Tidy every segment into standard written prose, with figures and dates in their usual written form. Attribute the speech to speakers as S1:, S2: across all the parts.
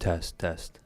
S1: Test, test.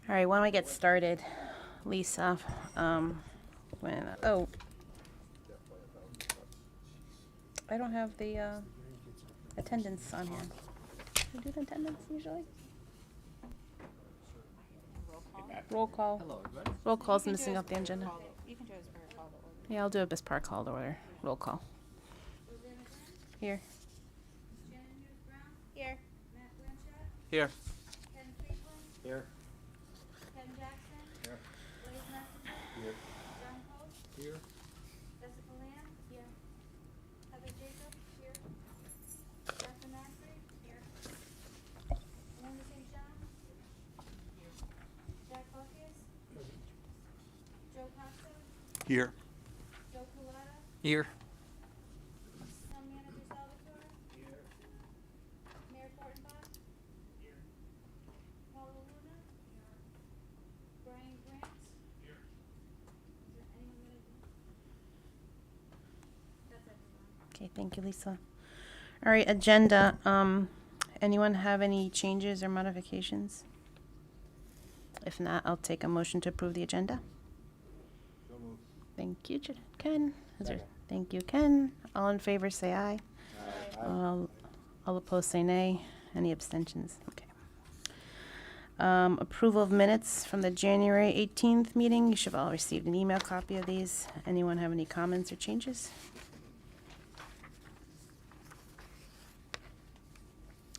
S1: All right, why don't I get started? Lisa, I don't have the attendance on here. We do the attendance usually? Roll call. Roll call's missing off the agenda.
S2: You can do it as per call to order.
S1: Yeah, I'll do it as per call to order. Roll call. Here.
S2: Here.
S3: Matt Blanchett,
S4: Here.
S3: Ken Cleveland,
S4: Here.
S3: Ken Jackson,
S4: Here.
S3: Blaze Messenger,
S4: Here.
S3: John Post,
S4: Here.
S3: Jessica Lamb, here, Heather Jacob, here, Justin Macri, here, Amanda St. John, here, Jack Buckus, Joe Costa,
S4: Here.
S3: Joe Culata,
S4: Here.
S3: Town Manager Salvatore, here, Mayor Fortenbach, here, Paula Luna, here, Brian Grant, here. Is there anyone gonna do? That's everyone.
S1: Okay, thank you, Lisa. All right, agenda. Anyone have any changes or modifications? If not, I'll take a motion to approve the agenda.
S4: So moved.
S1: Thank you, Ken. Thank you, Ken. All in favor, say aye. All opposed, say nay. Any abstentions? Okay. Approval of minutes from the January 18th meeting. You should have all received an email copy of these. Anyone have any comments or changes?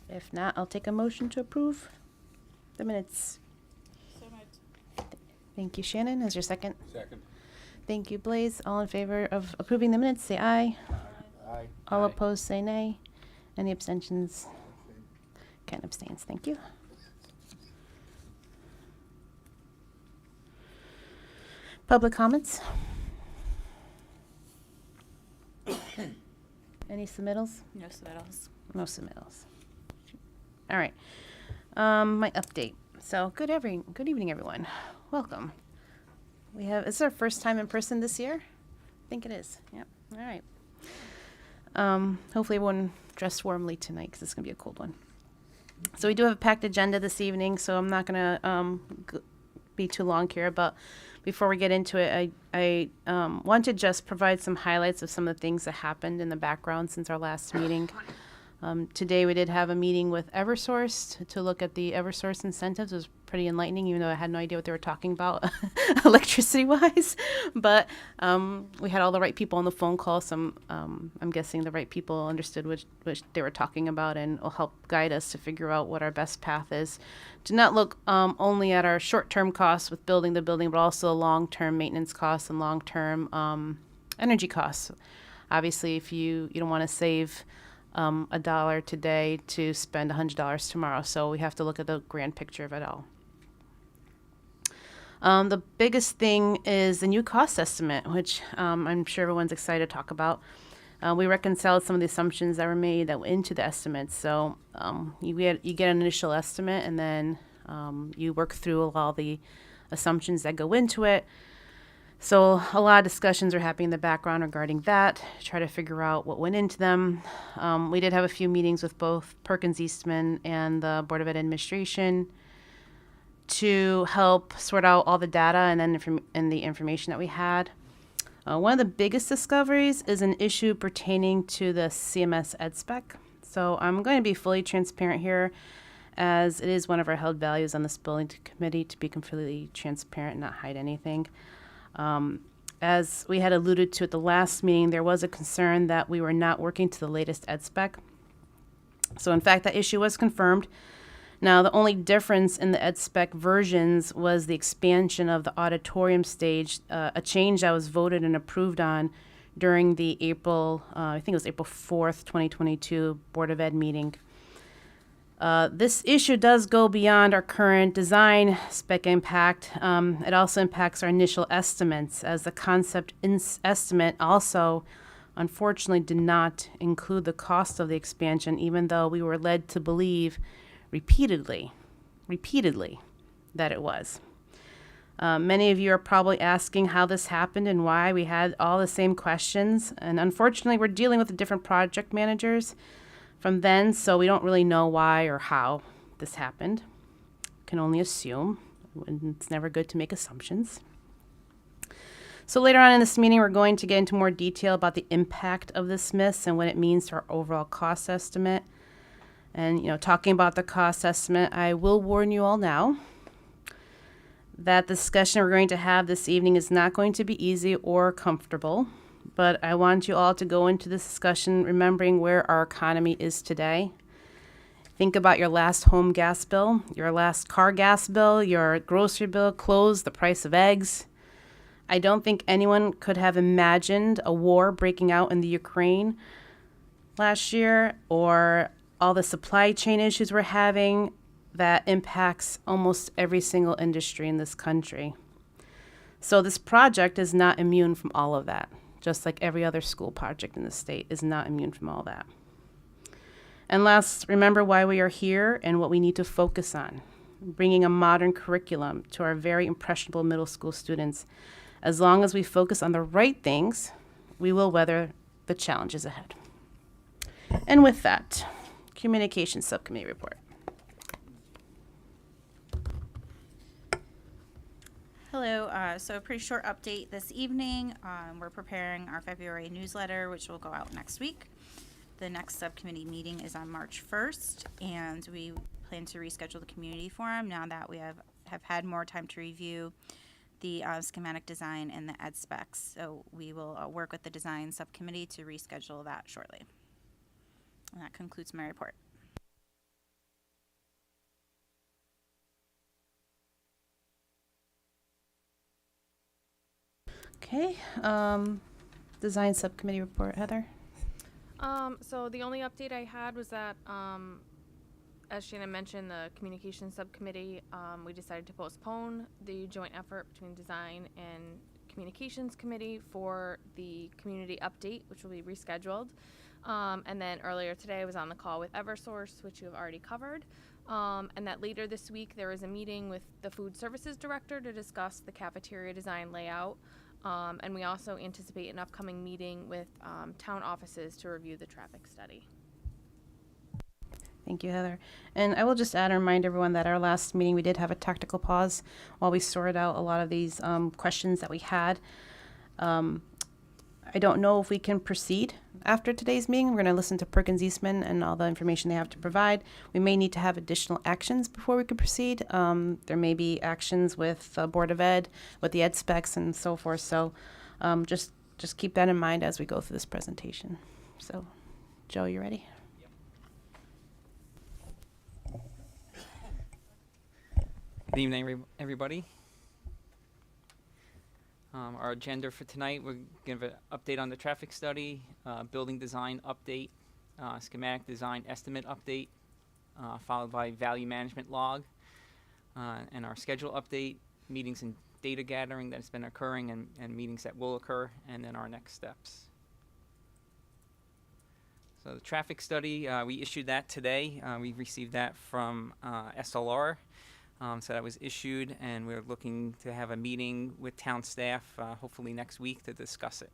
S1: If not, I'll take a motion to approve the minutes.
S2: So moved.
S1: Thank you, Shannon. Is your second?
S4: Second.
S1: Thank you, Blaze. All in favor of approving the minutes, say aye.
S4: Aye.
S1: All opposed, say nay. Any abstentions? Ken abstains. Thank you. Public comments? Any submittals?
S2: No submittals.
S1: No submittals. All right. My update. So good evening, everyone. Welcome. It's our first time in person this year. I think it is. Yep. All right. Hopefully everyone dressed warmly tonight because it's going to be a cold one. So we do have a packed agenda this evening, so I'm not going to be too long here. But before we get into it, I want to just provide some highlights of some of the things that happened in the background since our last meeting. Today we did have a meeting with Eversource to look at the Eversource incentives. It was pretty enlightening, even though I had no idea what they were talking about electricity-wise. But we had all the right people on the phone call, so I'm guessing the right people understood what they were talking about and will help guide us to figure out what our best path is. To not look only at our short-term costs with building the building, but also long-term maintenance costs and long-term energy costs. Obviously, if you don't want to save $1 today to spend $100 tomorrow. So we have to look at the grand picture of it all. The biggest thing is the new cost estimate, which I'm sure everyone's excited to talk about. We reconciled some of the assumptions that were made that went into the estimates. So you get an initial estimate, and then you work through all the assumptions that go into it. So a lot of discussions are happening in the background regarding that, try to figure out what went into them. We did have a few meetings with both Perkins Eastman and the Board of Ed Administration to help sort out all the data and then the information that we had. One of the biggest discoveries is an issue pertaining to the CMS ed spec. So I'm going to be fully transparent here, as it is one of our held values on this building committee to be completely transparent and not hide anything. As we had alluded to at the last meeting, there was a concern that we were not working to the latest ed spec. So in fact, that issue was confirmed. Now, the only difference in the ed spec versions was the expansion of the auditorium stage, a change that was voted and approved on during the April 4th, 2022 Board of Ed meeting. This issue does go beyond our current design spec impact. It also impacts our initial estimates, as the concept estimate also, unfortunately, did not include the cost of the expansion, even though we were led to believe repeatedly, that it was. Many of you are probably asking how this happened and why. We had all the same questions, and unfortunately, we're dealing with the different project managers from then, so we don't really know why or how this happened. Can only assume. and it's never good to make assumptions. So later on in this meeting, we're going to get into more detail about the impact of this miss and what it means to our overall cost estimate. And, talking about the cost estimate, I will warn you all now that the discussion we're going to have this evening is not going to be easy or comfortable. But I want you all to go into this discussion remembering where our economy is today. Think about your last home gas bill, your last car gas bill, your grocery bill, clothes, the price of eggs. I don't think anyone could have imagined a war breaking out in the Ukraine last year, or all the supply chain issues we're having that impacts almost every single industry in this country. So this project is not immune from all of that, just like every other school project in the state is not immune from all that. And last, remember why we are here and what we need to focus on. Bringing a modern curriculum to our very impressionable middle school students. As long as we focus on the right things, we will weather the challenges ahead. And with that, Communications Subcommittee report.
S2: Hello, so a pretty short update this evening. We're preparing our February newsletter, which will go out next week. The next subcommittee meeting is on March 1st, and we plan to reschedule the community forum now that we have had more time to review the schematic design and the ed specs. So we will work with the design subcommittee to reschedule that shortly. And that concludes my report.
S1: Okay, design subcommittee report, Heather.
S5: So the only update I had was that, as Shannon mentioned, the communications subcommittee, we decided to postpone the joint effort between design and communications committee for the community update, which will be rescheduled. And then earlier today I was on the call with Eversource, which you have already covered. And that later this week there is a meeting with the food services director to discuss the cafeteria design layout. And we also anticipate an upcoming meeting with town offices to review the traffic study.
S1: Thank you, Heather. And I will just add and remind everyone that our last meeting, we did have a tactical pause while we sorted out a lot of these questions that we had. I don't know if we can proceed after today's meeting. We're going to listen to Perkins Eastman and all the information they have to provide. We may need to have additional actions before we can proceed. There may be actions with Board of Ed, with the ed specs and so forth. So just keep that in mind as we go through this presentation. So, Joe, you ready?
S6: Good evening, everybody. Our agenda for tonight, we're going to give an update on the traffic study, building design update, schematic design estimate update, followed by value management log, and our schedule update, meetings and data gathering that's been occurring and meetings that will occur, and then our next steps. So the traffic study, we issued that today. We received that from SLR. So that was issued, and we're looking to have a meeting with town staff, hopefully next week, to discuss it.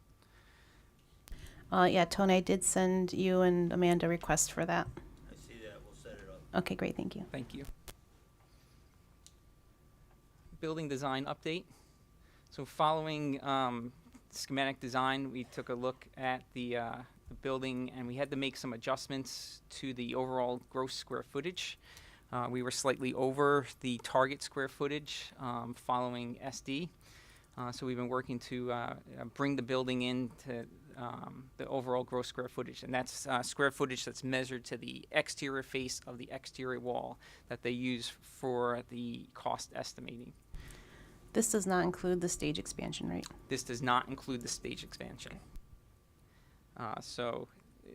S1: Yeah, Tony, I did send you and Amanda a request for that.
S4: I see that. We'll set it up.
S1: Okay, great, thank you.
S6: Thank you. Building design update. So following schematic design, we took a look at the building, and we had to make some adjustments to the overall gross square footage. We were slightly over the target square footage following SD. So we've been working to bring the building into the overall gross square footage. And that's square footage that's measured to the exterior face of the exterior wall that they use for the cost estimating.
S1: This does not include the stage expansion, right?
S6: This does not include the stage expansion. So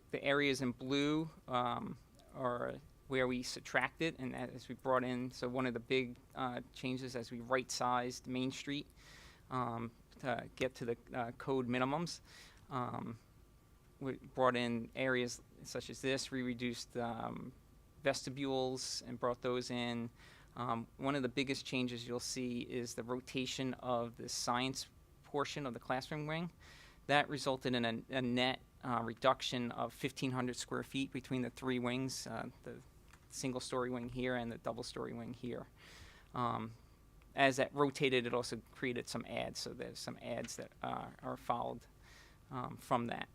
S6: the areas in blue are where we subtracted, and as we brought in, so one of the big changes as we right-sized Main Street to get to the code minimums, we brought in areas such as this. We reduced vestibules and brought those in. One of the biggest changes you'll see is the rotation of the science portion of the classroom wing. That resulted in a net reduction of 1,500 square feet between the three wings, the single-story wing here and the double-story wing here. as that rotated, it also created some ads. So there's some ads that are followed from that.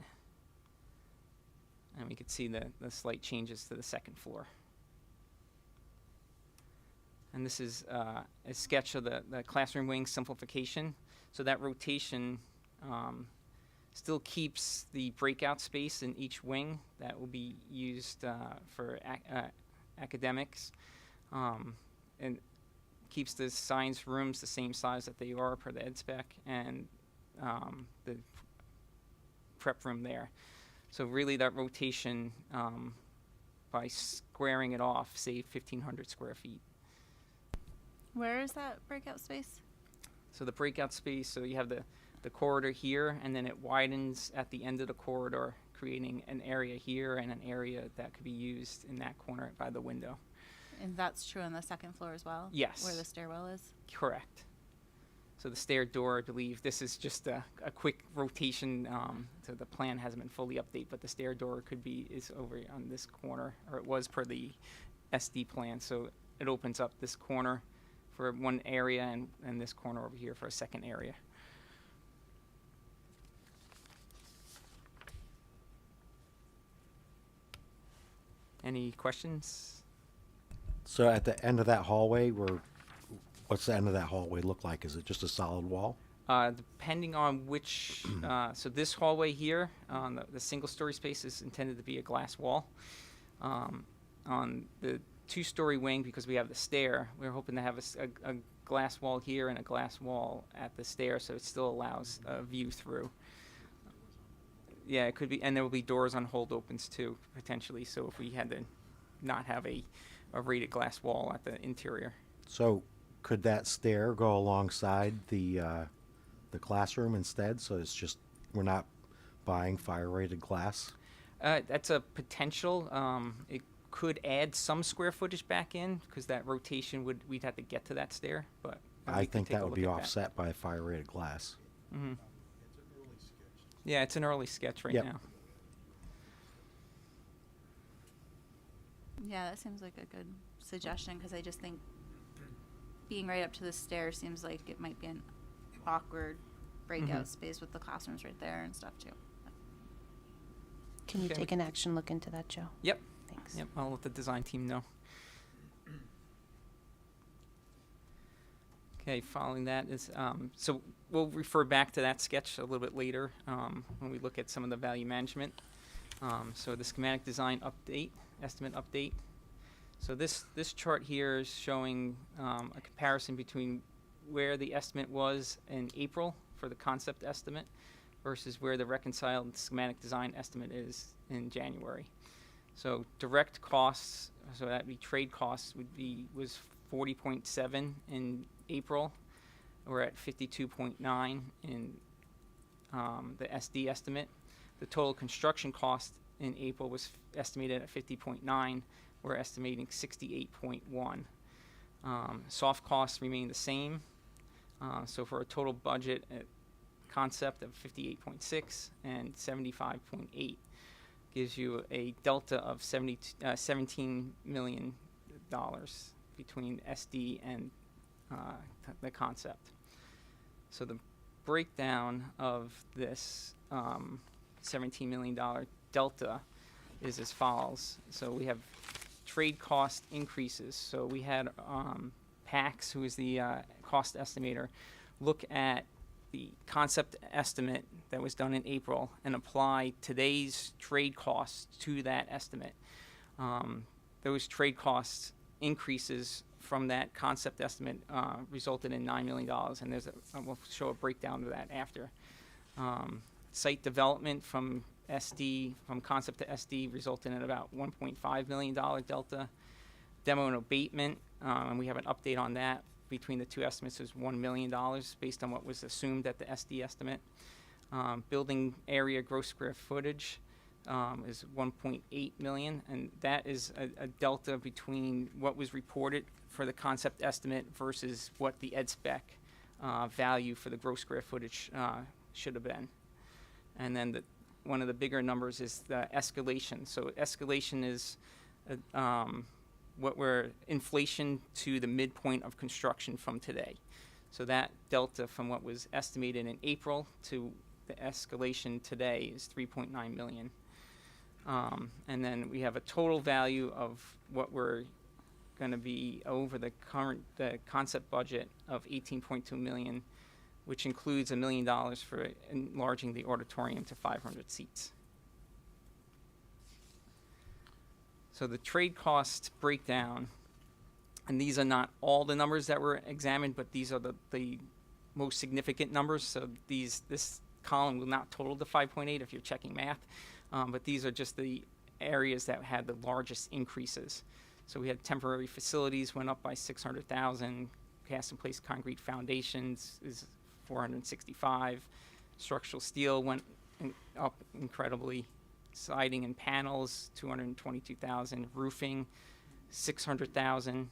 S6: And we could see the slight changes to the second floor. And this is a sketch of the classroom wing simplification. So that rotation still keeps the breakout space in each wing that will be used for academics, and keeps the science rooms the same size that they are per the ed spec, and the prep room there. So really that rotation, by squaring it off, saved 1,500 square feet.
S2: Where is that breakout space?
S6: So the breakout space, so you have the corridor here, and then it widens at the end of the corridor, creating an area here and an area that could be used in that corner by the window.
S2: And that's true on the second floor as well?
S6: Yes.
S2: Where the stairwell is?
S6: Correct. So the stair door, I believe, this is just a quick rotation, so the plan hasn't been fully updated, but the stair door is over on this corner, or it was per the SD plan. So it opens up this corner for one area and this corner over here for a second area. Any questions?
S7: So at the end of that hallway, what's the end of that hallway look like? Is it just a solid wall?
S6: Depending on which, so this hallway here, the single-story space is intended to be a glass wall. On the two-story wing, because we have the stair, we're hoping to have a glass wall here and a glass wall at the stair, so it still allows a view through. Yeah, it could be, and there will be doors on hold opens too, potentially, so if we had to not have a rated glass wall at the interior.
S7: So could that stair go alongside the classroom instead? So it's just, we're not buying fire-rated glass?
S6: That's a potential. It could add some square footage back in, because that rotation we'd have to get to that stair, but
S7: I
S6: we could
S7: think
S6: take a
S7: that would
S6: look
S7: be
S6: at that.
S7: offset by fire-rated glass.
S6: Mm-hmm. Yeah, it's an early sketch right
S7: Yep.
S6: now.
S2: Yeah, that seems like a good suggestion, because I just think being right up to the stairs seems like it might be an awkward breakout space with the classrooms right there and stuff too.
S1: Can you
S6: Okay.
S1: take an action look into that, Joe?
S6: Yep.
S1: Thanks.
S6: Yep, I'll let the design team know. Okay, following that is, so we'll refer back to that sketch a little bit later when we look at some of the value management. So the schematic design update, estimate update. So this chart here is showing a comparison between where the estimate was in April for the concept estimate versus where the reconciled schematic design estimate is in January. So direct costs, so that'd be trade costs, was 40.7 in April. We're at 52.9 in the SD estimate. The total construction cost in April was estimated at 50.9. We're estimating 68.1. Soft costs remain the same. So for a total budget at concept of 58.6 and 75.8 gives you a delta of $17 million between SD and the concept. So the breakdown of this $17 million delta is as follows. So we have trade cost increases. So we had PAX, who is the cost estimator, look at the concept estimate that was done in April and apply today's trade costs to that estimate. Those trade costs increases from that concept estimate resulted in $9 million, and we'll show a breakdown of that after. Site development from concept to SD resulted in about $1.5 million delta. Demo and abatement, and we have an update on that. Between the two estimates is $1 million based on what was assumed at the SD estimate. Building area gross square footage is 1.8 million, and that is a delta between what was reported for the concept estimate versus what the ed spec value for the gross square footage should have been. And then one of the bigger numbers is the escalation. So escalation is what we're inflation to the midpoint of construction from today. So that delta from what was estimated in April to the escalation today is 3.9 million. And then we have a total value of what we're going to be over the concept budget of 18.2 million, which includes $1 million for enlarging the auditorium to 500 seats. So the trade cost breakdown, and these are not all the numbers that were examined, but these are the most significant numbers. So this column will not total the 5.8 if you're checking math, but these are just the areas that had the largest increases. So we had temporary facilities went up by 600,000, cast in place concrete foundations is 465, structural steel went up incredibly, siding and panels 222,000, roofing 600,000,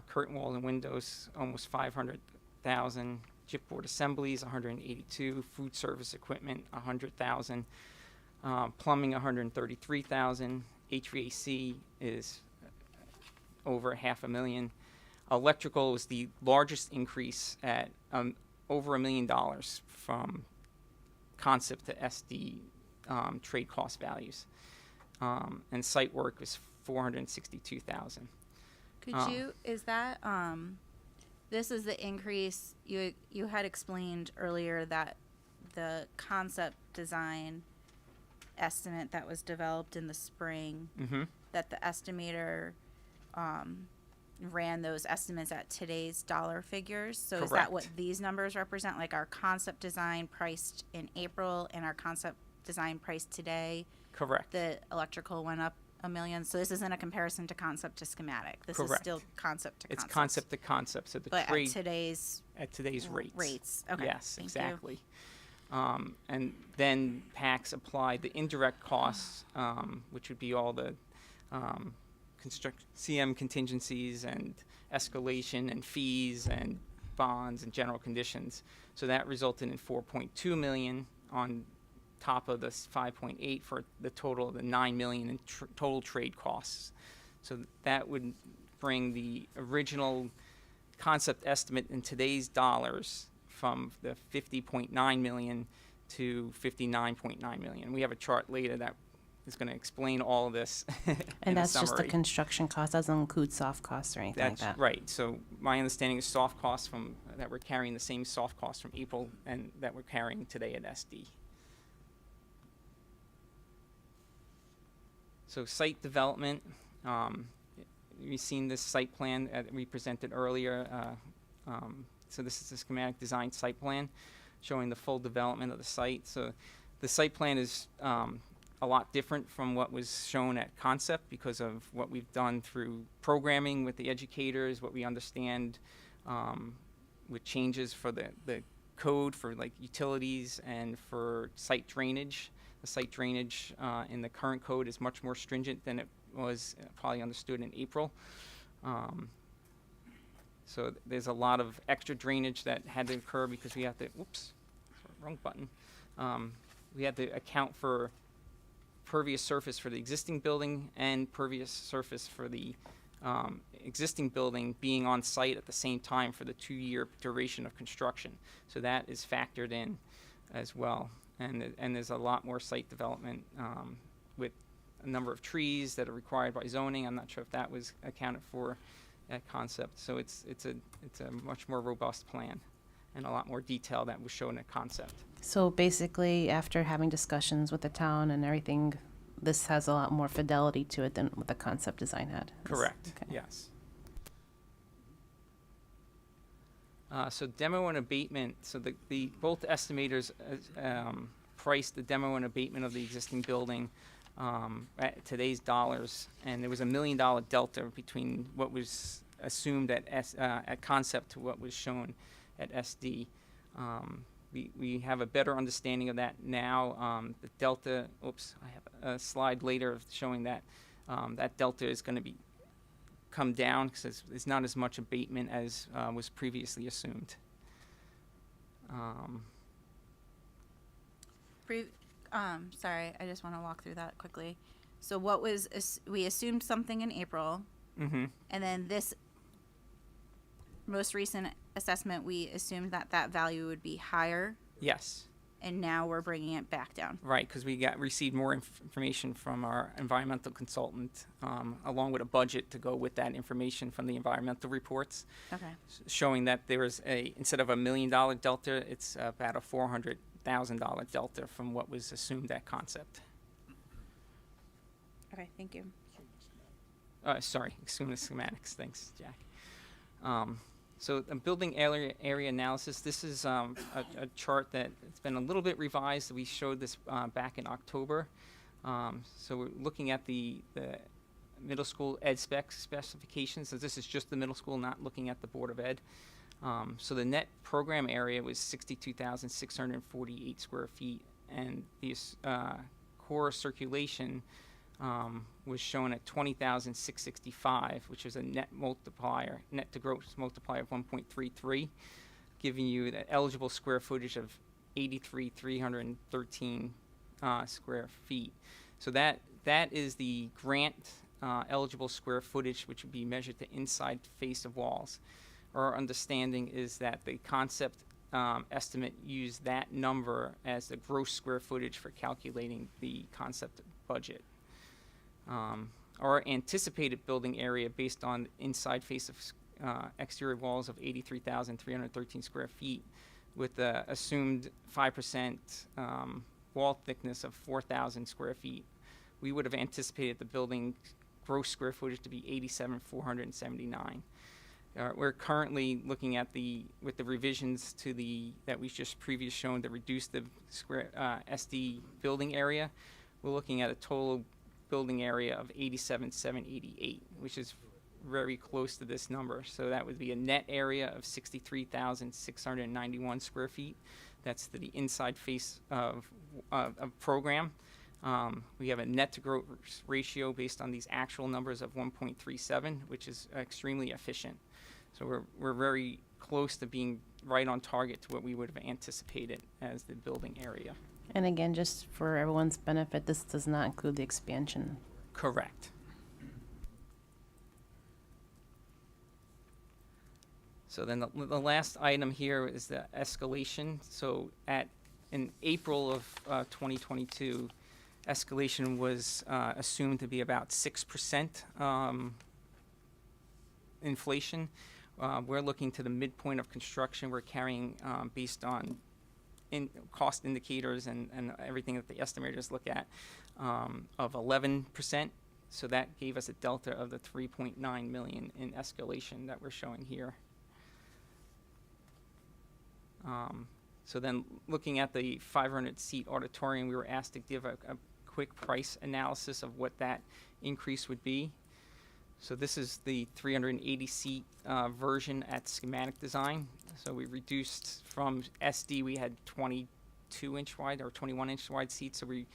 S6: curtain walls and windows almost 500,000, chipboard assemblies 182, food service equipment 100,000, plumbing 133,000, HVAC is over $500,000. Electrical was the largest increase at over $1 million from concept to SD trade cost values, and site work was 462,000.
S2: Could you, is that, this is the increase, you had explained earlier that the concept design estimate that was developed in the spring, that the estimator ran those estimates at today's dollar figures. So is that what
S6: Correct.
S2: these numbers represent? Like our concept design priced in April and our concept design priced today?
S6: Correct.
S2: The electrical went up $1 million. So this isn't a comparison to concept to schematic. This is
S6: Correct.
S2: still concept to
S6: It's
S2: concept.
S6: concept to concept. So the
S2: But
S6: trade
S2: at today's
S6: at today's rates.
S2: rates. Okay.
S6: Yes,
S2: Thank you.
S6: exactly. And then PACS applied the indirect costs, which would be all the CM contingencies and escalation and fees and bonds and general conditions. So that resulted in 4.2 million on top of the 5.8 for the total of the 9 million in total trade costs. So that would bring the original concept estimate in today's dollars from the 50.9 million to 59.9 million. We have a chart later that is going to explain all of this in
S1: And
S6: a
S1: that's just the
S6: summary.
S1: construction cost, doesn't include soft costs or anything
S6: That's
S1: like that.
S6: right. So my understanding is soft costs from that we're carrying the same soft costs from April and that we're carrying today at SD. So site development, you've seen this site plan that we presented earlier. So this is the schematic design site plan showing the full development of the site. So the site plan is a lot different from what was shown at concept because of what we've done through programming with the educators, what we understand with changes for the code for like utilities and for site drainage. The site drainage in the current code is much more stringent than it was probably understood in April. So there's a lot of extra drainage that had to occur because we have to, whoops, wrong button. We had to account for pervious surface for the existing building and pervious surface for the existing building being on site at the same time for the 2-year duration of construction. So that is factored in as well. And there's a lot more site development with a number of trees that are required by zoning. I'm not sure if that was accounted for at concept. So it's a much more robust plan and a lot more detail that was shown at concept.
S1: So basically, after having discussions with the town and everything, this has a lot more fidelity to it than what the concept design had.
S6: Correct.
S1: Okay.
S6: Yes. So demo and abatement. So the both estimators priced the demo and abatement of the existing building at today's dollars, and there was $1 million delta between what was assumed at concept to what was shown at SD. We have a better understanding of that now. The delta. Oops, I have a slide later showing that that delta is going to come down because it's not as much abatement as was previously assumed.
S2: Sorry, I just want to walk through that quickly. So what was we assumed something in April,
S6: Mm-hmm.
S2: And then this most recent assessment, we assumed that that value would be higher,
S6: Yes.
S2: and now we're bringing it back down.
S6: Right, because we received more information from our environmental consultant, along with a budget to go with that information from the environmental reports,
S2: Okay.
S6: showing that there is instead of $1 million delta, it's about a $400,000 delta from what was assumed at concept.
S2: Okay, thank you.
S6: Sorry, assume the schematics. Thanks, Jack. So a building area analysis, this is a chart that it's been a little bit revised. We showed this back in October. So we're looking at the middle school ed specifications. So this is just the middle school, not looking at the Board of Ed. So the net program area was 62,648 square feet, and the core circulation was shown at 20,665, which is a net to gross multiplier of 1.33, giving you the eligible square footage of 83,313 square feet. So that is the grant eligible square footage, which would be measured to inside face of walls. Our understanding is that the concept estimate used that number as the gross square footage for calculating the concept budget. Our anticipated building area based on inside face of exterior walls of 83,313 square feet with the assumed 5% wall thickness of 4,000 square feet, we would have anticipated the building gross square footage to be 87,479. We're currently looking at with the revisions to that we just previously shown to reduce the square SD building area, we're looking at a total building area of 87,788, which is very close to this number. So that would be a net area of 63,691 square feet. That's the inside face of program. We have a net to gross ratio based on these actual numbers of 1.37, which is extremely efficient. So we're very close to being right on target to what we would have anticipated as the building area.
S1: And again, just for everyone's benefit, this does not include the expansion.
S6: Correct. So then the last item here is the escalation. So in April of 2022, escalation was assumed to be about 6% inflation. We're looking to the midpoint of construction. We're carrying based on cost indicators and everything that the estimators look at of 11%. So that gave us a delta of the 3.9 million in escalation that we're showing here. So then looking at the 500-seat auditorium, we were asked to give a quick price analysis of what that increase would be. So this is the 380-seat version at schematic design. So we reduced from SD, we had 22-inch wide or 21-inch wide seats. So we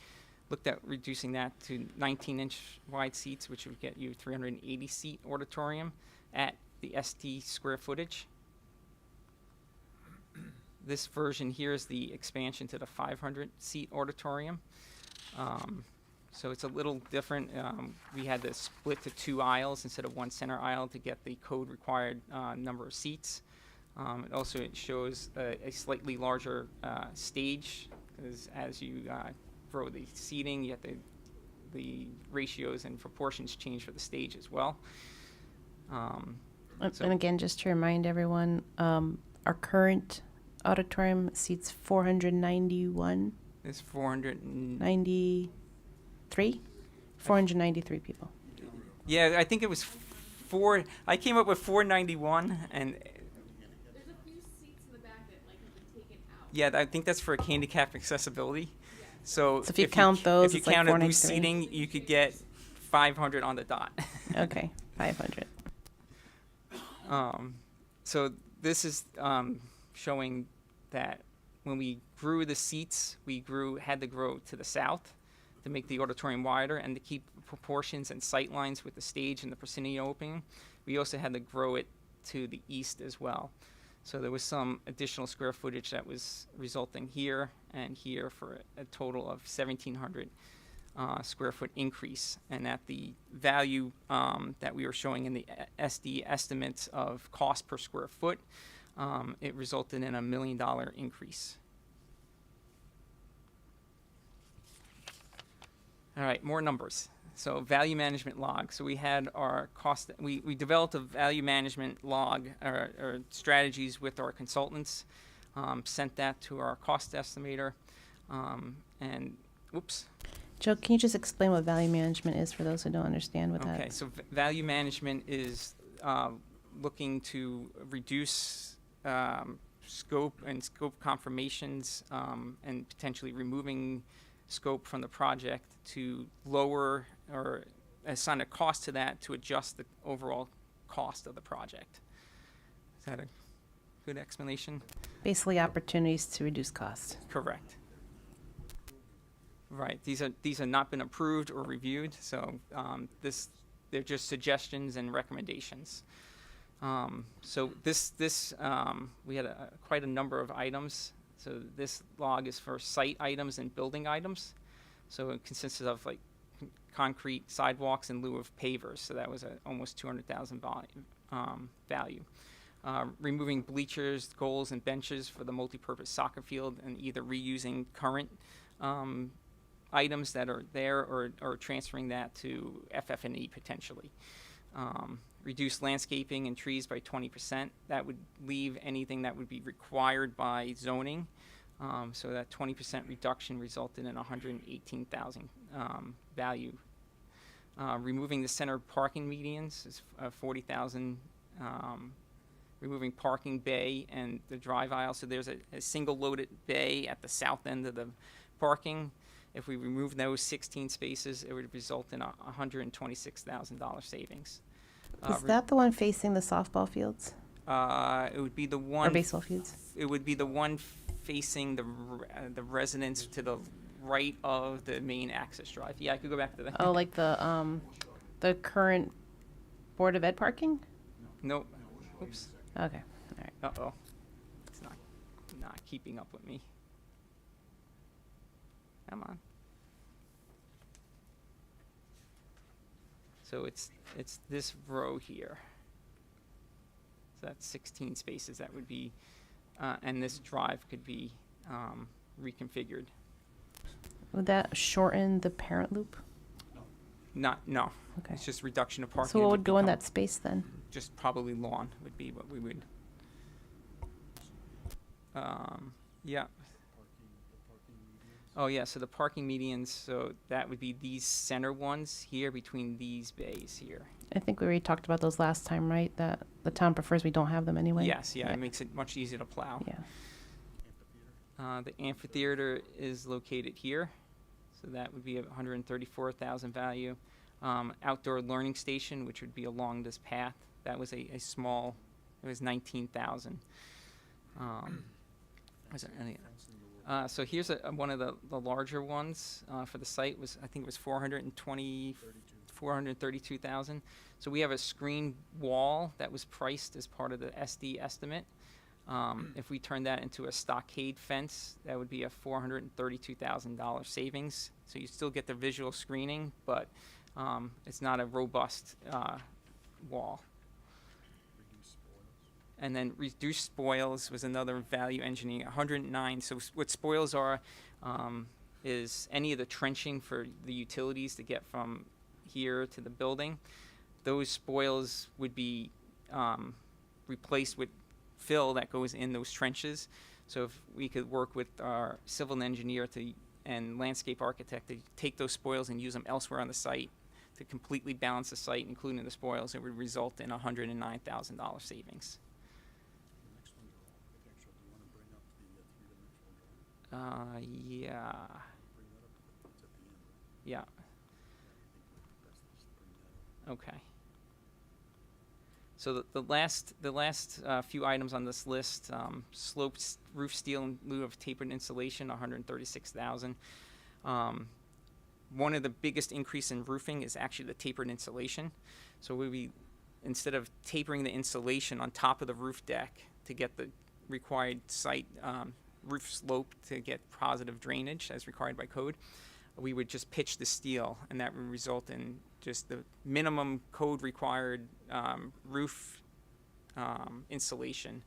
S6: looked at reducing that to 19-inch wide seats, which would get you 380-seat auditorium at the SD square footage. This version here is the expansion to the 500-seat auditorium. So it's a little different. We had to split to 2 aisles instead of 1 center aisle to get the code required number of seats. It also shows a slightly larger stage, because as you grow the seating, you have the ratios and proportions change for the stage as well. So-
S1: And again, just to remind everyone, our current auditorium seats 491,
S6: It's 400.
S1: 493 people.
S6: Yeah, I think it was 4. I came up with 491, and
S5: There's a few seats in the back that have been taken out.
S6: yeah, I think that's for handicap accessibility. So,
S1: So if you count those,
S6: if you
S1: it's like
S6: counted loose
S1: 493.
S6: seating, you could get 500 on the dot.
S1: Okay, 500.
S6: So this is showing that when we grew the seats, had to grow to the south to make the auditorium wider and to keep proportions and sight lines with the stage and the proscenium opening. We also had to grow it to the east as well. So there was some additional square footage that was resulting here and here for a total of 1,700 square foot increase, and that the value that we were showing in the SD estimates of cost per square foot, it resulted in $1 million increase. All right, more numbers. So value management log. So we had our cost, we developed a value management log or strategies with our consultants, sent that to our cost estimator, and whoops.
S1: Joe, can you just explain what value management is for those who don't understand what that
S6: Okay,
S1: is?
S6: so value management is looking to reduce scope and scope confirmations, and potentially removing scope from the project to lower or assign a cost to that to adjust the overall cost of the project. Is that a good explanation?
S1: Basically, opportunities to reduce cost.
S6: Correct. Right. These have not been approved or reviewed, so they're just suggestions and recommendations. So we had quite a number of items. So this log is for site items and building items. So it consists of like concrete sidewalks in lieu of pavers. So that was almost 200,000 value. Removing bleachers, goals, and benches for the multipurpose soccer field, and either reusing current items that are there or transferring that to FF&E potentially. Reduce landscaping and trees by 20%. That would leave anything that would be required by zoning. So that 20% reduction resulted in 118,000 value. Removing the center parking medians is 40,000. Removing parking bay and the drive aisle. So there's a single loaded bay at the south end of the parking. If we remove those 16 spaces, it would result in a $126,000 savings.
S1: Is that the one facing the softball fields
S6: It would be the
S1: or
S6: one.
S1: baseball fields?
S6: It would be the one facing the residence to the right of the main access drive. Yeah, I could go back to that.
S1: Oh, like the current Board of Ed parking?
S6: Nope. Oops.
S1: Okay, all right.
S6: Uh-oh. It's not keeping up with me. Come on. So it's this row here. So that's 16 spaces that would be, and this drive could be reconfigured.
S1: Would that shorten the parent loop?
S6: No.
S1: Okay.
S6: It's just reduction of parking.
S1: So
S6: It
S1: what would go in
S6: become
S1: that space then?
S6: Just probably lawn would be what we would. Yeah. Oh yeah, so the parking medians, so that would be these center ones here between these bays here.
S1: I think we already talked about those last time, right? That the town prefers we don't have them anyway.
S6: Yes, yeah, it makes it much easier to plow.
S1: Yeah.
S6: The amphitheater is located here, so that would be 134,000 value. Outdoor learning station, which would be along this path, that was a small, it was 19,000. Was there any? So here's one of the larger ones for the site was, I think it was 432,000. So we have a screen wall that was priced as part of the SD estimate. If we turn that into a stockade fence, that would be a $432,000 savings. So you still get the visual screening, but it's not a robust wall. And then reduced spoils was another value engineering, 109. So what spoils are is any of the trenching for the utilities to get from here to the building. Those spoils would be replaced with fill that goes in those trenches. So if we could work with our civil engineer and landscape architect to take those spoils and use them elsewhere on the site to completely balance the site, including the spoils, it would result in $109,000 savings. Yeah. Yeah. Okay. So the last few items on this list, sloped roof steel in lieu of tapered insulation, 136,000. One of the biggest increase in roofing is actually the tapered insulation. So instead of tapering the insulation on top of the roof deck to get the required site roof slope to get positive drainage as required by code, we would just pitch the steel, and that would result in just the minimum code required roof installation,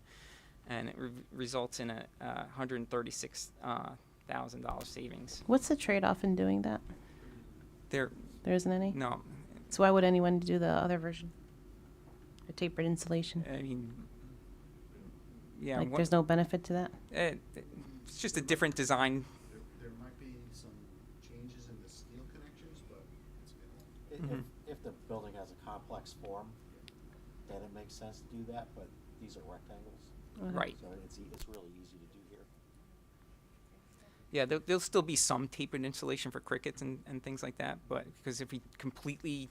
S6: and it results in a $136,000 savings.
S1: What's the trade-off in doing that?
S6: There,
S1: There isn't any?
S6: no,
S1: So why would anyone do the other version? A tapered insulation?
S6: I mean, yeah,
S1: Like, there's no benefit to that?
S6: it's just a different design.
S8: There might be some changes in the steel connections, but it's
S7: If,
S6: Mhm.
S7: if the building has a complex form, then it makes sense to do that, but these are rectangles.
S6: Right.
S7: So it's really easy to do here.
S6: Yeah, there'll still be some tapered insulation for crickets and things like that, but because if we completely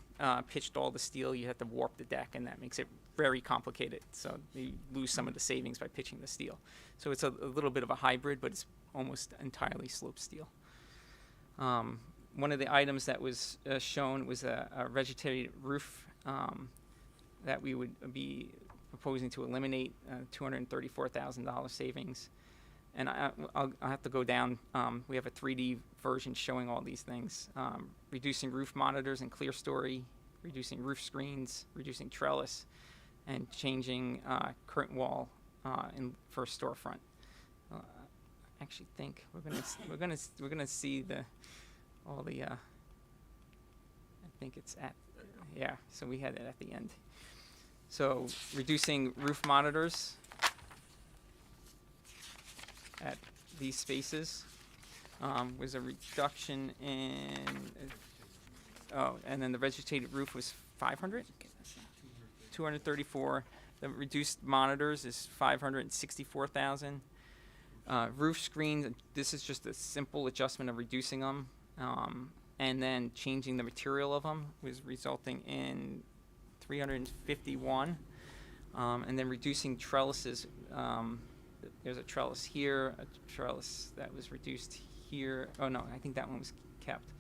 S6: pitched all the steel, you have to warp the deck, and that makes it very complicated. So you lose some of the savings by pitching the steel. So it's a little bit of a hybrid, but it's almost entirely sloped steel. One of the items that was shown was a vegetated roof that we would be proposing to eliminate, $234,000 savings. And I'll have to go down. We have a 3D version showing all these things. Reducing roof monitors and clear story, reducing roof screens, reducing trellis, and changing curtain wall for a storefront. I actually think we're gonna see all the. I think it's at, yeah. So we had it at the end. So reducing roof monitors at these spaces was a reduction in, and then the vegetated roof was 500? 234. The reduced monitors is 564,000. Roof screens, this is just a simple adjustment of reducing them, and then changing the material of them was resulting in 351. And then reducing trellises, there's a trellis here, a trellis that was reduced here. Oh no, I think that one was kept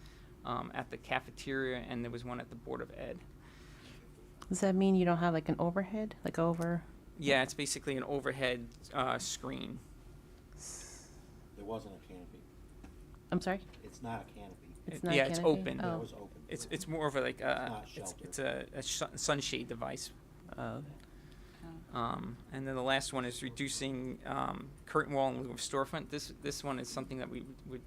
S6: at the cafeteria, and there was one at the Board of Ed.
S1: Does that mean you don't have like an overhead, like over?
S6: Yeah, it's basically an overhead screen.
S7: There wasn't a canopy.
S1: I'm sorry?
S7: It's not a canopy.
S1: It's not a
S6: Yeah, it's
S1: canopy?
S6: open.
S7: Yeah,
S1: Oh.
S7: it was open.
S6: It's more of a like
S7: not
S6: it's
S7: sheltered.
S6: a sunshade device.
S1: Oh, okay.
S6: And then the last one is reducing curtain wall in lieu of storefront. This one is something that we would.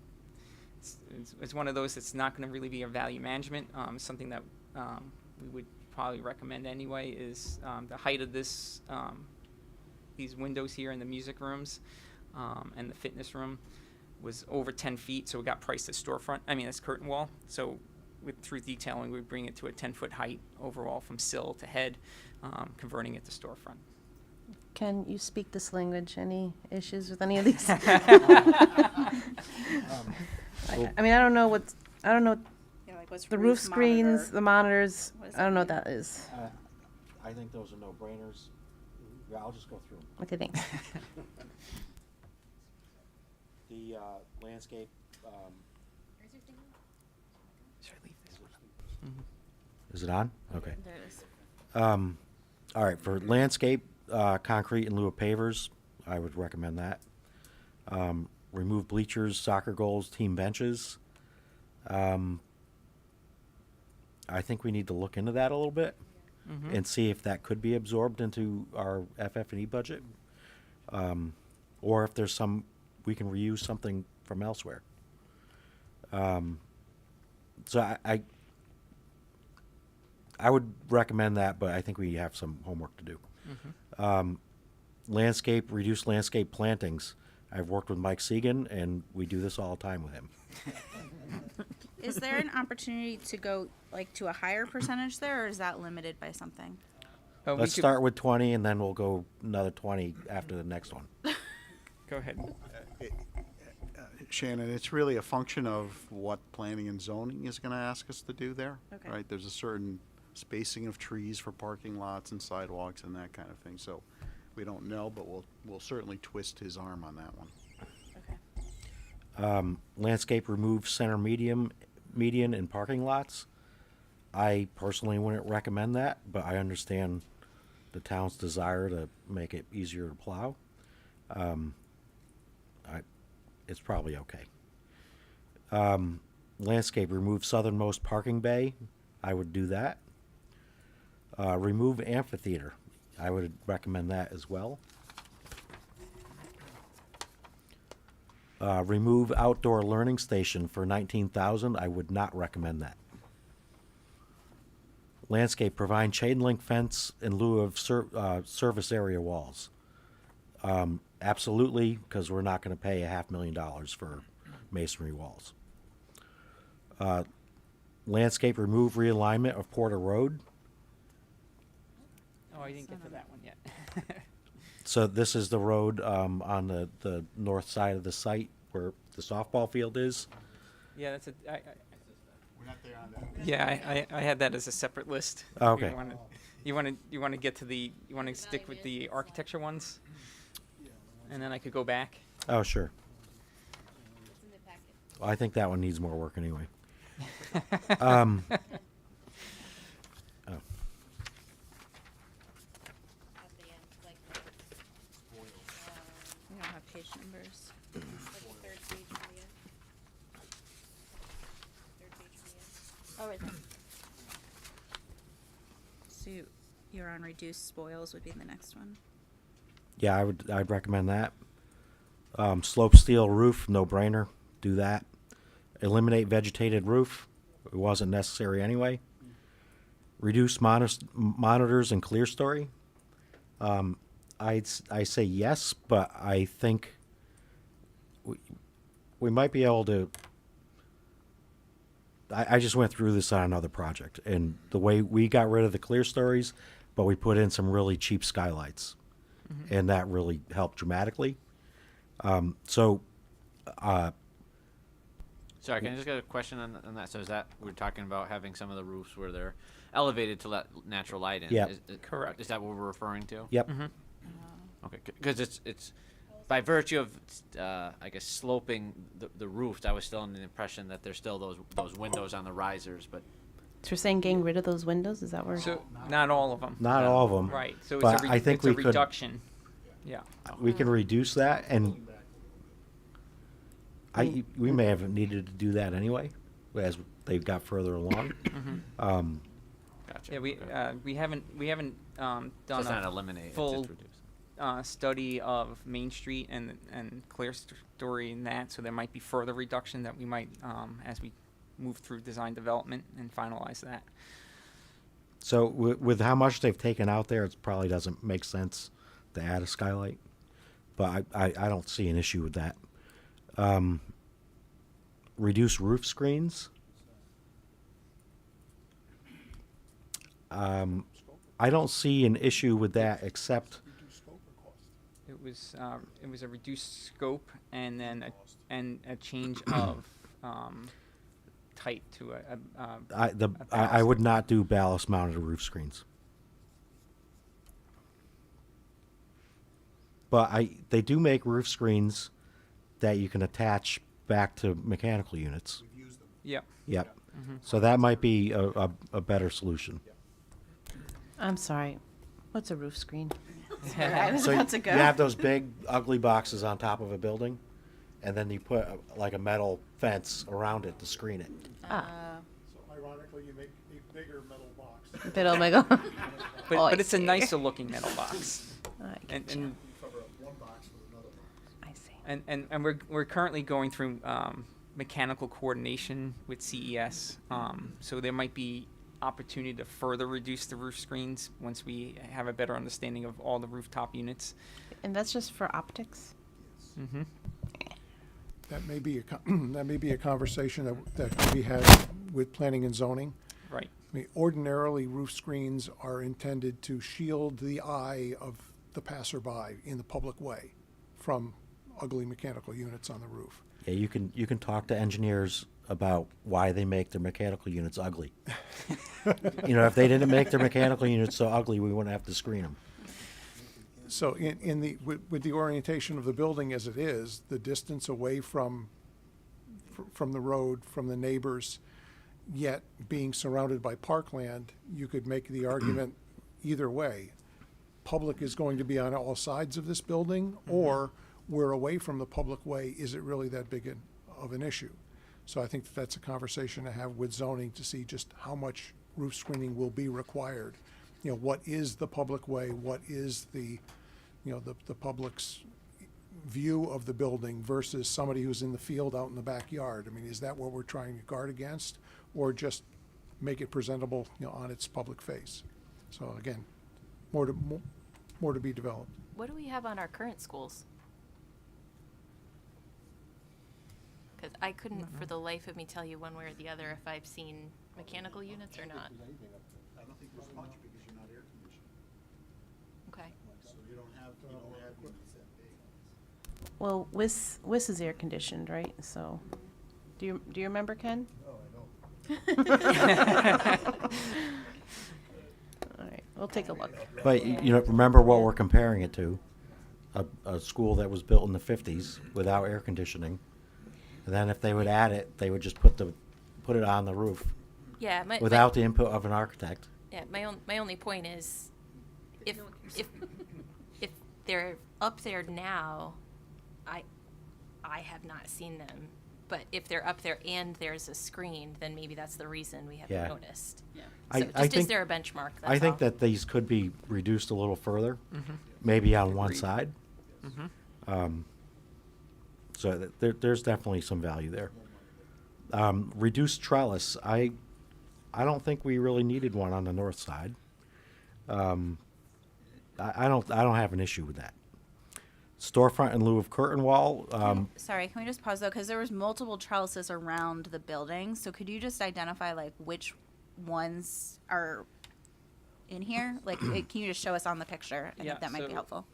S6: It's one of those that's not going to really be a value management. Something that we would probably recommend anyway is the height of this these windows here in the music rooms and the fitness room was over 10 feet, so it got priced as storefront. I mean, as curtain wall. So through detailing, we bring it to a 10-foot height overall from sill to head, converting it to storefront.
S1: Can you speak this language? Any issues with any of these? I mean, I don't know
S2: Yeah, like what's
S1: the roof screens,
S2: monitor?
S1: the monitors.
S2: What does
S1: I don't know what
S2: that
S1: that is.
S7: I think those are no-brainers. Yeah, I'll just go through 'em.
S1: Okay, thanks.
S7: The landscape,
S6: Should I leave this one?
S7: is it on? Okay.
S2: There it is.
S7: All right, for landscape, concrete in lieu of pavers, I would recommend that. Remove bleachers, soccer goals, team benches. I think we need to look into that a little bit and see if that could be absorbed into our FF&E budget. Or if there's we can reuse something from elsewhere. So I would recommend that, but I think we have some homework to do. Reduce landscape plantings. I've worked with Mike Segan, and we do this all the time with him.
S2: Is there an opportunity to go like to a higher percentage there, or is that limited by something?
S6: We
S7: Let's
S6: could-
S7: start with 20, and then we'll go another 20 after the next one.
S6: Go ahead.
S8: Shannon, it's really a function of what planning and zoning is going to ask us to do there.
S2: Okay.
S8: Right? There's a certain spacing of trees for parking lots and sidewalks and that kind of thing. So we don't know, but we'll certainly twist his arm on that one.
S2: Okay.
S7: Landscape remove center median in parking lots. I personally wouldn't recommend that, but I understand the town's desire to make it easier to plow. It's probably okay. Landscape, remove southernmost parking bay. I would do that. Remove amphitheater. I would recommend that as well. Remove outdoor learning station for 19,000. I would not recommend that. Landscape, provide chain link fence in lieu of service area walls. Absolutely, because we're not going to pay $500,000 for masonry walls. Landscape, remove realignment of Porter Road.
S6: Oh, I didn't get to that one yet.
S7: So this is the road on the north side of the site where the softball field is.
S6: Yeah, that's
S8: We're not there on that.
S6: yeah, I had that as a separate list.
S7: Oh, okay.
S6: You want to get to the, you want to stick with the architecture ones? And then I could go back.
S7: Oh, sure.
S3: It's in the packet.
S7: I think that one needs more work anyway. Oh.
S3: You
S2: We don't have page numbers.
S3: like the third page from the end. Third page from the end.
S2: Oh, right there. So you're on reduced spoils would be the next one.
S7: Yeah, I'd recommend that. Slope steel roof, no brainer. Do that. Eliminate vegetated roof. It wasn't necessary anyway. Reduce monitors and clear story. I say yes, but I think we might be able to. I just went through this on another project, and the way we got rid of the clear stories, but we put in some really cheap skylights, and that really helped dramatically. So
S9: Sorry, can I just get a question on that? So is that, we're talking about having some of the roofs where they're elevated to let natural light in?
S7: Yeah.
S6: Correct.
S9: Is that what we're referring to?
S7: yep.
S9: Okay, because it's by virtue of, I guess, sloping the roofs, I was still under the impression that there's still those windows on the risers, but
S1: So you're saying getting rid of those windows? Is that where?
S6: So not all of them.
S7: Not all of them.
S6: Right. So
S7: But
S6: it's a
S7: I think
S6: it's a
S7: we could-
S6: reduction. Yeah.
S7: We can reduce that, and we may have needed to do that anyway, as they got further along.
S9: gotcha.
S6: Yeah, we haven't
S9: So
S6: done
S9: it's not
S6: a
S9: eliminate,
S6: full
S9: it's just reduce.
S6: study of Main Street and clear story in that, so there might be further reduction that we might as we move through design development and finalize that.
S7: So with how much they've taken out there, it probably doesn't make sense to add a skylight. But I don't see an issue with that. Reduce roof screens. I don't see an issue with that, except
S6: It was a reduced scope and then a change of type to
S7: I would not do ballast mounted roof screens. But they do make roof screens that you can attach back to mechanical units.
S6: Yep.
S7: Yep. So that might be a better solution.
S1: I'm sorry. What's a roof screen?
S2: I was
S7: So
S2: about to go.
S7: you have those big ugly boxes on top of a building, and then you put like a metal fence around it to screen it.
S2: Uh,
S10: So ironically, you make a bigger metal box.
S1: But oh my god.
S6: But
S1: Oh, I
S6: but it's a
S1: see.
S6: nicer looking metal box.
S1: I
S6: And
S1: getcha.
S6: and
S10: Cover up one box with another box.
S1: I see.
S6: and we're currently going through mechanical coordination with CES. So there might be opportunity to further reduce the roof screens once we have a better understanding of all the rooftop units.
S1: And that's just for optics?
S6: Mm-hmm.
S10: That may be that may be a conversation that can be had with planning and zoning.
S6: Right.
S10: I mean, ordinarily, roof screens are intended to shield the eye of the passerby in the public way from ugly mechanical units on the roof.
S7: Yeah, you can talk to engineers about why they make their mechanical units ugly. If they didn't make their mechanical units so ugly, we wouldn't have to screen them.
S10: So with the orientation of the building as it is, the distance away from the road, from the neighbors, yet being surrounded by parkland, you could make the argument either way. Public is going to be on all sides of this building, or we're away from the public way. Is it really that big of an issue? So I think that that's a conversation to have with zoning to see just how much roof screening will be required. You know, what is the public way? What is the, you know, the public's view of the building versus somebody who's in the field out in the backyard? I mean, is that what we're trying to guard against, or just make it presentable, you know, on its public face? So again, more to be developed.
S11: What do we have on our current schools? Because I couldn't for the life of me tell you one way or the other if I've seen mechanical units or not.
S8: I don't think there's much because you're not air conditioned.
S11: Okay.
S8: So you don't have units that big.
S1: Well, WIS is air conditioned, right? So, do you remember, Ken? All right, we'll take a look.
S7: But, you know, remember what we're comparing it to. A school that was built in the 50s without air conditioning. And then if they would add it, they would just put it on the roof
S11: Yeah,
S7: without the input of an architect.
S11: yeah, my only point is, if they're up there now, I have not seen them. But if they're up there and there's a screen, then maybe that's the reason we haven't
S7: Yeah.
S11: noticed. Yeah.
S7: I-
S11: So
S7: I
S11: is
S7: think-
S11: there a benchmark? That's
S7: I think
S11: all.
S7: that these could be reduced a little further, maybe on one
S6: Agreed.
S7: side. So there's definitely some value there. Reduced trellis, I don't think we really needed one on the north side. I don't have an issue with that. Storefront in lieu of curtain wall,
S2: Sorry, can we just pause though? Because there was multiple trellises around the building. So could you just identify like which ones are in here? Like, can you just show us on the picture? I
S6: Yeah,
S2: think that might be
S6: so-
S2: helpful.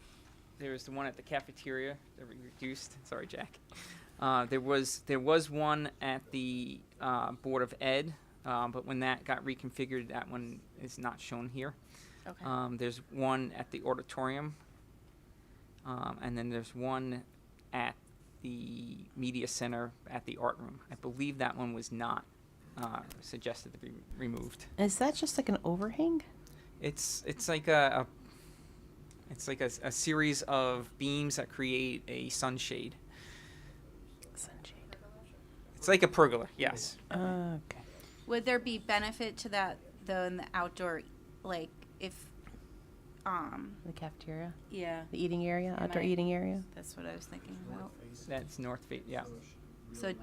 S6: There's the one at the cafeteria that we reduced. Sorry, Jack. There was one at the Board of Ed, but when that got reconfigured, that one is not shown here.
S2: Okay.
S6: There's one at the auditorium, and then there's one at the media center at the art room. I believe that one was not suggested to be removed.
S1: Is that just like an overhang?
S6: It's like a series of beams that create a sunshade.
S1: Sunshade.
S6: It's like a pergola, yes.
S1: Okay.
S2: Would there be benefit to that though in the outdoor, like if,
S1: The cafeteria,
S2: yeah,
S1: the eating area, outdoor
S2: I-
S1: eating area.
S2: that's what I was thinking about.
S6: That's north face, yeah,
S2: So,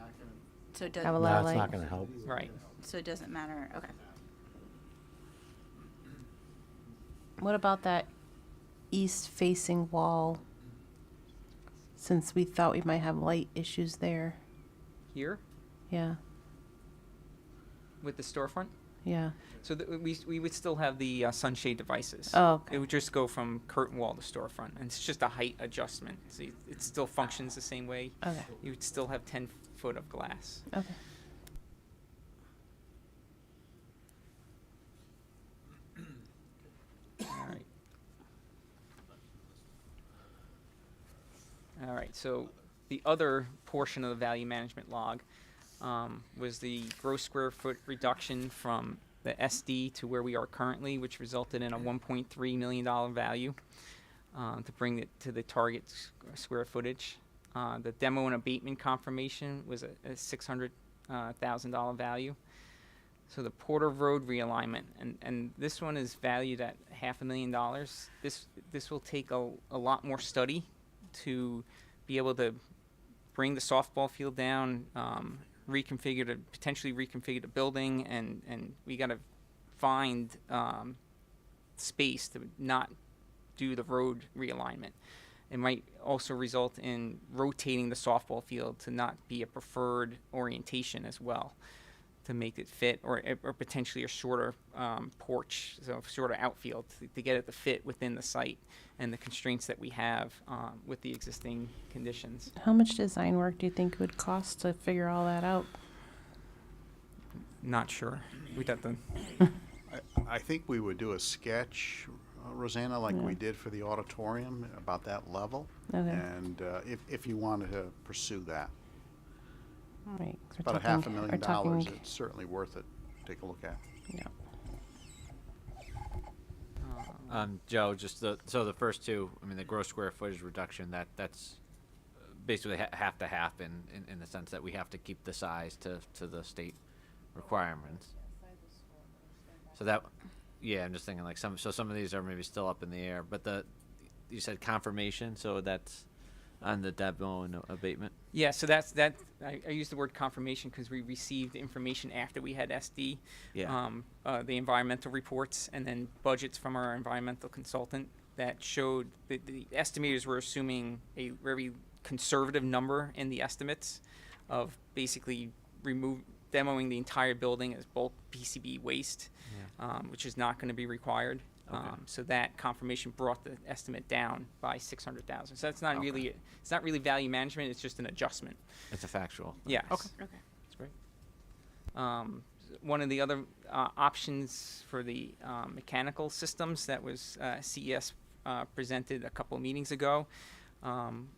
S2: so it
S1: Have a
S2: does,
S1: lot of
S7: that's not
S1: light.
S7: going to help.
S6: right.
S2: so it doesn't matter. Okay.
S1: What about that east-facing wall? Since we thought we might have light issues there.
S6: Here
S1: Yeah,
S6: with the storefront,
S1: yeah.
S6: so we would still have the sunshade devices.
S1: Oh, okay.
S6: It would just go from curtain wall to storefront, and it's just a height adjustment. So it still functions the same way.
S1: Okay.
S6: You would still have 10 foot of glass.
S1: Okay.
S6: All right. All right, so the other portion of the value management log was the gross square foot reduction from the SD to where we are currently, which resulted in a $1.3 million value to bring it to the target square footage. The demo and abatement confirmation was a $600,000 value. So the Porter Road realignment, and this one is valued at $500,000. This will take a lot more study to be able to bring the softball field down, potentially reconfigure the building, and we got to find space to not do the road realignment. It might also result in rotating the softball field to not be a preferred orientation as well, to make it fit, or potentially a shorter porch, so shorter outfield to get it to fit within the site and the constraints that we have with the existing conditions.
S1: How much design work do you think it would cost to figure all that out?
S6: Not sure. We'd have to.
S8: I think we would do a sketch, Rosanna, like we did for the auditorium, about that level.
S1: Okay.
S8: And if you wanted to pursue that.
S1: Right.
S8: About a $500,000, it's certainly worth it. Take a look at.
S1: Yeah.
S9: Joe, just so the first two, I mean, the gross square footage reduction, that's basically half to half in the sense that we have to keep the size to the state requirements. So that, yeah, I'm just thinking like some of these are maybe still up in the air, but you said confirmation, so that's on the demo and abatement?
S6: Yeah, so that's that. I use the word confirmation because we received information after we had SD,
S9: Yeah.
S6: the environmental reports, and then budgets from our environmental consultant that showed that the estimators were assuming a very conservative number in the estimates of basically demoing the entire building as bulk PCB waste, which is not going to be required.
S9: Okay.
S6: So that confirmation brought the estimate down by 600,000. So that's not
S9: Okay.
S6: really it's not really value management. It's just an adjustment.
S9: It's a factual.
S6: Yes.
S9: Okay.
S2: Okay.
S9: That's great.
S6: One of the other options for the mechanical systems that was CES presented a couple of meetings ago.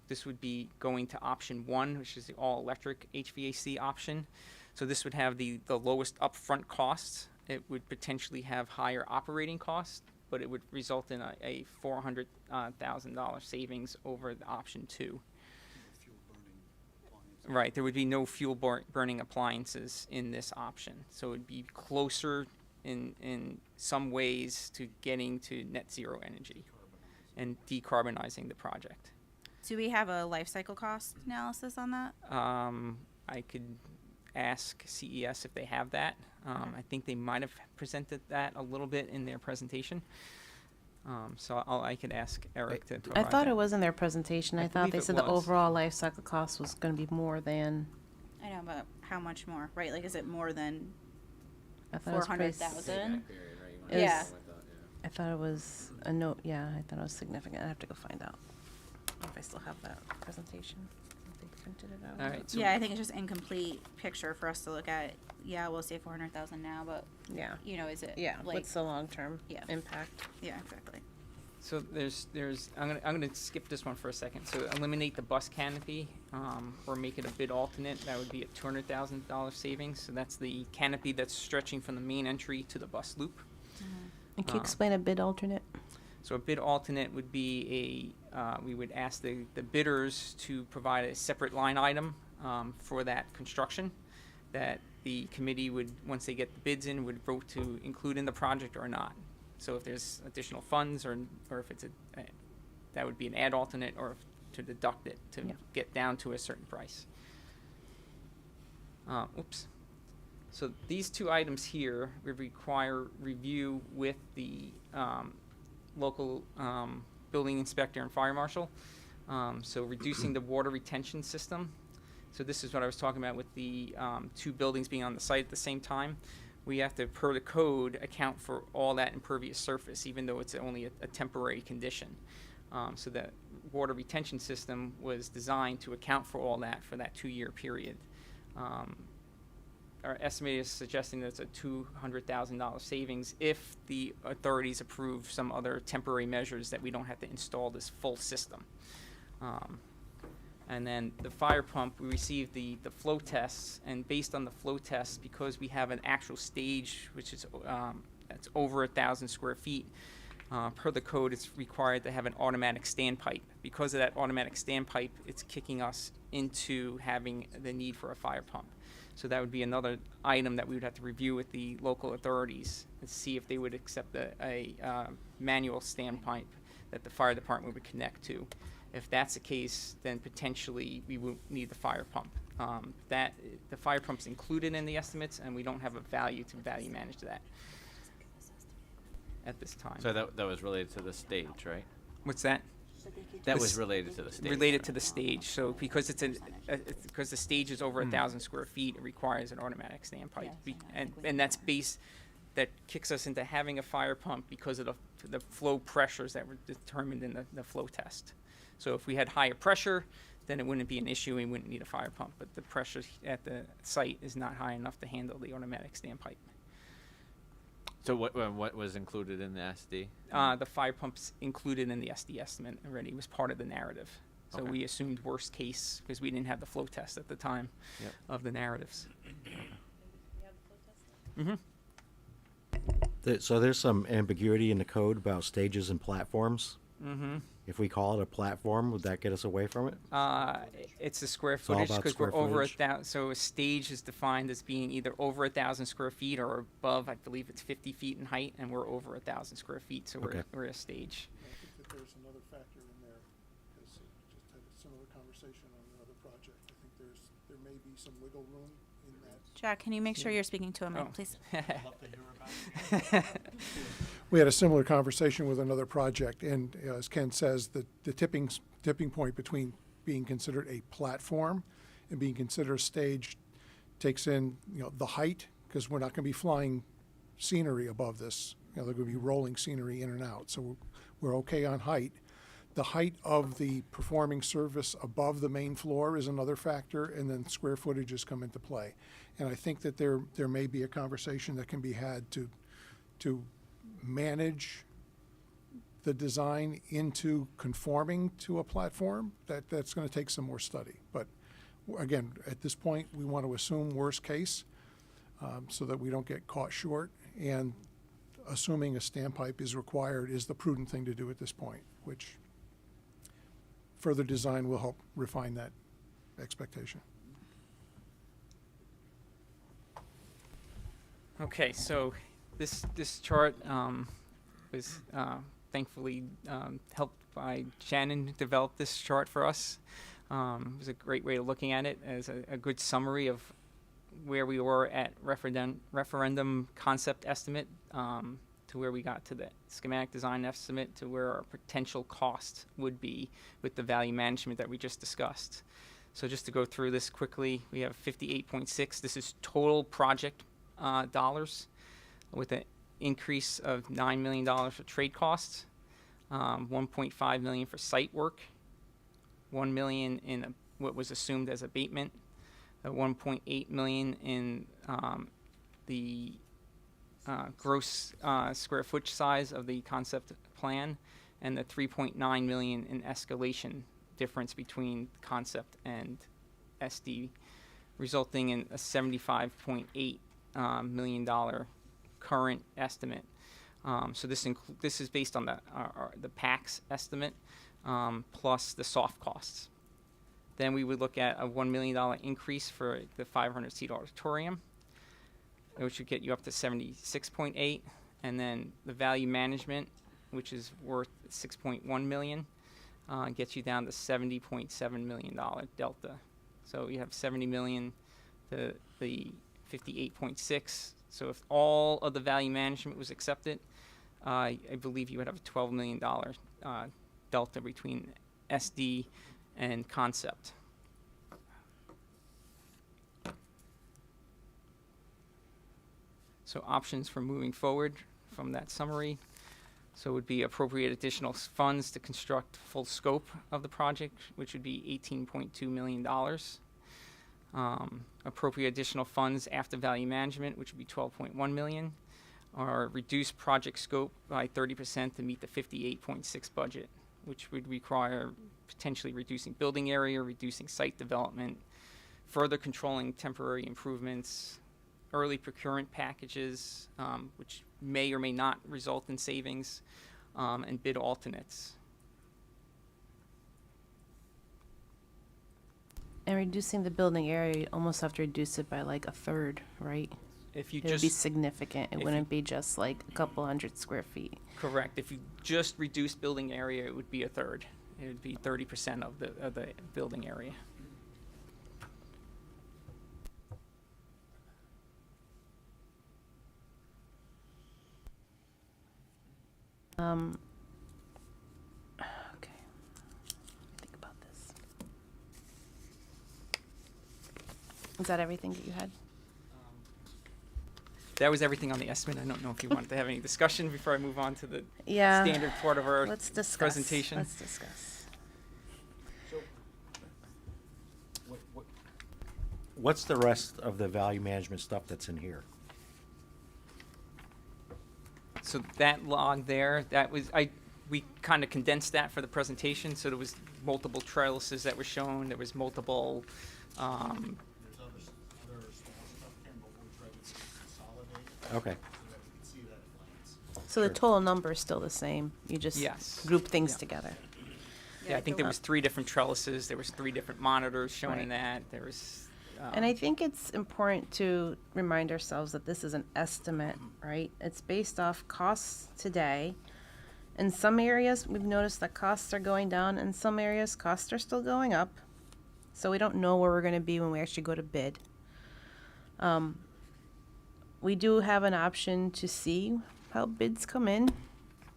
S6: This would be going to option 1, which is the all-electric HVAC option. So this would have the lowest upfront costs. It would potentially have higher operating costs, but it would result in a $400,000 savings over the option 2. Right, there would be no fuel burning appliances in this option. So it would be closer in some ways to getting to net zero energy and decarbonizing the project.
S2: Do we have a life cycle cost analysis on that?
S6: I could ask CES if they have that. I think they might have presented that a little bit in their presentation. So I could ask Eric to
S1: I
S6: provide
S1: thought
S6: that.
S1: it was in their presentation. I thought
S6: believe
S1: they
S6: it
S1: said the
S6: was.
S1: overall life cycle cost was going to be more than.
S2: I know, but how much more, right? Like, is it more than
S1: I thought it was pretty
S2: 400,000?
S1: It
S2: Yeah.
S1: was- I thought it was a note. Yeah, I thought it was significant. I have to go find out if I still have that presentation. If they printed it out.
S6: All right. So
S2: Yeah, I think it's just incomplete picture for us to look at. Yeah, we'll say 400,000 now, but
S1: Yeah.
S2: you know, is it
S1: Yeah.
S2: like,
S1: What's the long term
S2: Yeah.
S1: impact?
S2: yeah, exactly.
S6: So there's I'm gonna skip this one for a second. So eliminate the bus canopy, or make it a bid alternate. That would be a $200,000 savings. So that's the canopy that's stretching from the main entry to the bus loop.
S1: And can you explain a bid alternate?
S6: So a bid alternate would be we would ask the bidders to provide a separate line item for that construction that the committee would, once they get the bids in, would vote to include in the project or not. So if there's additional funds or if it's that would be an ad alternate, or to deduct it to
S1: Yeah.
S6: get down to a certain price. Oops. So these two items here would require review with the local building inspector and fire marshal. So reducing the water retention system. So this is what I was talking about with the two buildings being on the site at the same time. We have to, per the code, account for all that impervious surface, even though it's only a temporary condition. So the water retention system was designed to account for all that for that 2-year period. Our estimator is suggesting that it's a $200,000 savings if the authorities approve some other temporary measures that we don't have to install this full system. And then the fire pump, we received the flow tests, and based on the flow tests, because we have an actual stage which is that's over 1,000 square feet, per the code, it's required to have an automatic standpipe. Because of that automatic standpipe, it's kicking us into having the need for a fire pump. So that would be another item that we would have to review with the local authorities and see if they would accept a manual standpipe that the fire department would connect to. If that's the case, then potentially we would need the fire pump. The fire pump's included in the estimates, and we don't have a value manage that at this time.
S9: So that was related to the stage, right?
S6: What's that?
S9: That
S6: This-
S9: was related to the stage.
S6: Related to the stage. So because because the stage is over 1,000 square feet, it requires an automatic standpipe. And that's that kicks us into having a fire pump because of the flow pressures that were determined in the flow test. So if we had higher pressure, then it wouldn't be an issue. We wouldn't need a fire pump. But the pressure at the site is not high enough to handle the automatic standpipe.
S9: So what was included in the SD?
S6: The fire pump's included in the SD estimate already. It was part of the narrative. So
S9: Okay.
S6: we assumed worst case because we didn't have the flow test at the time
S9: Yep.
S6: of the narratives.
S7: So there's some ambiguity in the code about stages and platforms.
S6: Mm-hmm.
S7: If we call it a platform, would that get us away from it?
S6: It's the square
S7: all
S6: footage
S7: about
S6: because we're
S7: square
S6: over
S7: footage.
S6: so a stage is defined as being either over 1,000 square feet or above. I believe it's 50 feet in height, and we're over 1,000 square feet, so
S7: Okay.
S6: we're a stage.
S10: I think that there's another factor in there, because just had a similar conversation on another project. I think there may be some wiggle room in that.
S2: Jack, can you make sure you're speaking to a mic,
S6: Oh.
S2: please?
S10: We had a similar conversation with another project, and as Ken says, the tipping point between being considered a platform and being considered a stage takes in, the height, because we're not going to be flying scenery above this. They're going to be rolling scenery in and out, so we're okay on height. The height of the performing surface above the main floor is another factor, and then square footages come into play. And I think that there may be a conversation that can be had to manage the design into conforming to a platform. That's going to take some more study. But again, at this point, we want to assume worst case, so that we don't get caught short. And assuming a standpipe is required is the prudent thing to do at this point, which further design will help refine that expectation.
S6: Okay, so this chart was thankfully helped by Shannon who developed this chart for us. It was a great way of looking at it as a good summary of where we were at referendum concept estimate to where we got to the schematic design estimate to where our potential cost would be with the value management that we just discussed. So just to go through this quickly, we have 58.6. This is total project dollars with an increase of $9 million for trade costs, 1.5 million for site work, 1 million in what was assumed as abatement, 1.8 million in the gross square foot size of the concept plan, and the 3.9 million in escalation difference between concept and SD, resulting in a $75.8 million current estimate. So this is based on the PAX estimate plus the soft costs. Then we would look at a $1 million increase for the 500-seat auditorium, which would get you up to 76.8, and then the value management, which is worth 6.1 million, gets you down to $70.7 million delta. So you have 70 million to the 58.6. So if all of the value management was accepted, I believe you would have a $12 million delta between SD and concept. So options for moving forward from that summary. So it would be appropriate additional funds to construct full scope of the project, which would be $18.2 million. Appropriate additional funds after value management, which would be $12.1 million. Or reduce project scope by 30% to meet the 58.6 budget, which would require potentially reducing building area, reducing site development, further controlling temporary improvements, early procurement packages, which may or may not result in savings, and bid alternates.
S1: And reducing the building area, you almost have to reduce it by like a third, right?
S6: If you
S1: It would
S6: just
S1: be significant. It
S6: if
S1: wouldn't be just like a couple hundred square feet.
S6: correct, if you just reduce building area, it would be a third. It would be 30% of the building area.
S1: Okay. Think about this. Is that everything that you had?
S6: That was everything on the estimate. I don't know if you wanted to have any discussion before I move on to the
S1: Yeah.
S6: standard part of our
S1: Let's discuss.
S6: presentation.
S1: Let's discuss.
S7: What's the rest of the value management stuff that's in here?
S6: So that log there, we kind of condensed that for the presentation. So there was multiple trellises that were shown. There was multiple.
S8: There's other small stuff, Ken, but we're trying to consolidate it
S7: Okay.
S8: so that we can see that at a glance.
S1: So the total number is still the same. You just
S6: Yes.
S1: group things
S6: Yeah.
S1: together.
S6: Yeah, I think there
S3: don't-
S6: was 3 different trellises, there was 3 different monitors showing
S1: Right.
S6: that, there was.
S1: And I think it's important to remind ourselves that this is an estimate, right? It's based off costs today. In some areas, we've noticed that costs are going down. In some areas, costs are still going up. So we don't know where we're going to be when we actually go to bid. We do have an option to see how bids come in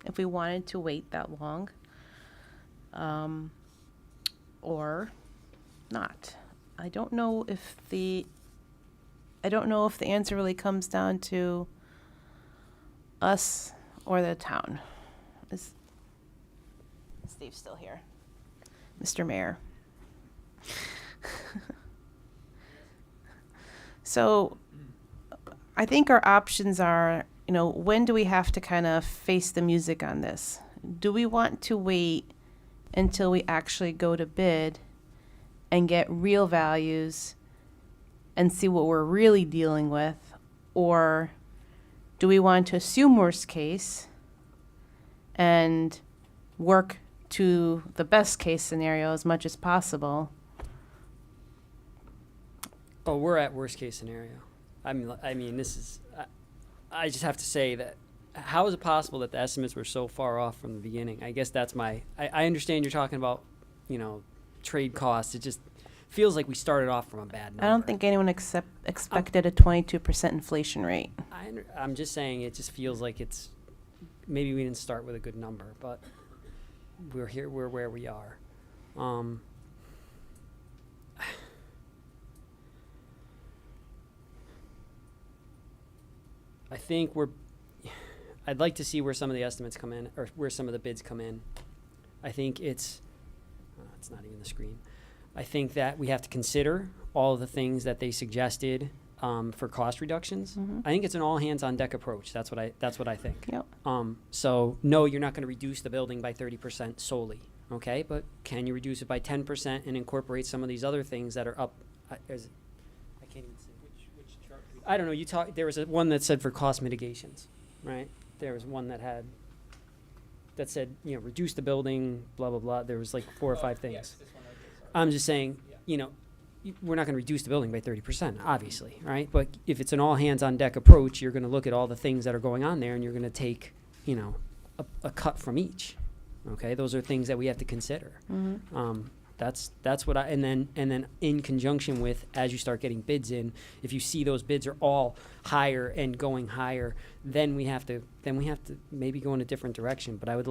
S1: if we wanted to wait that long, or not. I don't know if the answer really comes down to us or the town. Is Steve still here? Mr. Mayor. So I think our options are, when do we have to kind of face the music on this? Do we want to wait until we actually go to bid and get real values and see what we're really dealing with? Or do we want to assume worst case and work to the best case scenario as much as possible?
S12: Oh, we're at worst case scenario. I mean, this is. I just have to say that. How is it possible that the estimates were so far off from the beginning? I guess that's my. I understand you're talking about, trade costs. It just feels like we started off from a bad number.
S1: I don't think anyone expected a 22% inflation rate.
S12: I'm just saying it just feels like it's. Maybe we didn't start with a good number, but we're here. We're where we are. I think I'd like to see where some of the estimates come in, or where some of the bids come in. I think it's not even the screen. I think that we have to consider all of the things that they suggested for cost reductions. I think it's an all hands on deck approach. That's what I think.
S1: Yep.
S12: So no, you're not going to reduce the building by 30% solely. Okay, but can you reduce it by 10% and incorporate some of these other things that are up? I can't even see which chart. I don't know. There was one that said for cost mitigations, right? There was one that said reduce the building, blah blah blah. There was like 4 or 5 things.
S6: Yes, this one right there, sorry.
S12: I'm just saying, we're not going to reduce the building by 30%, obviously, right? But if it's an all hands on deck approach, you're going to look at all the things that are going on there, and you're going to take, a cut from each. Okay, those are things that we have to consider. That's what and then in conjunction with, as you start getting bids in, if you see those bids are all higher and going higher, then we have to maybe go in a different direction. But I would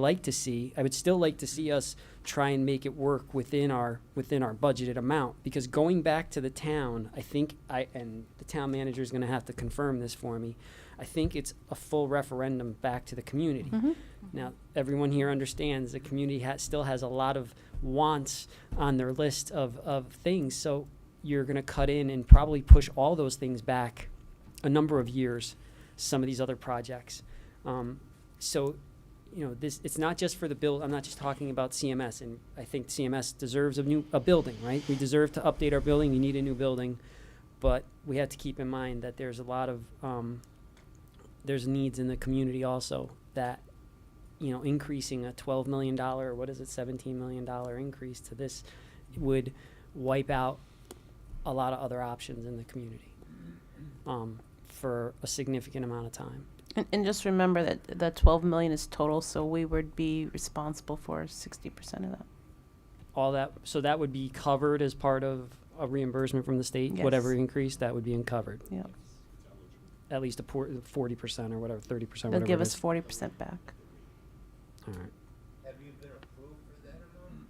S12: still like to see us try and make it work within our budgeted amount, because going back to the town, I think and the town manager is going to have to confirm this for me. I think it's a full referendum back to the community. Now, everyone here understands the community still has a lot of wants on their list of things. So you're going to cut in and probably push all those things back a number of years, some of these other projects. It's not just for the build. I'm not just talking about CMS. And I think CMS deserves a building, right? We deserve to update our building. We need a new building. But we have to keep in mind that there's a lot of there's needs in the community also that, increasing a $12 million, or what is it, $17 million increase to this would wipe out a lot of other options in the community for a significant amount of time.
S1: And just remember that the 12 million is total, so we would be responsible for 60% of that.
S12: All that, so that would be covered as part of a reimbursement from the state.
S1: Yes.
S12: Whatever increase, that would be uncovered.
S1: Yep.
S12: At least 40% or whatever, 30%.
S1: They'll
S12: whatever
S1: give
S12: it
S1: us
S12: is.
S1: 40% back.
S12: All right.
S4: Have you been approved for that amount?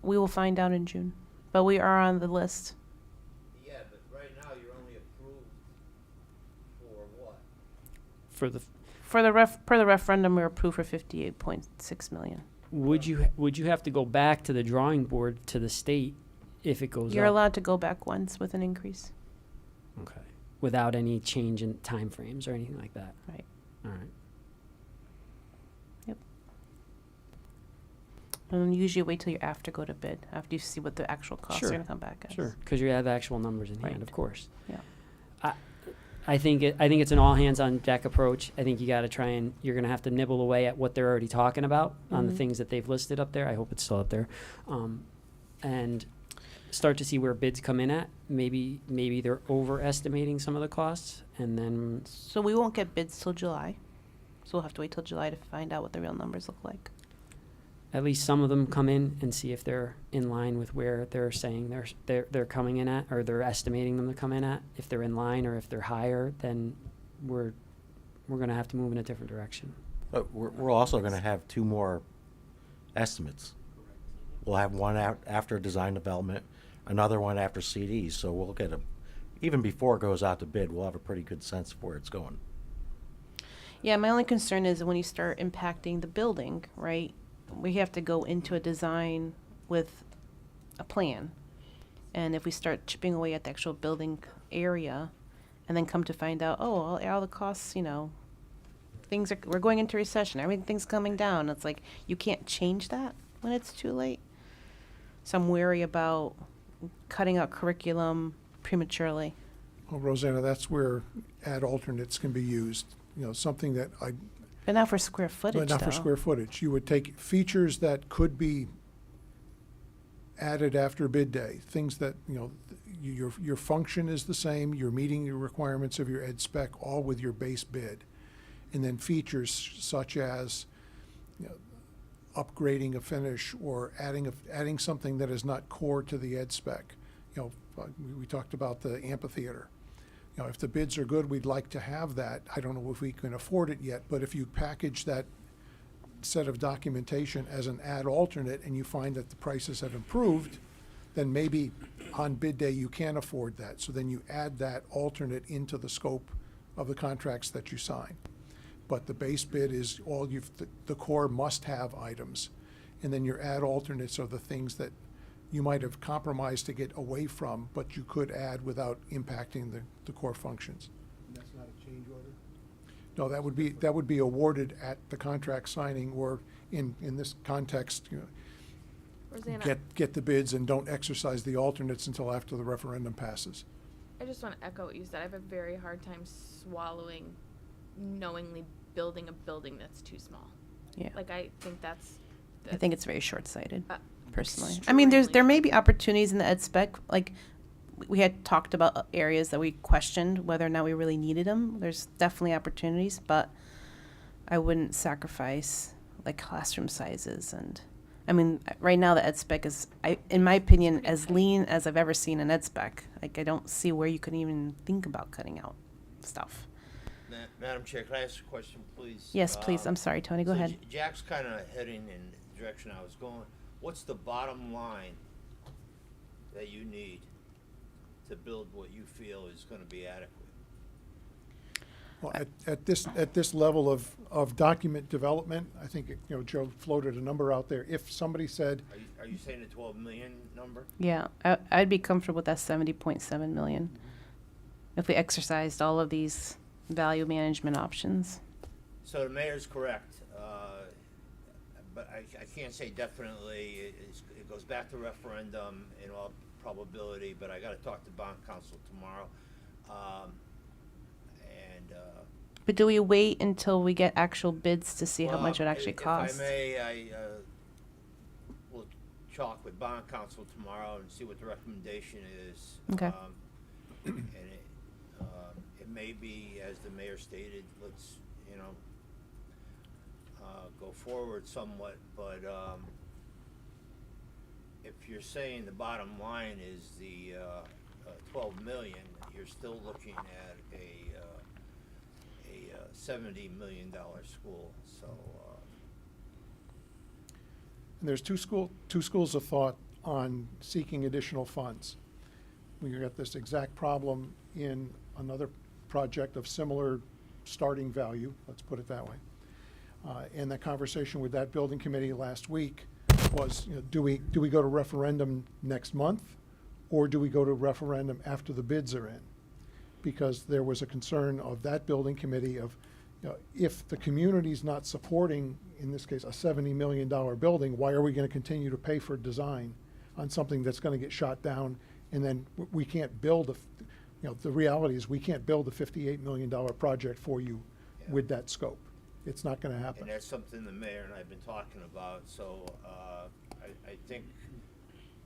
S1: We will find out in June, but we are on the list.
S4: Yeah, but right now you're only approved for what?
S12: For the
S1: Per the referendum, we were approved for 58.6 million.
S12: would you have to go back to the drawing board to the state if it goes
S1: You're
S12: up?
S1: allowed to go back once with an increase.
S12: Okay. Without any change in timeframes or anything like that.
S1: Right.
S12: All right.
S1: Yep. And usually wait till you're after go to bid, after you see what the actual costs
S12: Sure.
S1: are going to come back as.
S12: Sure, because you have actual numbers in hand,
S1: Right.
S12: of course.
S1: Yeah.
S12: I think it's an all hands on deck approach. I think you got to try and you're going to have to nibble away at what they're already talking about on the things that they've listed up there. I hope it's still up there, and start to see where bids come in at. Maybe they're overestimating some of the costs, and then
S1: So we won't get bids till July. So we'll have to wait till July to find out what the real numbers look like.
S12: at least some of them come in and see if they're in line with where they're saying they're coming in at, or they're estimating them to come in at. If they're in line or if they're higher, then we're going to have to move in a different direction.
S7: But we're also going to have 2 more estimates. We'll have one after design development, another one after CDs, so we'll get even before it goes out to bid, we'll have a pretty good sense of where it's going.
S1: Yeah, my only concern is when you start impacting the building, right? We have to go into a design with a plan. And if we start chipping away at the actual building area and then come to find out, oh, all the costs, we're going into recession, everything's coming down. It's like, you can't change that when it's too late. So I'm wary about cutting out curriculum prematurely.
S10: Well, Rosanna, that's where add alternates can be used. Something that
S1: But not for square footage,
S10: but not for
S1: though.
S10: square footage. You would take features that could be added after bid day, things that, your function is the same, you're meeting your requirements of your ed spec, all with your base bid. And then features such as, upgrading a finish or adding something that is not core to the ed spec. We talked about the amphitheater. If the bids are good, we'd like to have that. I don't know if we can afford it yet, but if you package that set of documentation as an add alternate and you find that the prices have improved, then maybe on bid day you can afford that. So then you add that alternate into the scope of the contracts that you sign. But the base bid is all the core must-have items. And then your add alternates are the things that you might have compromised to get away from, but you could add without impacting the core functions. And that's not a change order? No, that would be awarded at the contract signing, or in this context,
S5: Rosanna,
S10: get the bids and don't exercise the alternates until after the referendum passes.
S5: I just want to echo what you said. I have a very hard time swallowing knowingly building a building that's too small.
S1: Yeah.
S5: Like, I think that's
S1: I think it's very short-sighted, personally. I
S5: extremely
S1: mean, there may be opportunities in the ed spec, like we had talked about areas that we questioned whether or not we really needed them. There's definitely opportunities, but I wouldn't sacrifice like classroom sizes. And I mean, right now the ed spec is, in my opinion, as lean as I've ever seen an ed spec. Like, I don't see where you could even think about cutting out stuff.
S4: Madam Chair, can I ask a question, please?
S1: Yes, please. I'm sorry, Tony. Go ahead.
S4: Jack's kind of heading in the direction I was going. What's the bottom line that you need to build what you feel is going to be adequate?
S10: Well, at this level of document development, I think, Joe floated a number out there. If somebody said,
S4: Are you saying the 12 million number?
S1: Yeah, I'd be comfortable with that 70.7 million if we exercised all of these value management options.
S4: So the mayor's correct, but I can't say definitely. It goes back to referendum in all probability, but I got to talk to bond council tomorrow.
S1: But do we wait until we get actual bids to see how much it actually costs?
S4: If I may, I will talk with bond council tomorrow and see what the recommendation is.
S1: Okay.
S4: And it may be, as the mayor stated, let's, go forward somewhat, but if you're saying the bottom line is the 12 million, you're still looking at a $70 million school. So
S10: and there's two schools of thought on seeking additional funds. We got this exact problem in another project of similar starting value, let's put it that way. And the conversation with that building committee last week was, do we go to referendum next month, or do we go to referendum after the bids are in? Because there was a concern of that building committee of, if the community's not supporting, in this case, a $70 million building, why are we going to continue to pay for design on something that's going to get shot down, and then we can't build the reality is we can't build a $58 million project for you
S4: Yeah.
S10: with that scope. It's not gonna happen.
S4: And that's something the mayor and I have been talking about, so, I think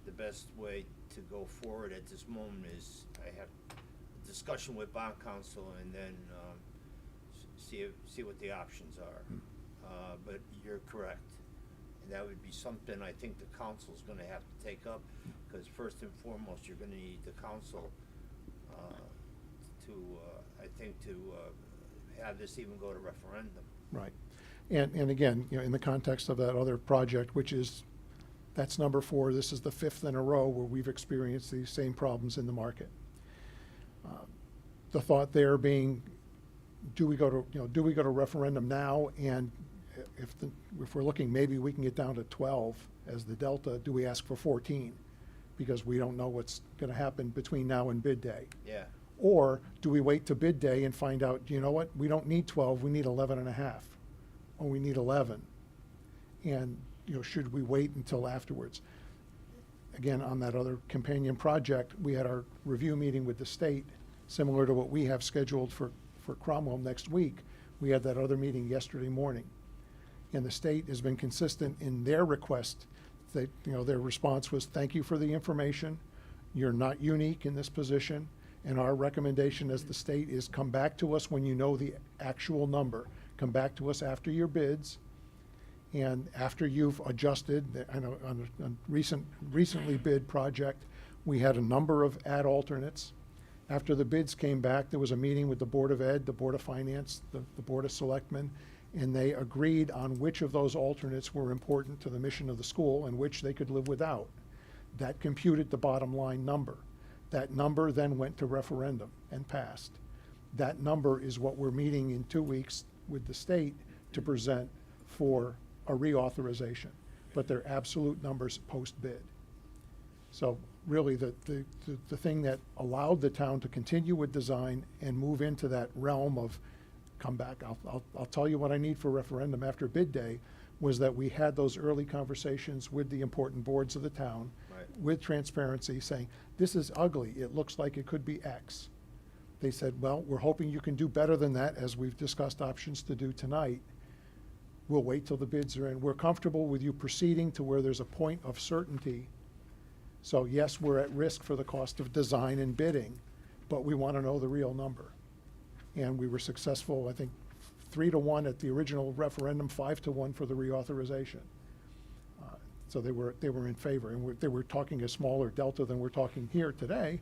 S4: the best way to go forward at this moment is I have a discussion with bond council and then, see what the options are. But you're correct. And that would be something I think the council's gonna have to take up, because first and foremost, you're gonna need the council, to have this even go to referendum.
S10: Right. And again, in the context of that other project, which is, that's number 4, this is the 5th in a row where we've experienced these same problems in the market. The thought there being, do we go to referendum now, and if we're looking, maybe we can get down to 12 as the delta, do we ask for 14? Because we don't know what's gonna happen between now and bid day.
S4: Yeah.
S10: Or do we wait to bid day and find out, you know what, we don't need 12, we need 11 and a half, or we need 11. And, should we wait until afterwards? Again, on that other companion project, we had our review meeting with the state, similar to what we have scheduled for Cromwell next week. We had that other meeting yesterday morning. And the state has been consistent in their request. They, their response was, thank you for the information. You're not unique in this position. And our recommendation as the state is come back to us when you know the actual number. Come back to us after your bids. And after you've adjusted, I know on a recently bid project, we had a number of ad alternates. After the bids came back, there was a meeting with the Board of Ed, the Board of Finance, the Board of Selectmen, and they agreed on which of those alternates were important to the mission of the school and which they could live without. That computed the bottom line number. That number then went to referendum and passed. That number is what we're meeting in 2 weeks with the state to present for a reauthorization, but they're absolute numbers post-bid. So really the thing that allowed the town to continue with design and move into that realm of come back, I'll tell you what I need for referendum after bid day, was that we had those early conversations with the important boards of the town,
S4: Right.
S10: with transparency, saying, this is ugly, it looks like it could be X. They said, well, we're hoping you can do better than that, as we've discussed options to do tonight. We'll wait till the bids are in. We're comfortable with you proceeding to where there's a point of certainty. So yes, we're at risk for the cost of design and bidding, but we want to know the real number. And we were successful, I think, 3-1 at the original referendum, 5-1 for the reauthorization. So they were in favor, and they were talking a smaller delta than we're talking here today,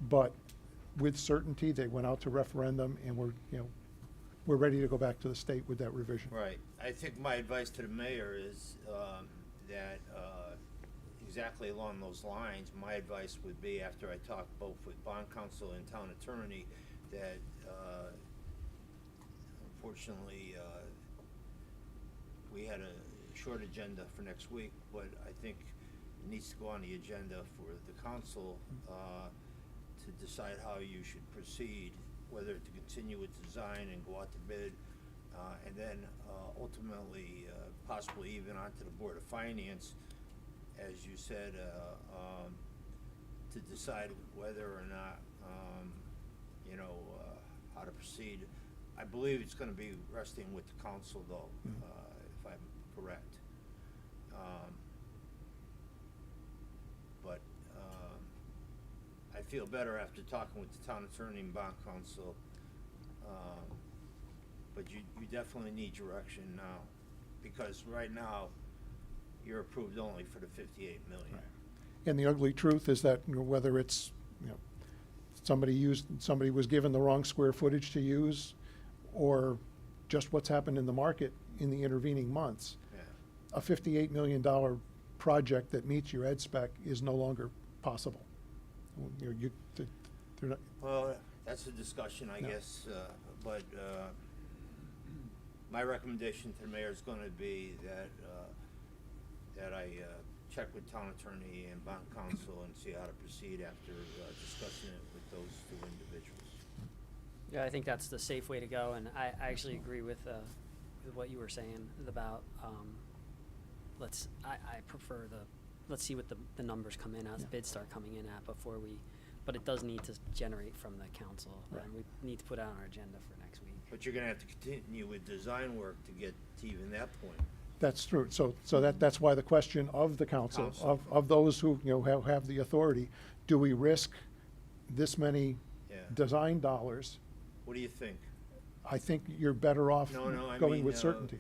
S10: but with certainty, they went out to referendum, and we're ready to go back to the state with that revision.
S4: Right. I think my advice to the mayor is, that, exactly along those lines, my advice would be, after I talk both with bond counsel and town attorney, that, unfortunately, we had a short agenda for next week, but I think it needs to go on the agenda for the council, to decide how you should proceed, whether to continue with design and go out to bid, and then, ultimately, possibly even onto the Board of Finance, as you said, to decide whether or not, how to proceed. I believe it's gonna be resting with the council though, if I'm correct. But I feel better after talking with the town attorney and bond council. But you definitely need direction now, because right now, you're approved only for the 58 million.
S10: Right. And the ugly truth is that, whether it's, somebody was given the wrong square footage to use, or just what's happened in the market in the intervening months,
S4: Yeah.
S10: a $58 million project that meets your ed spec is no longer possible. They're not,
S4: Well, that's a discussion, I
S10: No.
S4: guess, but my recommendation to the mayor is gonna be that I check with town attorney and bond counsel and see how to proceed after discussing it with those 2 individuals.
S12: Yeah, I think that's the safe way to go, and I actually agree with what you were saying about, I prefer let's see what the numbers come in as bids start coming in at before we but it does need to generate from the council,
S10: Right.
S12: and we need to put it on our agenda for next week.
S4: But you're gonna have to continue with design work to get to even that point.
S10: That's true. So that's why the question of the council,
S4: Council.
S10: of those who, have the authority, do we risk this many
S4: Yeah.
S10: design dollars?
S4: What do you think?
S10: I think you're better off
S4: No, I
S10: going
S4: mean,
S10: with certainty.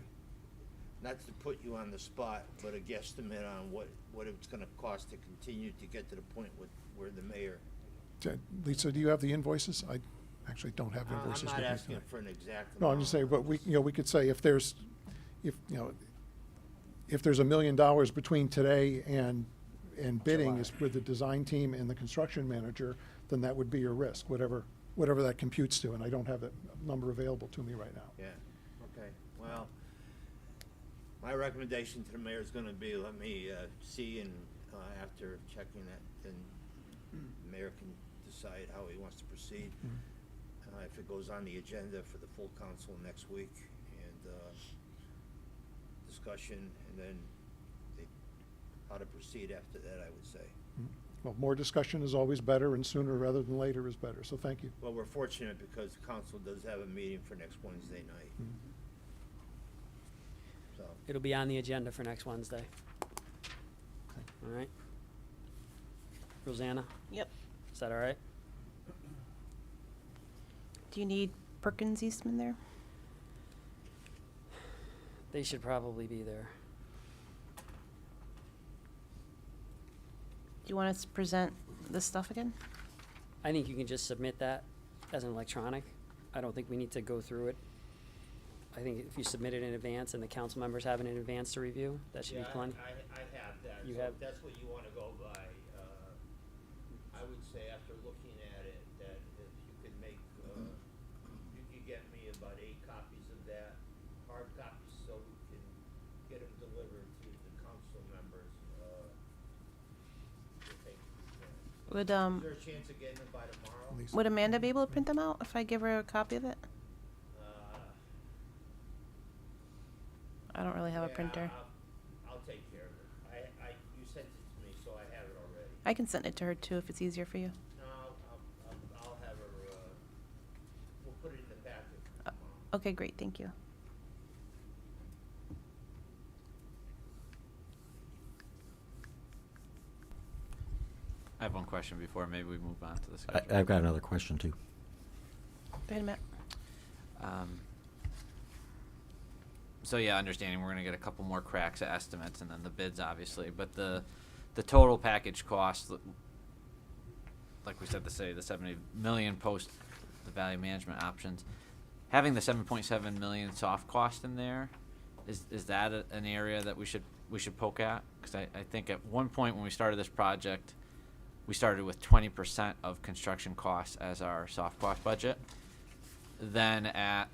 S4: Not to put you on the spot, but a guesstimate on what it's gonna cost to continue to get to the point where the mayor.
S10: Lisa, do you have the invoices? I actually don't have
S4: I'm
S10: invoices
S4: not
S10: with me
S4: asking
S10: tonight.
S4: for an exact amount.
S10: No, I'm just saying, but we could say if there's $1 million between today and bidding
S12: July.
S10: is with the design team and the construction manager, then that would be your risk, whatever that computes to, and I don't have that number available to me right now.
S4: Yeah, okay, well, my recommendation to the mayor is gonna be, let me, see, and, after checking that, then the mayor can decide how he wants to proceed. If it goes on the agenda for the full council next week, and, discussion, and then how to proceed after that, I would say.
S10: Well, more discussion is always better, and sooner rather than later is better, so thank you.
S4: Well, we're fortunate because the council does have a meeting for next Wednesday night. So,
S12: It'll be on the agenda for next Wednesday. All right. Rosanna,
S1: Yep.
S12: is that all right?
S1: Do you need Perkins Eastman there?
S12: They should probably be there.
S1: Do you want us to present this stuff again?
S12: I think you can just submit that as an electronic. I don't think we need to go through it. I think if you submit it in advance and the council members have it in advance to review, that should be plenty.
S4: I have that.
S12: You
S4: So
S12: have-
S4: if that's what you wanna go by, I would say after looking at it, that if you could make, you could get me about 8 copies of that, hard copies, so we can get them delivered to the council members, if they can.
S1: Would,
S4: Is there a chance of getting them by tomorrow?
S10: Lisa?
S1: would Amanda be able to print them out if I give her a copy of it? I don't really have a
S4: Yeah,
S1: printer.
S4: I'll take care of it. You sent it to me, so I have it already.
S1: I can send it to her too if it's easier for you.
S4: No, I'll have her, we'll put it in the packet for tomorrow.
S1: Okay, great, thank you.
S9: I have one question before maybe we move on to the schedule.
S7: I've got another question too.
S1: Go ahead, Matt.
S9: So yeah, understanding we're gonna get a couple more cracks at estimates and then the bids obviously, but the total package cost, like we said, the 70 million post the value management options, having the 7.7 million soft cost in there, is that an area that we should poke at? Because I think at one point when we started this project, we started with 20% of construction costs as our soft cost budget. Then at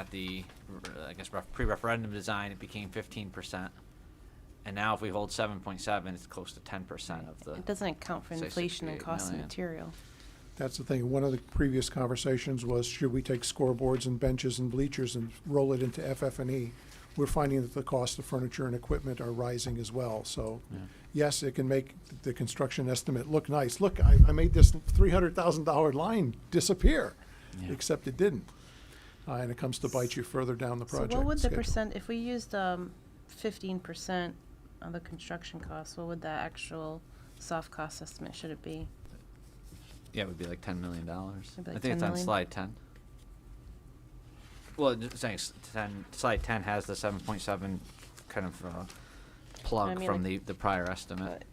S9: the I guess pre-referendum design, it became 15%, and now if we hold 7.7, it's close to 10% of the.
S1: It doesn't account for
S9: say
S1: inflation and
S9: 68
S1: cost of
S9: million.
S1: material.
S10: That's the thing. One of the previous conversations was, should we take scoreboards and benches and bleachers and roll it into FF&E? We're finding that the cost of furniture and equipment are rising as well. So,
S9: Yeah.
S10: yes, it can make the construction estimate look nice. Look, I made this $300,000 line disappear,
S9: Yeah.
S10: except it didn't. And it comes to bite you further down the project
S1: So what would the
S10: schedule.
S1: percent, if we used 15% of the construction cost, what would that actual soft cost estimate, should it be?
S9: Yeah, it would be like $10 million.
S1: It'd be
S9: I
S1: like
S9: think it's
S1: 10
S9: on
S1: million?
S9: slide 10. Well, just saying, slide 10 has the 7.7 kind of plug
S1: mean,
S9: from
S1: like-
S9: the prior estimate.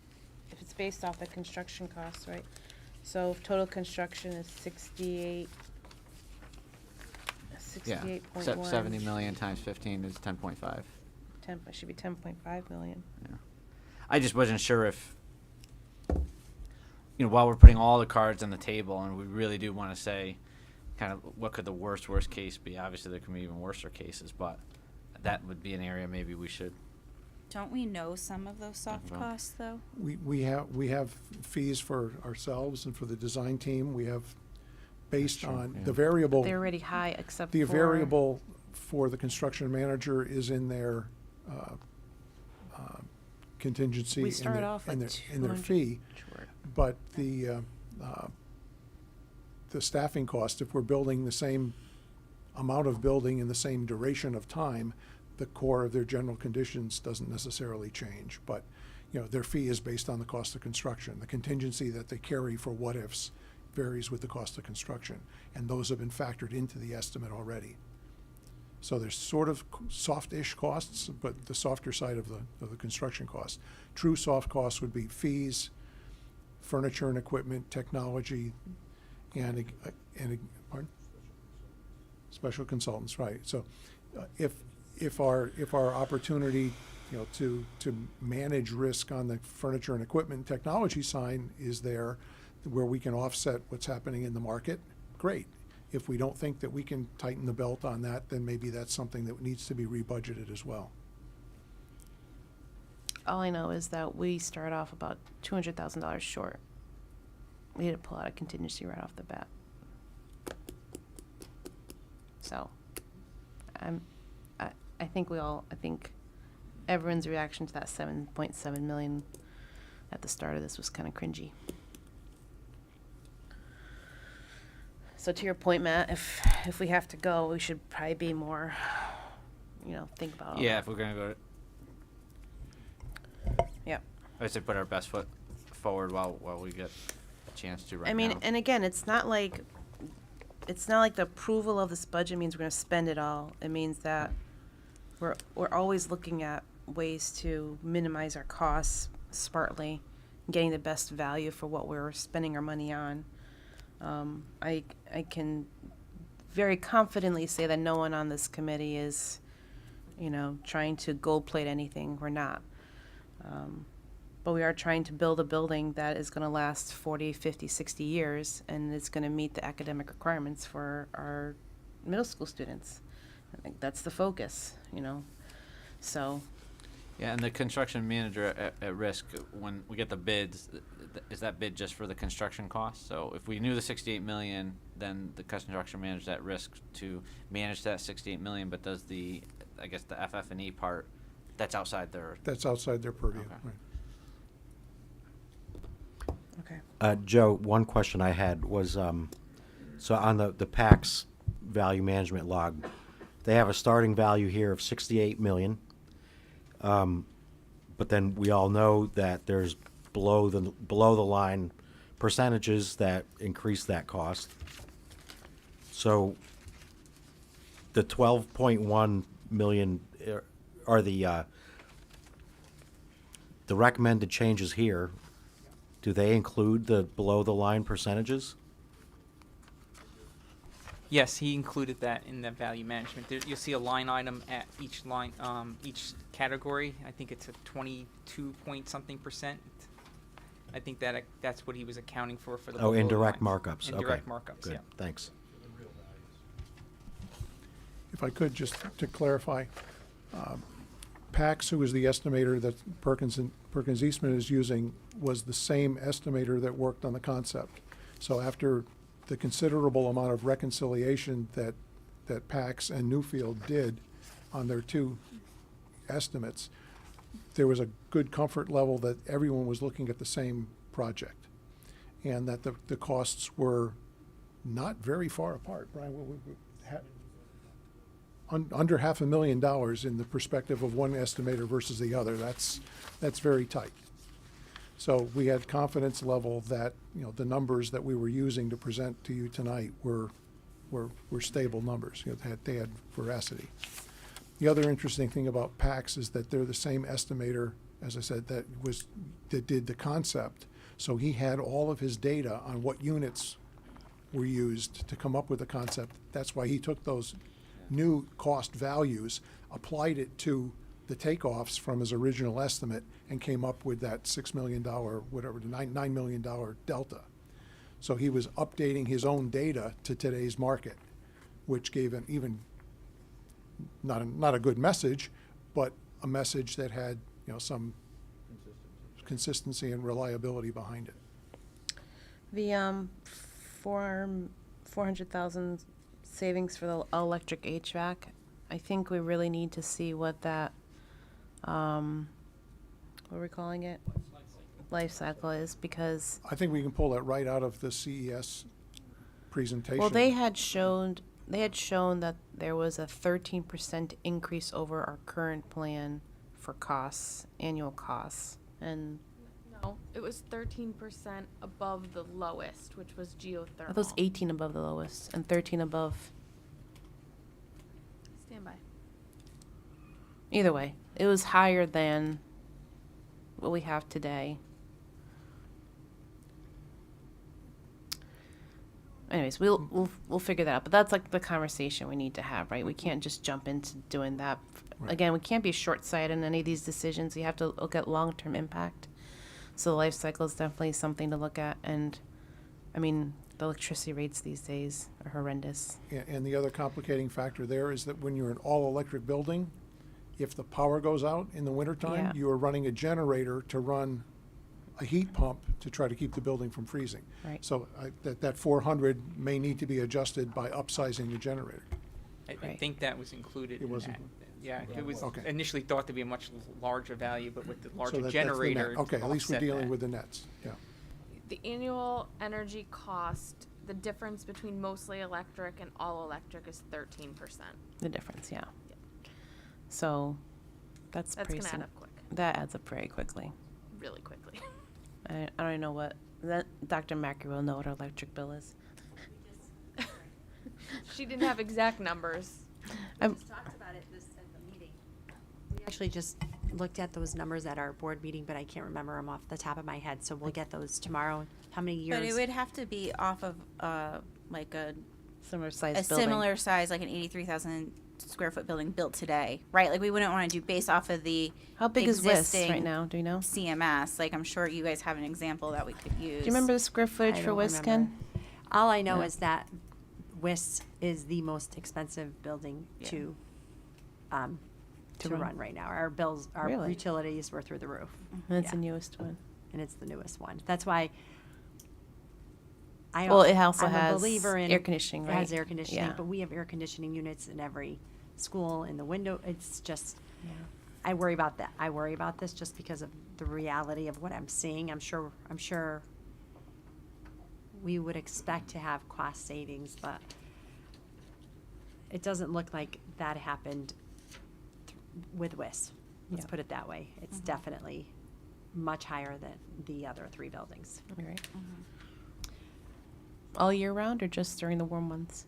S1: But if it's based off the construction costs, right? So if total construction is 68,
S9: Yeah,
S1: 68.1.
S9: 70 million times 15 is 10.5.
S1: It should be 10.5 million.
S9: Yeah. I just wasn't sure if, while we're putting all the cards on the table and we really do want to say kind of what could the worst case be. Obviously, there can be even worser cases, but that would be an area maybe we should.
S2: Don't we know some of those soft
S9: Well-
S2: costs, though?
S10: We have fees for ourselves and for the design team. We have, based
S9: That's true,
S10: on
S9: yeah.
S10: the variable.
S1: They're already high except
S10: The
S1: for.
S10: variable for the construction manager is in their contingency
S1: We
S10: and
S1: started
S10: their-
S1: off
S10: and
S1: with
S10: their- and their fee.
S1: Sure.
S10: But the the staffing cost, if we're building the same amount of building in the same duration of time, the core of their general conditions doesn't necessarily change. But, you know, their fee is based on the cost of construction. The contingency that they carry for what-ifs varies with the cost of construction, and those have been factored into the estimate already. So there's sort of soft-ish costs, but the softer side of the construction cost. True soft costs would be fees, furniture and equipment, technology, and pardon? Special consultants, right. So if our opportunity, you know, to manage risk on the furniture and equipment and technology side is there, where we can offset what's happening in the market, great. If we don't think that we can tighten the belt on that, then maybe that's something that needs to be rebudgeted as well.
S1: All I know is that we start off about $200,000 short. We had to pull out a contingency right off the bat. So, I think everyone's reaction to that 7.7 million at the start of this was kind of cringy. So to your point, Matt, if we have to go, we should probably be more, you know, think about all
S9: Yeah,
S1: that.
S9: if we're gonna go,
S1: Yep.
S9: I would say put our best foot forward while we get a chance to right
S1: I mean,
S9: now.
S1: and again, it's not like the approval of this budget means we're going to spend it all. It means that we're always looking at ways to minimize our costs smartly, getting the best value for what we're spending our money on. I can very confidently say that no one on this committee is, you know, trying to gold plate anything. We're not. But we are trying to build a building that is going to last 40, 50, 60 years, and it's going to meet the academic requirements for our middle school students. I think that's the focus, you know. So,
S9: Yeah, and the construction manager at risk, when we get the bids, is that bid just for the construction costs? So if we knew the 68 million, then the construction manager's at risk to manage that 68 million, but does the FF&E part, that's outside their.
S10: That's outside their purview.
S9: Okay.
S10: Right.
S1: okay.
S7: Joe, one question I had was, so on the PACS value management log, they have a starting value here of 68 million. But then we all know that there's below the line percentages that increase that cost. So the 12.1 million are the recommended changes here. Do they include the below the line percentages?
S6: Yes, he included that in the value management. You'll see a line item at each line, each category. I think it's a 22 point something %. I think that's what he was accounting for the.
S7: Oh,
S6: below the
S7: indirect
S6: lines.
S7: markups.
S6: Indirect
S7: Okay.
S6: markups.
S7: Good.
S6: Yeah.
S7: Thanks.
S10: If I could, just to clarify, PACS, who is the estimator that Perkins Eastman is using, was the same estimator that worked on the concept. So after the considerable amount of reconciliation that PACS and Newfield did on their two estimates, there was a good comfort level that everyone was looking at the same project, and that the costs were not very far apart. Brian, under $500,000 in the perspective of one estimator versus the other. That's very tight. So we had confidence level that, you know, the numbers that we were using to present to you tonight were stable numbers. You know, they had veracity. The other interesting thing about PACS is that they're the same estimator, as I said, that did the concept. So he had all of his data on what units were used to come up with the concept. That's why he took those new cost values, applied it to the takeoffs from his original estimate, and came up with that $6 million, whatever, the $9 million delta. So he was updating his own data to today's market, which gave an even not a good message, but a message that had, you know, some consistency and reliability behind it.
S1: The 400,000 savings for the electric HVAC, I think we really need to see what that, what are we calling it? life cycle is because,
S10: I think we can pull that right out of the CES presentation.
S1: well, they had shown that there was a 13% increase over our current plan for costs, annual costs. And
S5: No, it was 13% above the lowest, which was geothermal.
S1: I thought it was 18 above the lowest and 13 above.
S5: Stand by.
S1: Either way, it was higher than what we have today. Anyways, we'll figure that out. But that's like the conversation we need to have, right? We can't just jump into doing that.
S10: Right.
S1: Again, we can't be short-sighted in any of these decisions. We have to look at long-term impact. So the life cycle is definitely something to look at. And I mean, the electricity rates these days are horrendous.
S10: And the other complicating factor there is that when you're an all-electric building, if the power goes out in the wintertime,
S1: Yeah.
S10: you are running a generator to run a heat pump to try to keep the building from freezing.
S1: Right.
S10: So that 400 may need to be adjusted by upsizing the generator.
S6: I
S1: Right.
S6: think that was included
S10: It
S6: in
S10: was
S6: that.
S10: included.
S6: Yeah, it was
S10: Okay.
S6: initially thought to be a much larger value, but with the
S10: So
S6: larger
S10: that's the net.
S6: generator.
S10: Okay, at least we're
S6: offset
S10: dealing
S6: that.
S10: with the nets, yeah.
S5: The annual energy cost, the difference between mostly electric and all electric is 13%.
S1: The difference, yeah. So that's
S5: That's
S1: pretty
S5: gonna add
S1: sim-
S5: up quick,
S1: That adds up very quickly.
S5: really quickly.
S1: I don't even know what that Dr. Mackey will know what our electric bill is.
S5: She didn't have exact numbers.
S1: I'm,
S13: Just talked about it at the meeting. We actually just looked at those numbers at our board meeting, but I can't remember them off the top of my head, so we'll get those tomorrow. How many years?
S2: But it would have to be off of, like
S1: similar
S2: a
S1: size building.
S2: similar size, like an 83,000 square foot building built today, right? Like we wouldn't want to do based off of the
S1: How big is WIS
S2: existing
S1: right now? Do you know?
S2: CMS. Like I'm sure you guys have an example that we could use.
S1: Do you remember the square footage
S13: I
S1: for
S13: don't
S1: WIS, Ken?
S13: remember. All I know
S1: Yeah.
S13: is that WIS is the most expensive building
S2: Yeah.
S13: to
S1: To
S13: run.
S1: run.
S13: Right now. Our bills, our
S1: Really?
S13: utilities were through the roof.
S1: That's
S13: Yeah.
S1: the newest one.
S13: And it's the newest one. That's why
S1: Well, it also
S13: I'm
S1: has
S13: a believer in
S1: air conditioning,
S13: It has
S1: right?
S13: air conditioning,
S1: Yeah.
S13: but we have air conditioning units in every school in the window. It's just,
S1: Yeah.
S13: I worry about that. I worry about this just because of the reality of what I'm seeing. I'm sure we would expect to have cost savings, but it doesn't look like that happened with WIS. Let's
S1: Yeah.
S13: put it that way. It's definitely much higher than the other three buildings.
S1: Right. All year round or just during the warm months?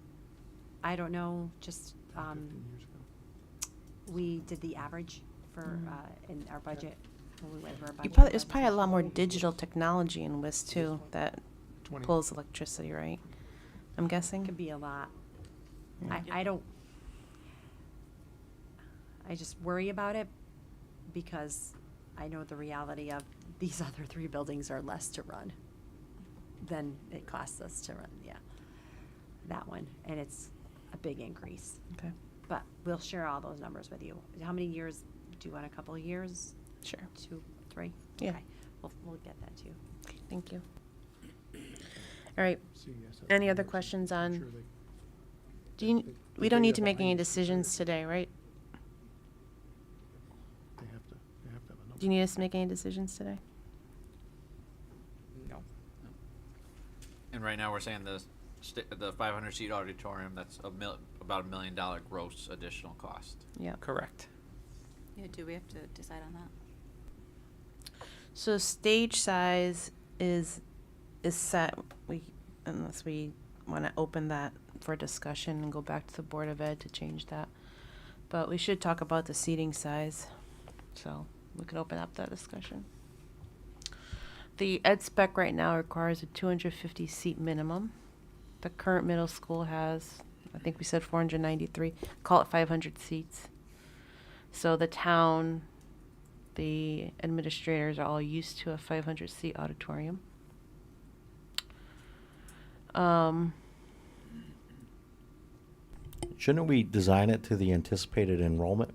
S13: I don't know, just,
S10: 15 years ago.
S13: we did the average for, in our budget, when we went over our budget.
S1: There's probably a lot more digital technology in WIS too that
S10: 20.
S1: pulls electricity, right? I'm guessing.
S13: Could be a lot.
S1: Yeah.
S13: I just worry about it because I know the reality of these other three buildings are less to run than it costs us to run, that one, and it's a big increase.
S1: Okay.
S13: But we'll share all those numbers with you. How many years, do you want a couple of years?
S1: Sure.
S13: 2, 3?
S1: Yeah.
S13: Okay. We'll get that to you.
S1: Okay, thank you. All right.
S10: CES has
S1: Any other
S10: numbers.
S1: questions
S10: I'm
S1: on?
S10: sure they-
S1: Do you?
S10: the
S1: We don't need
S10: data
S1: to make any
S10: behind it is
S1: decisions
S10: there.
S1: today, right?
S10: They have to have a number.
S1: Do you need us to make any decisions today?
S6: No.
S9: And right now, we're saying the 500 seat auditorium, that's about $1 million gross additional cost.
S1: Yeah.
S6: Correct.
S2: Yeah, do we have to decide on that?
S1: So stage size is set. Unless we want to open that for discussion and go back to the Board of Ed to change that. But we should talk about the seating size. So we can open up that discussion. The ed spec right now requires a 250 seat minimum. The current middle school has, I think we said 493, call it 500 seats. So the town, the administrators are all used to a 500 seat auditorium.
S7: Shouldn't we design it to the anticipated enrollment?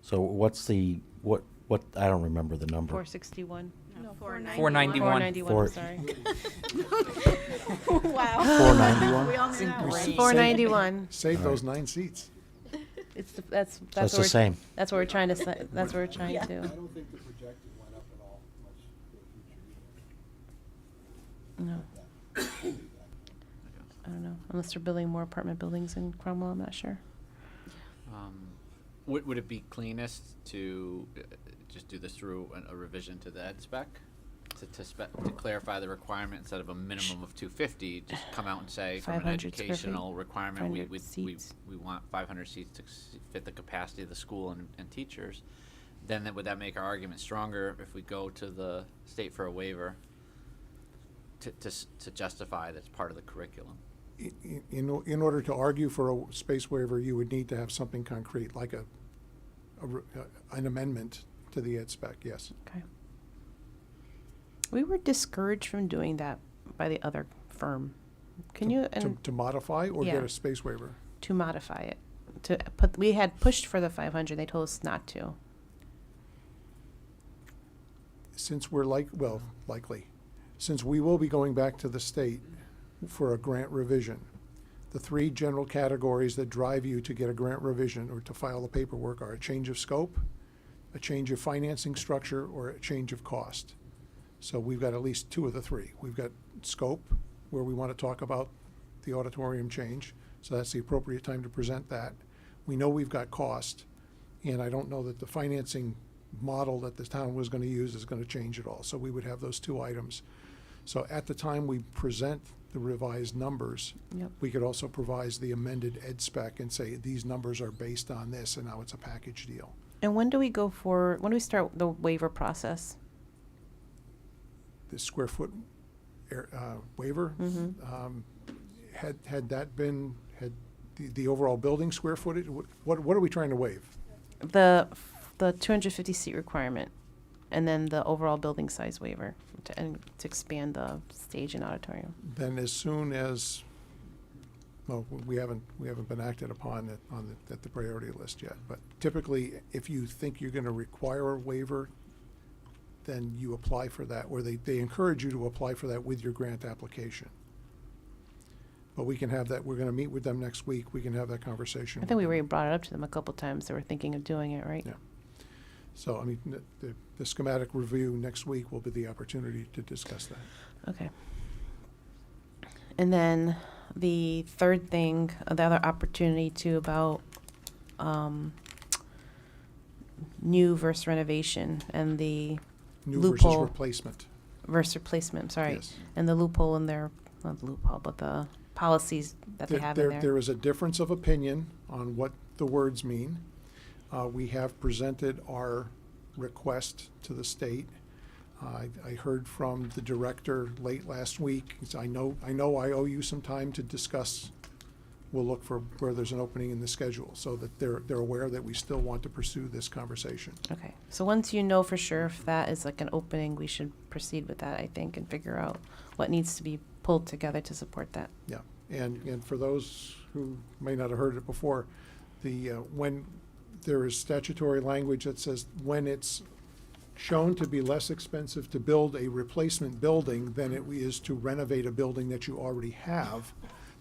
S7: So what's what, I don't remember the number.
S1: 461.
S2: No,
S6: 491.
S1: 491, sorry.
S2: Wow.
S7: 491?
S2: We all knew that one.
S1: 491.
S10: Save
S7: All
S10: those
S7: right.
S10: 9 seats.
S1: It's
S7: So it's the same.
S1: That's what we're trying to say. That's what we're trying to.
S14: I don't think the projected went up at all much.
S1: No. I don't know, unless they're building more apartment buildings in Cromwell, I'm not sure.
S9: Would it be cleanest to just do this through a revision to the ed spec? To clarify the requirement instead of a minimum of 250, just come out and say from an
S1: 500 square feet,
S9: educational requirement,
S1: 500 seats.
S9: we want 500 seats to fit the capacity of the school and teachers. Then would that make our argument stronger if we go to the state for a waiver to justify that's part of the curriculum?
S10: In order to argue for a space waiver, you would need to have something concrete, like an amendment to the ed spec, yes.
S1: Okay. We were discouraged from doing that by the other firm. Can you, and
S10: To modify or get
S1: Yeah.
S10: a space waiver?
S1: to modify it, we had pushed for the 500, they told us not to.
S10: Since we're likely, since we will be going back to the state for a grant revision, the three general categories that drive you to get a grant revision or to file the paperwork are a change of scope, a change of financing structure, or a change of cost. So we've got at least two of the three. We've got scope, where we want to talk about the auditorium change, so that's the appropriate time to present that. We know we've got cost, and I don't know that the financing model that the town was going to use is going to change at all. So we would have those two items. So at the time we present the revised numbers,
S1: Yep.
S10: we could also provide the amended ed spec and say, these numbers are based on this, and now it's a package deal.
S1: And when do we start the waiver process?
S10: The square foot waiver, had that been, had the overall building square footage, what are we trying to waive?
S1: The 250 seat requirement, and then the overall building size waiver to expand the stage and auditorium.
S10: Then as soon as, well, we haven't been acted upon at the priority list yet, but typically, if you think you're gonna require a waiver, then you apply for that, or they encourage you to apply for that with your grant application. But we can have that, we're gonna meet with them next week, we can have that conversation.
S1: I think we already brought it up to them a couple times. They were thinking of doing it, right?
S10: Yeah. So, I mean, the schematic review next week will be the opportunity to discuss that.
S1: Okay. And then the third thing, the other opportunity too about new versus renovation and the
S10: New versus
S1: loophole
S10: replacement.
S1: versus replacement, I'm sorry.
S10: Yes.
S1: And the loophole in their, not the loophole, but the policies that they have in there.
S10: There is a difference of opinion on what the words mean. We have presented our request to the state. I heard from the director late last week. He said, I know I owe you some time to discuss. We'll look for where there's an opening in the schedule, so that they're aware that we still want to pursue this conversation.
S1: Okay, so once you know for sure if that is like an opening, we should proceed with that, I think, and figure out what needs to be pulled together to support that.
S10: Yeah, and for those who may not have heard it before, when there is statutory language that says when it's shown to be less expensive to build a replacement building than it is to renovate a building that you already have,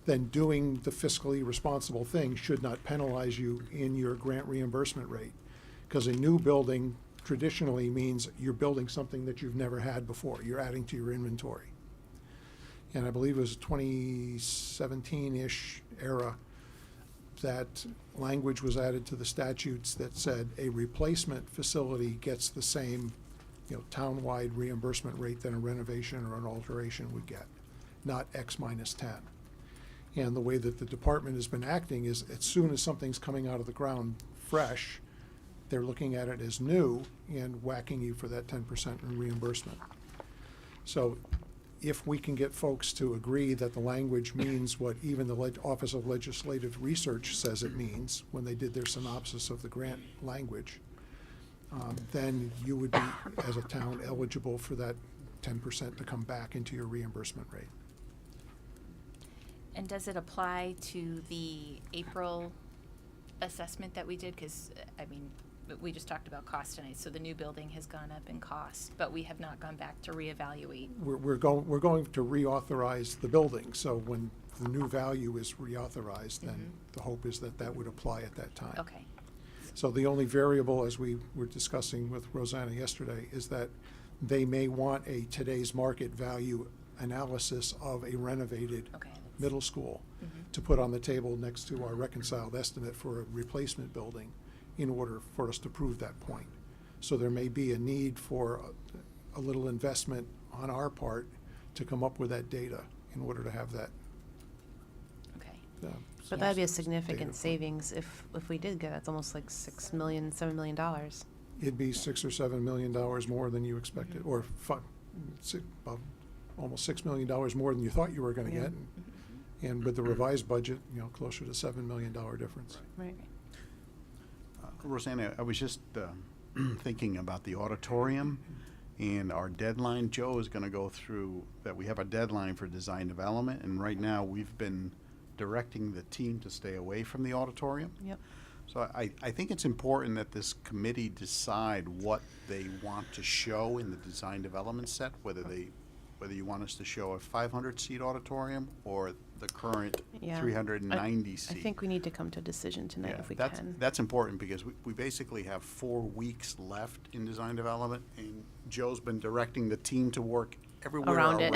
S10: then doing the fiscally responsible thing should not penalize you in your grant reimbursement rate. Because a new building traditionally means you're building something that you've never had before. You're adding to your inventory. And I believe it was 2017-ish era that language was added to the statutes that said a replacement facility gets the same, town-wide reimbursement rate than a renovation or an alteration would get, not X minus 10. And the way that the department has been acting is, as soon as something's coming out of the ground fresh, they're looking at it as new and whacking you for that 10% in reimbursement. So if we can get folks to agree that the language means what even the Office of Legislative Research says it means when they did their synopsis of the grant language, then you would be, as a town, eligible for that 10% to come back into your reimbursement rate.
S11: And does it apply to the April assessment that we did? Because, we just talked about cost tonight, so the new building has gone up in cost, but we have not gone back to reevaluate.
S10: We're going to reauthorize the building, so when the new value is reauthorized, then the hope is that that would apply at that time.
S11: Okay.
S10: So the only variable, as we were discussing with Rosanna yesterday, is that they may want a today's market value analysis of a renovated
S11: Okay.
S10: middle school to put on the table next to our reconciled estimate for a replacement building in order for us to prove that point. So there may be a need for a little investment on our part to come up with that data in order to have that.
S11: Okay.
S1: But that'd be a
S10: data
S1: significant
S10: point.
S1: savings if we did get, that's almost like $6 million, $7 million.
S10: It'd be $6 or $7 million more than you expected, or about almost $6 million more than you thought you were gonna
S1: Yeah.
S10: get. And with the revised budget, closer to $7 million difference.
S1: Right.
S8: Rosanna, I was just thinking about the auditorium and our deadline. Joe is going to go through that. We have a deadline for design development, and right now we've been directing the team to stay away from the auditorium.
S1: Yep.
S8: So I think it's important that this committee decide what they want to show in the design development set, whether you want us to show a 500-seat auditorium or the current
S1: Yeah.
S8: 390
S1: I
S8: seat.
S1: think we need to come to a decision tonight if we can.
S8: That's important because we basically have 4 weeks left in design development, and Joe's been directing the team to work everywhere
S1: Around it.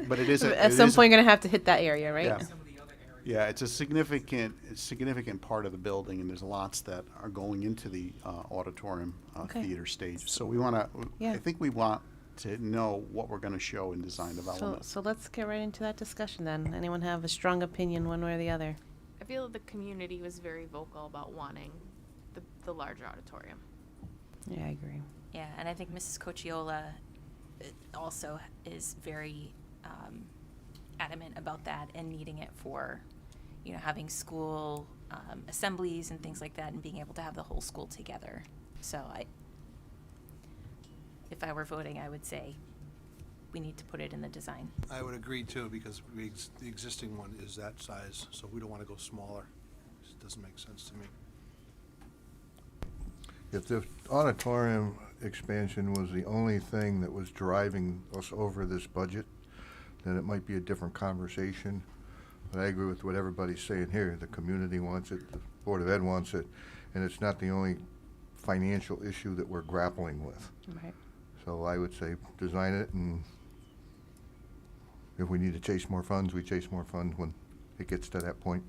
S8: But it is
S1: At some point, gonna have to hit that area, right?
S8: Yeah. Yeah, it's a significant part of the building, and there's lots that are going into the auditorium
S1: Okay.
S8: theater stage. So we want to.
S1: Yeah.
S8: I think we want to know what we're going to show in design
S1: So,
S8: development.
S1: so let's get right into that discussion then. Anyone have a strong opinion one way or the other?
S5: I feel the community was very vocal about wanting the larger auditorium.
S1: Yeah, I agree.
S11: Yeah, and I think Mrs. Cocciola also is very adamant about that and needing it for, having school assemblies and things like that, and being able to have the whole school together. So if I were voting, I would say we need to put it in the design.
S14: I would agree too, because the existing one is that size, so we don't want to go smaller. It doesn't make sense to me.
S15: If the auditorium expansion was the only thing that was driving us over this budget, then it might be a different conversation. But I agree with what everybody's saying here. The community wants it, the Board of Ed wants it, and it's not the only financial issue that we're grappling with.
S1: Right.
S15: So I would say design it, and if we need to chase more funds, we chase more funds when it gets to that point.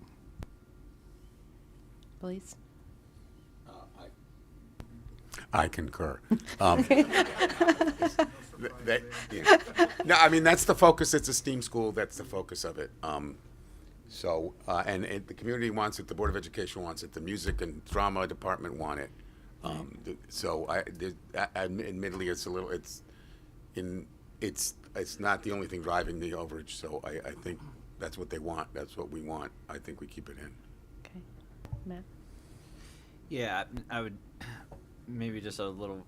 S1: Please.
S16: I concur. Yeah. No, I mean, that's the focus. It's a STEAM school. That's the focus of it. And the community wants it. The Board of Education wants it. The music and drama department want it. Admittedly, it's not the only thing driving the overage. So I think that's what they want. That's what we want. I think we keep it in.
S1: Okay. Matt?
S9: Yeah, I would maybe just a little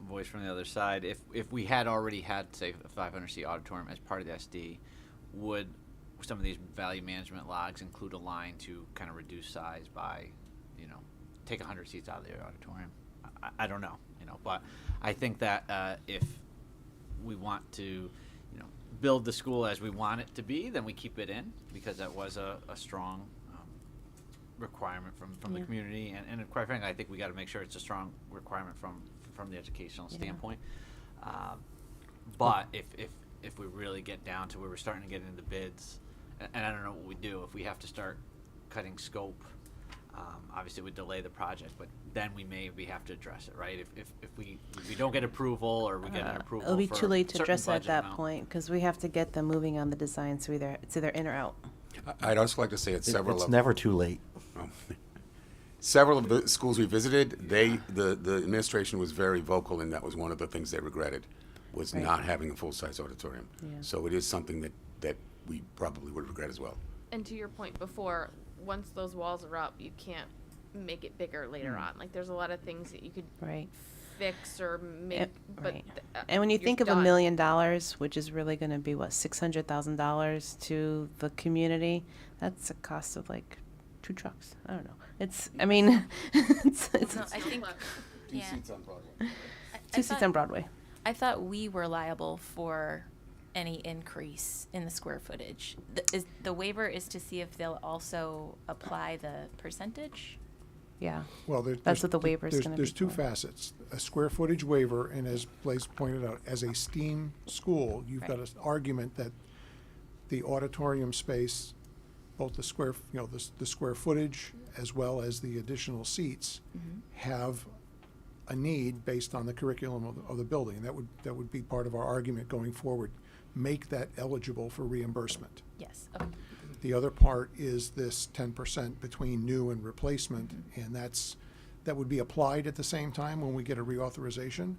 S9: voice from the other side. If we had already had, say, a 500-seat auditorium as part of the SD, would some of these value management logs include a line to kind of reduce size by, take 100 seats out of the auditorium? I don't know, but I think that if we want to, build the school as we want it to be, then we keep it in, because that was a strong requirement from the community, and quite frankly, I think we got to make sure it's a strong requirement from the educational standpoint. But if we really get down to where we're starting to get into bids, and I don't know what we do if we have to start cutting scope. Obviously, it would delay the project, but then we have to address it, right? If we don't get approval, or we get an approval,
S1: It'll be
S9: for
S1: too late to
S9: certain
S1: address it at
S9: budget
S1: that
S9: amount.
S1: point, because we have to get them moving on the design, so it's either in or out.
S16: I'd also like to say it's several
S7: It's
S16: of
S7: never too late.
S16: several of the schools we visited, the administration was very vocal, and that was one of the things they regretted, was
S1: Right.
S16: not having a full-size auditorium.
S1: Yeah.
S16: So it is something that we probably would regret as well.
S5: And to your point before, once those walls are up, you can't make it bigger later on. Like, there's a lot of things that you could
S1: Right.
S5: fix or make,
S1: And-
S5: but
S1: right. And when you
S5: you're
S1: think of
S5: done.
S1: $1 million, which is really going to be $600,000 to the community, that's a cost of like 2 trucks. I don't know. It's
S11: No,
S5: I think
S9: Two
S11: Yeah.
S9: seats on Broadway.
S1: 2 seats on Broadway.
S11: I thought we were liable for any increase in the square footage. The waiver is to see if they'll also apply the percentage?
S1: Yeah.
S10: Well,
S1: That's what the waiver is
S10: there's,
S1: gonna
S10: there's
S1: be
S10: two
S1: for.
S10: facets. A square footage waiver, and as Blaise pointed out, as a STEAM school, you've got an argument that the auditorium space, both the square, the square footage as well as the additional seats have a need based on the curriculum of the building. That would be part of our argument going forward. Make that eligible for reimbursement.
S11: Yes, okay.
S10: The other part is this 10% between new and replacement, and that would be applied at the same time when we get a reauthorization,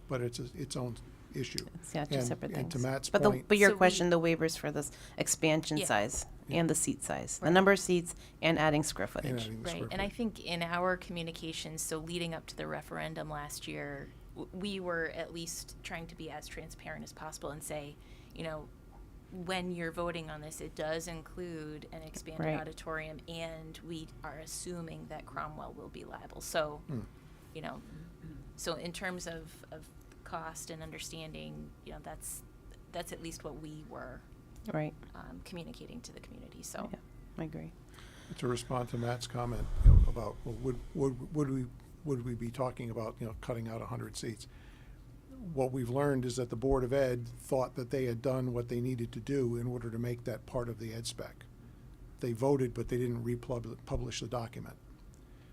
S10: but it's its own issue.
S1: It's two
S10: And-
S1: separate
S10: And to
S1: things.
S10: Matt's
S1: But
S10: point,
S1: but your
S11: So we-
S1: question, the waivers for this expansion
S11: Yeah.
S1: size and the seat size, the
S11: Right.
S1: number of seats and adding square
S10: and
S1: footage.
S10: adding the
S11: Right,
S10: square
S11: and I
S10: footage.
S11: think in our communications, so leading up to the referendum last year, we were at least trying to be as transparent as possible and say, when you're voting on this, it does include an expanded
S1: Right.
S11: auditorium, and we are assuming that Cromwell will be liable. So, so in terms of cost and understanding, that's at least what we were
S1: Right.
S11: communicating to the community. So.
S1: Yeah, I agree.
S10: To respond to Matt's comment about, well, would we be talking about, cutting out 100 seats? What we've learned is that the Board of Ed thought that they had done what they needed to do in order to make that part of the ed spec. They voted, but they didn't republish the document.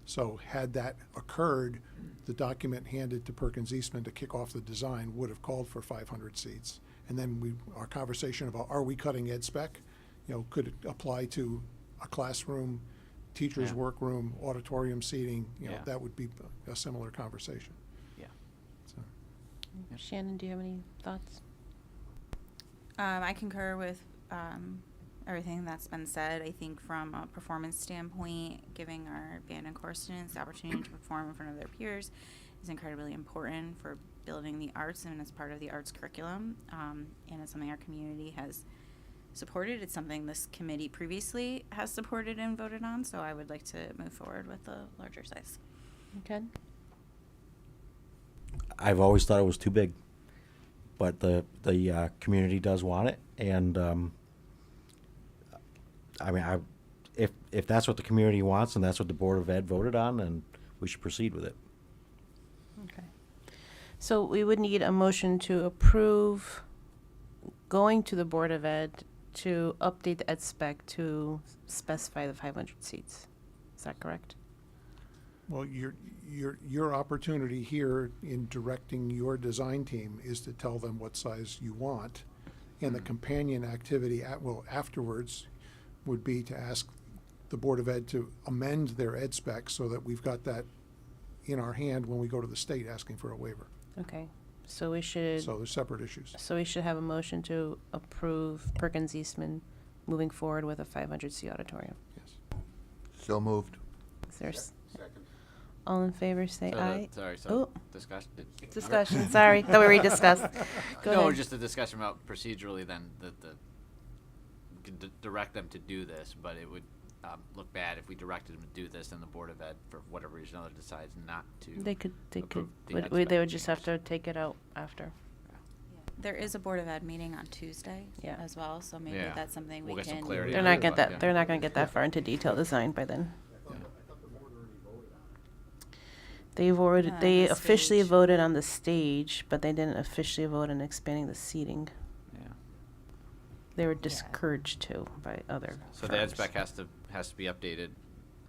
S10: So had that occurred, the document handed to Perkins Eastman to kick off the design would have called for 500 seats. And then our conversation about, are we cutting ed spec? Could it apply to a classroom, teacher's
S9: Yeah.
S10: workroom, auditorium seating?
S9: Yeah.
S10: That would be a similar conversation.
S9: Yeah.
S10: So.
S1: Shannon, do you have any thoughts?
S2: I concur with everything that's been said. I think from a performance standpoint, giving our band and chorus students the opportunity to perform in front of their peers is incredibly important for building the arts, and it's part of the arts curriculum. And it's something our community has supported. It's something this committee previously has supported and voted on, so I would like to move forward with the larger size.
S1: Okay.
S7: I've always thought it was too big, but the community does want it, and if that's what the community wants and that's what the Board of Ed voted on, then we should proceed with it.
S1: Okay. So we would need a motion to approve going to the Board of Ed to update the ed spec to specify the 500 seats. Is that correct?
S10: Well, your opportunity here in directing your design team is to tell them what size you want. And the companion activity afterwards would be to ask the Board of Ed to amend their ed spec so that we've got that in our hand when we go to the state asking for a waiver.
S1: Okay. So we should.
S10: So there's separate issues.
S1: So we should have a motion to approve Perkins Eastman moving forward with a 500-seat auditorium.
S10: Yes.
S15: So moved.
S1: Is there all in favor? Say aye. Oh,
S9: Discussion.
S1: discussion. Sorry, thought we already discussed. Go
S9: No,
S1: ahead.
S9: just a discussion about procedurally then, we can direct them to do this, but it would look bad if we directed them to do this and the Board of Ed, for whatever reason or other, decides not to.
S1: They could.
S9: approve the ed
S1: They
S9: spec
S1: would just have
S9: change.
S1: to take it out after.
S2: There is a Board of Ed meeting on Tuesday
S1: Yeah.
S2: as well, so maybe
S9: Yeah.
S2: that's something
S9: We'll
S2: we
S9: get some
S2: can.
S9: clarity
S1: They're
S9: on
S1: not
S9: it,
S1: get
S9: but,
S1: that.
S9: yeah.
S1: They're not going to get that far into detailed design by then. They voted.
S2: On
S1: They
S2: the
S1: officially
S2: stage.
S1: voted on the stage, but they didn't officially vote on expanding the seating.
S9: Yeah.
S1: They were discouraged too by other.
S9: So the ed
S1: firms.
S9: spec has to be updated.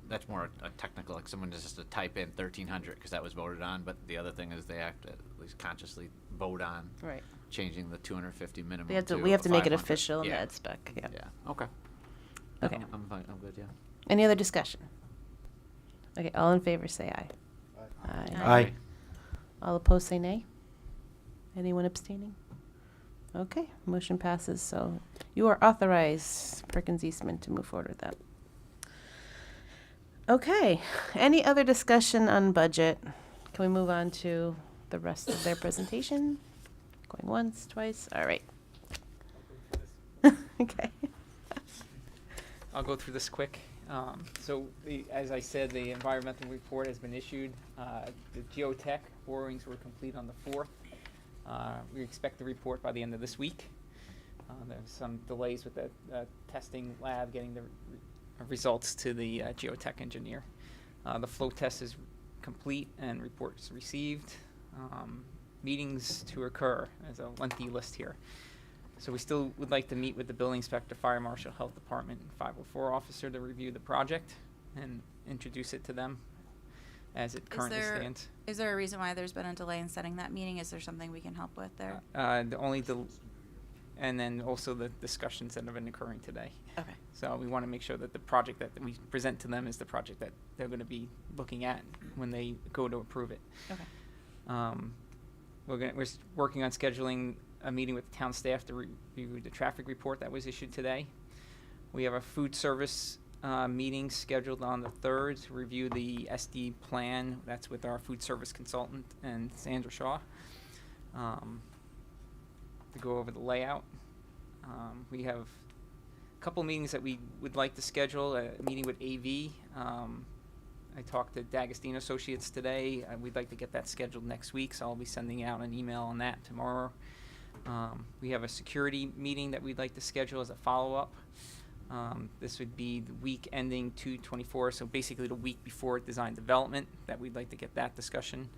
S9: That's more a technical, like someone just has to type in 1300 because that was voted on, but the other thing is they have to at least consciously vote on
S1: Right.
S9: changing the 250 minimum.
S1: They have to.
S9: to
S1: We have
S9: a
S1: to make it
S9: 500.
S1: official in
S9: Yeah.
S1: the ed spec. Yeah.
S9: Yeah. Okay.
S1: Okay.
S9: I'm fine. I'm good. Yeah.
S1: Any other discussion? Okay. All in favor, say aye. Aye.
S7: Aye.
S1: All opposed, say nay. Anyone abstaining? Okay, motion passes. So you are authorized, Perkins Eastman, to move forward with that. Okay, any other discussion on budget? Can we move on to the rest of their presentation? Going once, twice, all right. Okay.
S6: I'll go through this quick. As I said, the environmental report has been issued. The geotech borings were complete on the 4th. We expect the report by the end of this week. There's some delays with the testing lab getting the results to the geotech engineer. The flow test is complete and reports received. Meetings to occur, as a lengthy list here. So we still would like to meet with the building inspector, fire marshal, health department, and 504 officer to review the project and introduce it to them as it currently stands.
S2: Is there a reason why there's been a delay in setting that meeting? Is there something we can help with there?
S6: And then also the discussions that have been occurring today.
S2: Okay.
S6: So we want to make sure that the project that we present to them is the project that they're going to be looking at when they go to approve it.
S2: Okay.
S6: We're working on scheduling a meeting with the town staff to review the traffic report that was issued today. We have a food service meeting scheduled on the 3rd to review the SD plan. That's with our food service consultant and Sandra Shaw. To go over the layout. We have a couple meetings that we would like to schedule. A meeting with AV. I talked to D'Agostino Associates today. We'd like to get that scheduled next week, so I'll be sending out an email on that tomorrow. We have a security meeting that we'd like to schedule as a follow-up. This would be the week ending 2/24, so basically the week before design development, that we'd like to get that discussion.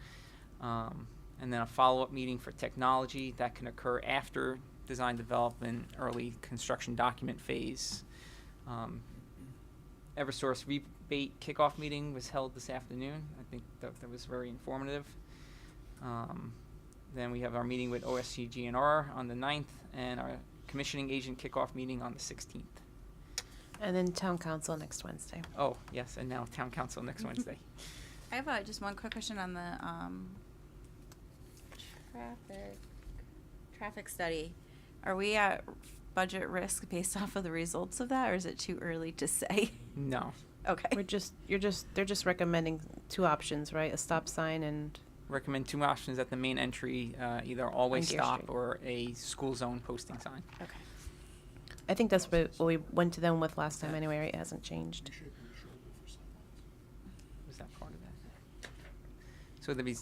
S6: And then a follow-up meeting for technology that can occur after design development, early construction document phase. Eversource rebate kickoff meeting was held this afternoon. I think that was very informative. Then we have our meeting with OSC GNR on the 9th and our commissioning agent kickoff meeting on the 16th.
S1: And then town council next Wednesday.
S6: Oh, yes, and now town council next Wednesday.
S2: I have just one quick question on the traffic study. Are we at budget risk based off of the results of that, or is it too early to say?
S6: No.
S2: Okay.
S1: They're just recommending 2 options, right? A stop sign and
S6: Recommend 2 options at the main entry, either all-way
S1: On Deer
S6: stop
S1: Street.
S6: or a school zone posting sign.
S2: Okay.
S1: I think that's what we went to them with last time anyway, right? It hasn't changed.
S6: Was that part of that? So there'd be,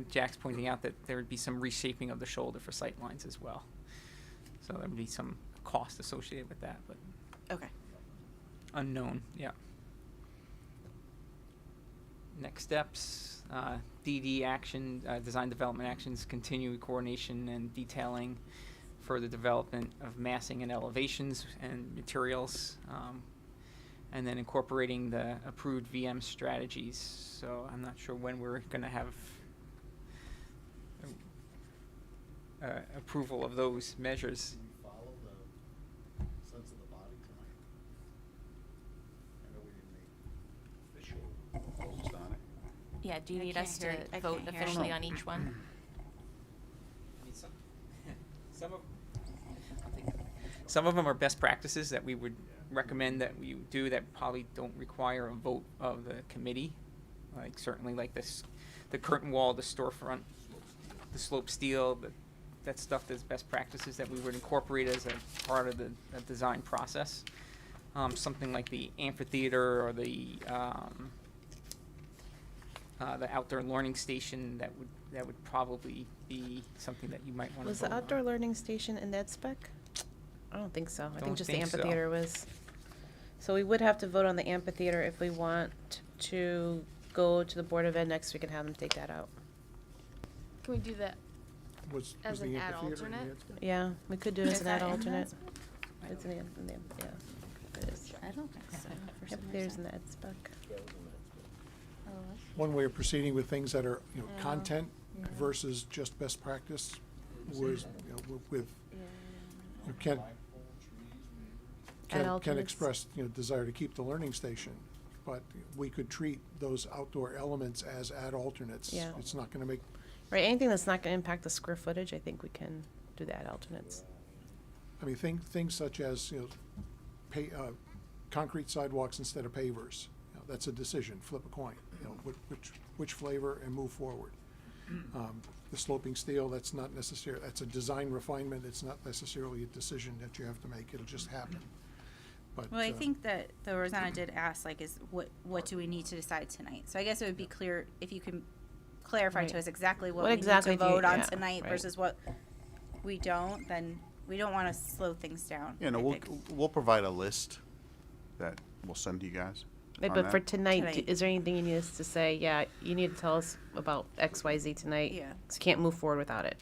S6: Jack's pointing out that there would be some reshaping of the shoulder for sight lines as well. So there would be some cost associated with that, but
S2: Okay.
S6: unknown, yeah. Next steps, DD action, design development actions, continue coordination and detailing further development of massing and elevations and materials, and then incorporating the approved VM strategies. So I'm not sure when we're going to have approval of those measures.
S8: Can you follow the sense of the body tonight? I know we didn't make official votes on it.
S11: Yeah, do you
S13: I
S11: need
S13: can't
S11: us
S13: hear
S11: to
S13: it. I
S11: vote
S13: can't hear it.
S11: officially on each one?
S6: Some of them are best practices that we would recommend that we do that probably don't require a vote of the committee. Like certainly like this, the curtain wall, the storefront, the slope steel, that stuff that's best practices that we would incorporate as a part of the design process. Something like the amphitheater or the outdoor learning station, that would probably be something that you might want to
S1: Was
S6: vote
S1: the
S6: on.
S1: outdoor learning station in that spec? I don't think so. I
S6: Don't
S1: think just the
S6: think so.
S1: amphitheater was. So we would have to vote on the amphitheater if we want to go to the Board of Ed next week and have them take that out.
S5: Can we do that?
S10: Was
S5: As
S10: the
S5: an ad
S10: amphitheater in the
S5: alternate?
S10: Ed spec?
S1: Yeah, we could do it as
S2: Is
S1: an
S2: that
S1: ad
S2: in the
S1: alternate.
S2: spec?
S1: It's in the yeah. It is.
S2: I don't think so. for some
S1: Amphitheater's in
S2: reason.
S1: the ed spec.
S10: One way of proceeding with things that are,
S2: Yeah.
S10: content
S2: Yeah.
S10: versus just best practice was, with, Ken
S1: alternates.
S10: expressed, desire to keep the learning station, but we could treat those outdoor elements as ad alternates.
S1: Yeah.
S10: It's not gonna make,
S1: Right, anything that's not gonna impact the square footage, I think we can do the ad alternates.
S10: I mean, things such as, concrete sidewalks instead of pavers. That's a decision, flip a coin, which flavor and move forward. The sloping steel, that's not necessary, that's a design refinement, it's not necessarily a decision that you have to make, it'll just happen. But,
S2: Well, I think that the Rosanna did ask, like, is what do we need to decide tonight? So I guess it would be clear if you can clarify
S1: Right.
S2: to us exactly what
S1: What
S2: we
S1: exactly
S2: need to
S1: do you-
S2: vote on
S1: yeah,
S2: tonight
S1: right.
S2: versus what we don't. Then we don't want to slow things down.
S8: Yeah, no,
S2: I
S8: we'll,
S2: think.
S8: we'll provide a list that we'll send to you guys.
S1: Right,
S8: on
S1: but for
S8: that.
S1: tonight,
S2: Tonight.
S1: is there anything you need us to say? Yeah, you need to tell us about X, Y, Z tonight.
S2: Yeah.
S1: 'Cause you can't move forward without it.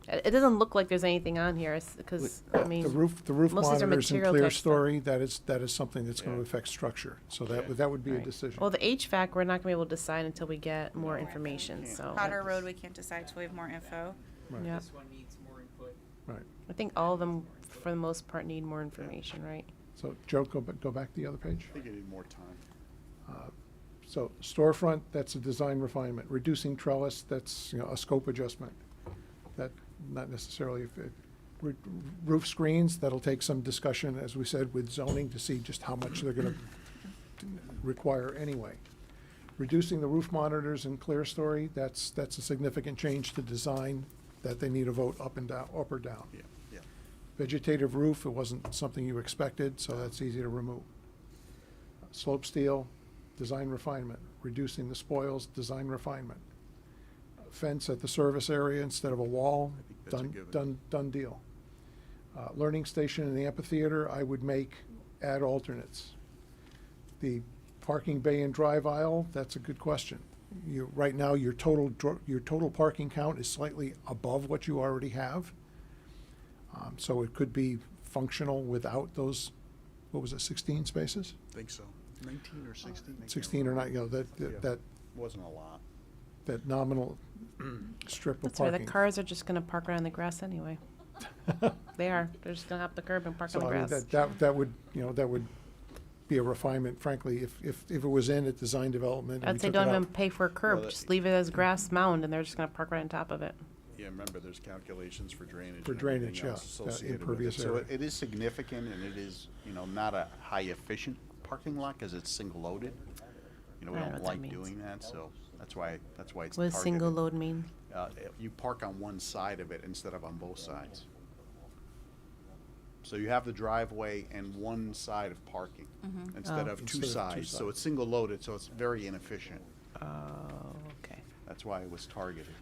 S8: Eh.
S1: It doesn't look like there's anything on here, because, I mean.
S10: The roof
S1: most of these are
S10: monitors and
S1: material
S10: clear
S1: type stuff.
S10: story, that is something that's gonna
S8: Yeah.
S10: affect structure, so
S8: Yeah.
S10: that would be a
S1: Right.
S10: decision.
S1: Well, the HVAC, we're not gonna be able to decide until we get more information,
S8: can't.
S1: so.
S2: Potter Road, we can't decide till we have more info.
S10: Right.
S1: Yeah,
S6: This one needs more input.
S10: Right,
S1: I think all of them, for the most part, need more information, right?
S10: so Joe, go back to the other page.
S8: I think you need more time.
S10: So storefront, that's a design refinement. Reducing trellis, that's, a scope adjustment. That, not necessarily, if it, roof screens, that'll take some discussion, as we said, with zoning to see just how much they're gonna require anyway. Reducing the roof monitors and clear story, that's a significant change to design that they need a vote up or down.
S8: Yeah, yeah.
S10: Vegetative roof, it wasn't something you expected, so that's easy to remove. Slope steel, design refinement. Reducing the spoils, design refinement. Fence at the service area instead of a wall,
S8: I think that's a given.
S10: done deal. Learning station in the amphitheater, I would add alternates. The parking bay and drive aisle, that's a good question. Right now, your total parking count is slightly above what you already have. So it could be functional without those, what was it, 16 spaces?
S8: I think so. 19 or 16? I can't
S10: 16 or not,
S8: remember. Yeah.
S10: that
S8: Wasn't a lot.
S10: that nominal strip of
S1: That's why the
S10: parking.
S1: cars are just gonna park around the grass anyway. They are, they're just gonna hop the curb and park on
S10: So
S1: the
S10: I mean,
S1: grass.
S10: that would, that would be a refinement, frankly, if it was in at design development. and we
S1: I'd say
S10: took it
S1: don't
S10: out.
S1: even pay for a curb,
S8: Well,
S1: just leave it as grass mound, and they're just gonna park right on top of it.
S8: Yeah, remember, there's calculations for drainage.
S10: For
S8: and everything
S10: drainage, yeah,
S8: else
S10: that
S8: associated with
S10: impervious
S8: it. So
S10: area.
S8: it is significant, and it is, not a high efficient parking lot, because it's single loaded. We
S1: I don't know
S8: don't
S1: what that
S8: like
S1: means.
S8: doing that, so that's why it's
S1: What
S8: targeted.
S1: does single load mean?
S8: You park on one side of it instead of on both sides. So you have the driveway and one side of parking instead
S1: Oh.
S8: of
S10: Instead
S8: two
S10: of two
S8: sides. So
S10: sides.
S8: it's single loaded, so it's very inefficient.
S1: Oh, okay.
S8: That's why it was targeted.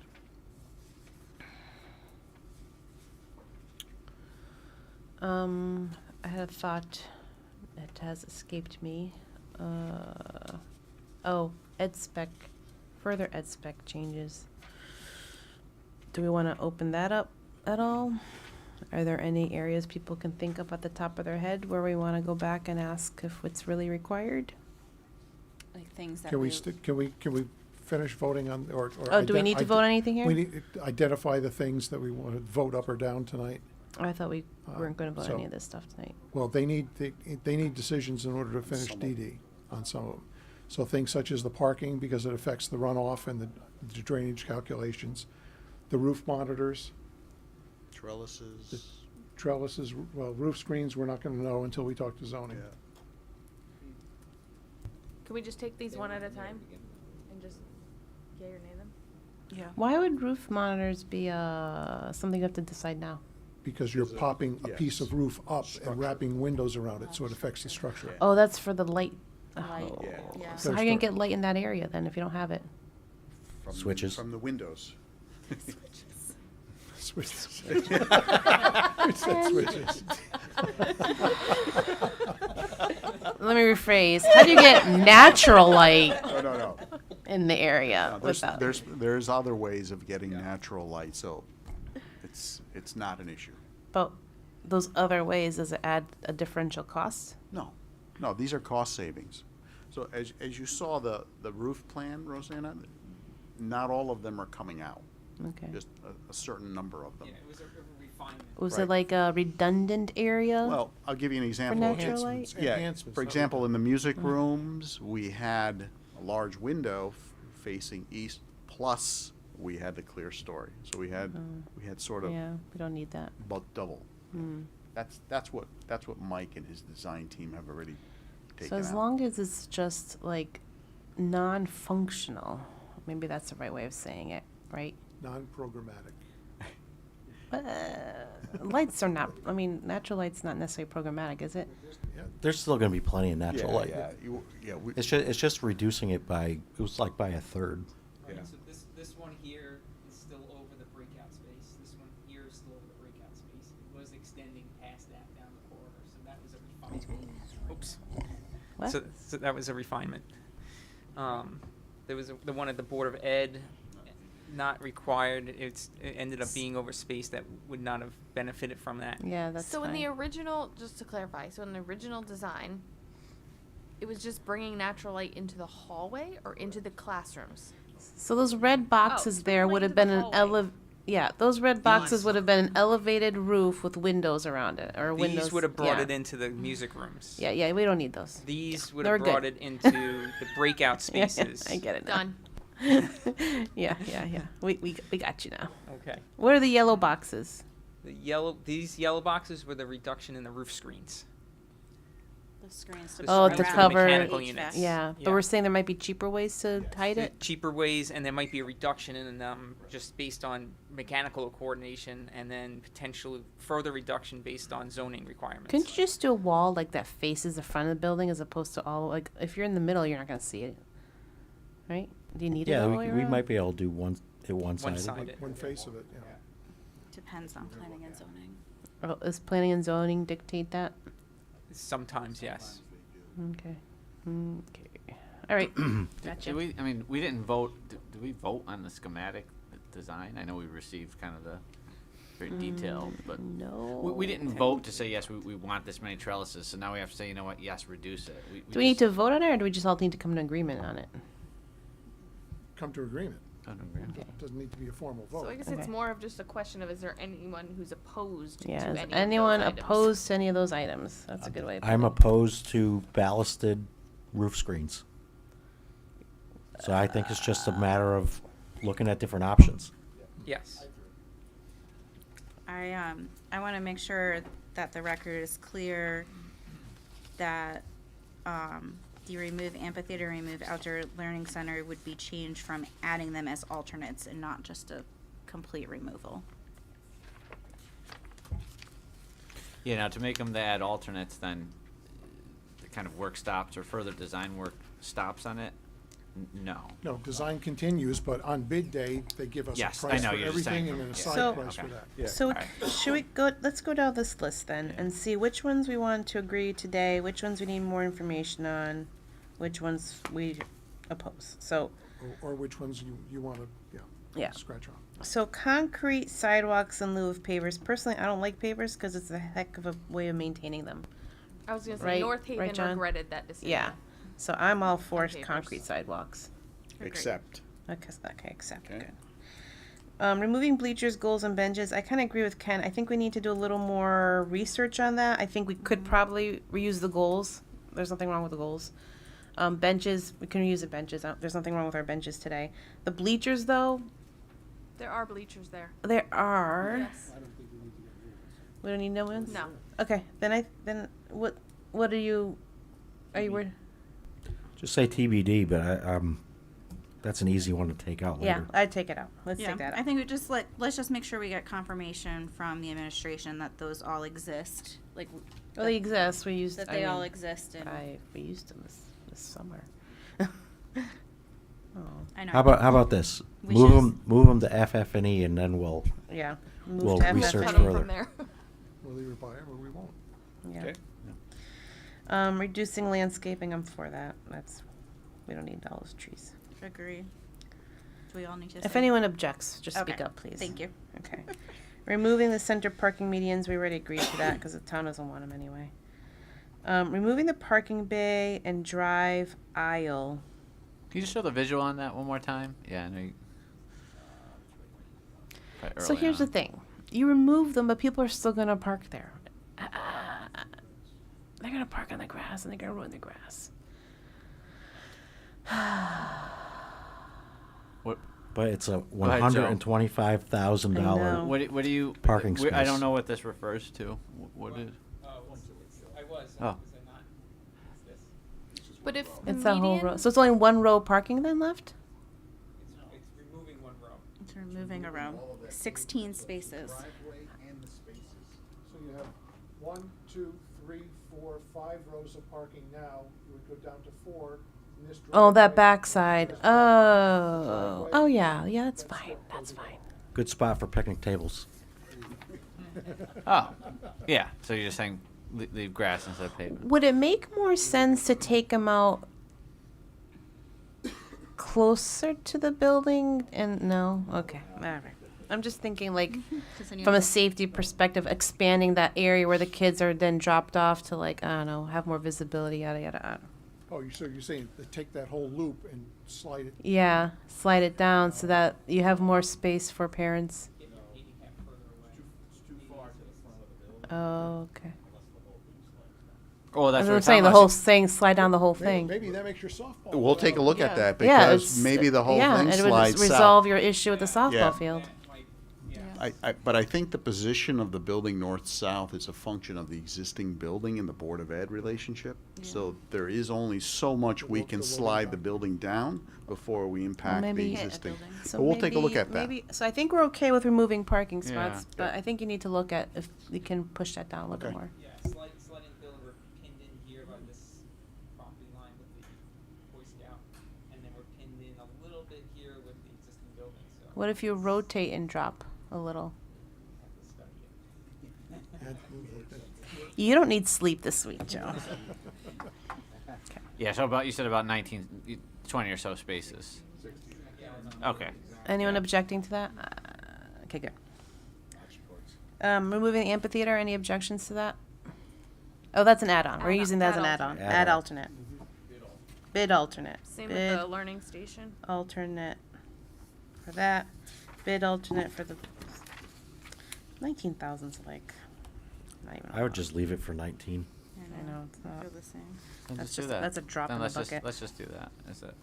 S1: I had a thought that has escaped me. Ed spec, further ed spec changes. Do we want to open that up at all? Are there any areas people can think of at the top of their head where we want to go back and ask if it's really required?
S2: Like things that
S10: Can we,
S2: we.
S10: can we finish voting on, or?
S1: Oh, do we need to vote on anything here?
S10: We need, identify the things that we want to vote up or down tonight.
S1: I thought we weren't going to vote
S10: so-
S1: any of this stuff tonight.
S10: Well, they need decisions in order to finish
S8: Some of
S10: DD on some of them. So things such as the parking, because it affects the runoff and the drainage calculations. The roof monitors,
S8: Trellises.
S10: trellises, well, roof screens, we're not gonna know until we talk to zoning.
S8: Yeah.
S5: Can we just take these one at a time and just yay or nay them?
S2: Yeah.
S1: Why would roof monitors be something you have to decide now?
S10: Because you're
S8: Because of-
S10: popping a piece of
S8: yes,
S10: roof up
S8: structure.
S10: and wrapping windows around it, so it affects the structure.
S8: Yeah.
S1: Oh, that's for the light.
S2: Light,
S1: Oh.
S2: yeah.
S1: So how are you gonna get light in that area then if you don't have it?
S8: From-
S7: Switches.
S8: From the windows.
S10: Switches. It said switches.
S1: Let me rephrase. How do you get natural light
S8: No.
S1: in the area
S8: No,
S1: without?
S8: there's other ways of getting natural light, so it's not an issue.
S1: But those other ways, does it add a differential cost?
S8: No, these are cost savings. So as you saw the roof plan, Rosanna, not all of them are coming out,
S1: Okay.
S8: just a certain number of them.
S6: Yeah, it was a refinement.
S1: Was
S8: Right.
S1: it like a redundant area?
S8: Well, I'll give you an example.
S1: natural light?
S8: Yeah,
S10: Enhancements,
S8: for
S10: not
S8: example, in the music rooms, we had a large window facing east, plus we had the clear story. So we had sort of
S1: Yeah, we don't need that.
S8: about double.
S1: Hmm.
S8: That's what Mike and his design team have already taken
S1: So as
S8: out.
S1: long as it's just like non-functional, maybe that's the right way of saying it, right?
S10: Non-programmatic.
S1: Lights are not, I mean, natural light's not necessarily programmatic, is it?
S10: Yeah,
S7: There's still gonna be plenty of natural light.
S8: We-
S7: It's just reducing it by, it was like by a third.
S6: Right,
S8: Yeah.
S6: so this one here is still over the breakout space. This one here is still over the breakout space. It was extending past that down the corridor, so that was a refinement. Oops.
S1: What?
S6: So that was a refinement. There was the one at the Board of Ed, not required. It ended up being over space that would not have benefited from that.
S1: Yeah, that's
S5: So
S1: fine.
S5: in the original, just to clarify, so in the original design, it was just bringing natural light into the hallway or into the classrooms?
S1: So those red boxes
S5: it's
S1: there
S5: bringing
S1: would
S5: light
S1: have been
S5: into
S1: an
S5: the hallway.
S1: yeah, those red boxes would have been an elevated roof with windows around it, or windows.
S6: These would have brought
S1: yeah.
S6: it into the music rooms.
S1: Yeah, we don't need those.
S6: These would
S1: They're
S6: have brought
S1: good.
S6: it into the breakout
S1: Yeah,
S6: spaces.
S1: I get it now.
S5: Done.
S1: Yeah. We got you now.
S6: Okay.
S1: What are the yellow boxes?
S6: These yellow boxes were the reduction in the roof screens.
S2: The screens to
S1: Oh,
S2: put
S1: to
S2: around
S1: cover.
S6: mechanical
S2: HVAC.
S6: units.
S1: Yeah, but
S6: Yeah.
S1: we're saying there might be cheaper ways to hide it.
S6: Cheaper ways, and there might be a reduction in them just based on mechanical coordination, and then potential further reduction based on zoning requirements.
S1: Couldn't you just do a wall like that faces the front of the building as opposed to all like if you're in the middle, you're not gonna see it, right? Do you need it
S7: Yeah,
S1: all the way
S7: we
S1: around?
S7: might be able to do one sided.
S6: One-sided.
S10: One face of it, yeah.
S2: Depends on planning and zoning.
S1: Oh, does planning and zoning dictate that?
S6: Sometimes, yes.
S1: Okay. All right. Gotcha.
S9: We didn't vote, did we vote on the schematic design? I know we received kind of the very detailed, but
S1: No.
S9: we didn't vote to say, yes, we want this many trellises, so now we have to say, you know what, yes, reduce it.
S1: Do we need to vote on it, or do we just all need to come to agreement on it?
S10: Come to agreement.
S1: Okay.
S10: Doesn't need to be a formal vote.
S5: So I guess
S1: Okay.
S5: it's more of just a question of, is there anyone who's opposed
S1: Yeah.
S5: to
S1: Is
S5: any
S1: anyone
S5: of those items?
S1: opposed to any of those items? That's a good way. Of
S7: I'm
S1: putting it.
S7: opposed to ballasted roof screens. So I think it's just a matter of looking at different options.
S6: Yes.
S2: I want to make sure that the record is clear that the remove amphitheater, remove outdoor learning center would be changed from adding them as alternates and not just a complete removal.
S9: Yeah, now to make them to add alternates, then the kind of work stops or further design work stops on it? No.
S10: No, design continues, but on bid day, they give us a
S9: Yes, I
S10: price
S9: know,
S10: for
S9: you're just saying
S10: everything and
S9: from-
S10: then a
S9: yeah.
S10: side
S1: So-
S10: price for
S9: Okay.
S10: that.
S1: So
S9: Alright.
S1: should we go? Let's go down this list then and see which ones we want to agree today, which ones we need more information on, which ones we oppose. So,
S10: Or which ones you want to,
S1: Yeah.
S10: scratch off.
S1: so concrete sidewalks in lieu of pavers. Personally, I don't like pavers because it's a heck of a way of maintaining them.
S5: I was gonna say
S1: Right-
S5: North Haven
S1: right, John?
S5: regretted that decision.
S1: Yeah. So I'm all for
S5: pavers.
S1: concrete sidewalks.
S16: Accept.
S1: Okay, accept.
S16: Okay.
S1: Good. Removing bleachers, goals, and benches. I kind of agree with Ken. I think we need to do a little more research on that. I think we could probably reuse the goals. There's nothing wrong with the goals. Benches, we can reuse the benches. There's nothing wrong with our benches today. The bleachers, though,
S5: There are bleachers there.
S1: there are.
S5: Yes.
S1: We don't need no ones.
S5: No.
S1: Okay, then what are you worried?
S7: Just say TBD, but that's an easy one to take out
S1: Yeah,
S7: later.
S1: I'd take it out. Let's
S2: Yeah,
S1: take that
S2: I
S1: out.
S2: think we just let's just make sure we get confirmation from the administration that those all exist, like
S1: Well, they exist. We used.
S2: that
S1: I
S2: they all
S1: mean,
S2: exist, and
S1: we used them this summer. Oh,
S2: I know.
S7: How about this?
S2: We
S7: Move
S2: should-
S7: them to FF&E, and then we'll
S1: yeah. Move
S7: We'll
S1: to
S7: research
S5: Cut
S1: FF&E.
S5: 'em
S7: further.
S5: from there.
S10: We'll either buy them or we won't.
S1: Yeah.
S16: Okay.
S1: Reducing landscaping, I'm for that. We don't need all those trees.
S2: Agree. Do we all need to?
S1: If
S2: say-
S1: anyone objects, just speak
S2: Okay,
S1: up, please.
S2: Thank you.
S1: Okay. Removing the center parking medians, we already agreed to that because the town doesn't want them anyway. Removing the parking bay and drive aisle.
S9: Can you just show the visual on that one more time? Yeah, I know you. Probably
S1: So
S9: early
S1: here's the
S9: on.
S1: thing. You remove them, but people are still going to park there. They're going to park on the grass and they're going to ruin the grass.
S9: What?
S7: But it's a
S9: ahead, Joe.
S7: $125,000.
S9: What do you?
S7: Parking
S9: I
S7: space.
S9: don't know what this refers to. What is?
S6: I was.
S9: Oh.
S5: But if the
S1: It's that whole row.
S5: median-
S1: So it's only one row parking then left?
S6: It's removing one row.
S2: It's removing a row. 16 spaces.
S10: So you have 1, 2, 3, 4, 5 rows of parking now. You would go down to 4. in this
S1: Oh, that
S10: driveway.
S1: backside. Oh. Oh, yeah. Yeah, that's fine. That's fine.
S7: Good spot for picnic tables.
S9: Oh, yeah. So you're just saying leave grass instead of pavement.
S1: Would it make more sense to take them out closer to the building? And no, okay, all right. I'm just thinking like from a safety perspective, expanding that area where the kids are then dropped off to like I don't know, have more visibility, yada yada. I don't know.
S10: Oh, so you're saying to take that whole loop and slide it?
S1: Yeah, slide it down so that you have more space for parents. Oh, okay.
S9: Oh,
S1: That's
S9: that's
S1: what
S9: what
S1: I'm saying. The whole thing, slide down the whole thing.
S10: Maybe that makes your softball.
S8: We'll take a look at that
S1: Yeah,
S8: because maybe the whole thing
S1: and it would
S8: slides
S1: resolve
S8: south.
S1: your issue with the softball
S8: Yeah.
S1: field.
S8: But I think the position of the building north-south is a function of the existing building and the Board of Ed relationship. So there is only so much we can slide the building down before we impact the
S1: maybe-
S8: existing.
S1: So
S8: But we'll take a look
S1: maybe-
S8: at that.
S1: Maybe, so I think we're okay with removing parking
S9: Yeah.
S1: spots, but I think you need to look at if we can push that down a little bit
S8: Okay.
S1: more.
S6: Yeah, sliding the building, we're pinned in here by this property line with the Boy Scout, and then we're pinned in a little bit here with the existing building, so.
S1: What if you rotate and drop a little? You don't need sleep this week, Joe.
S9: Yeah, so you said about 20 or so spaces. Okay.
S1: Anyone objecting to that? Okay, good. Removing the amphitheater, any objections to that? Oh, that's an add-on. We're
S11: Add-on,
S1: using that as an
S11: add
S1: add-on.
S7: alternate.
S1: Add alternate. Bid alternate.
S5: Same
S1: Bid
S5: with the learning station.
S1: alternate for that. Bid alternate for the 19,000's like not even.
S7: I would just leave it for 19.
S1: I know it's not.
S2: Feel the same.
S9: Then
S1: That's
S9: just do
S1: just-
S9: that.
S1: that's a drop
S9: Then
S1: in the
S9: let's just-
S1: bucket.
S9: Let's just do that. Is it?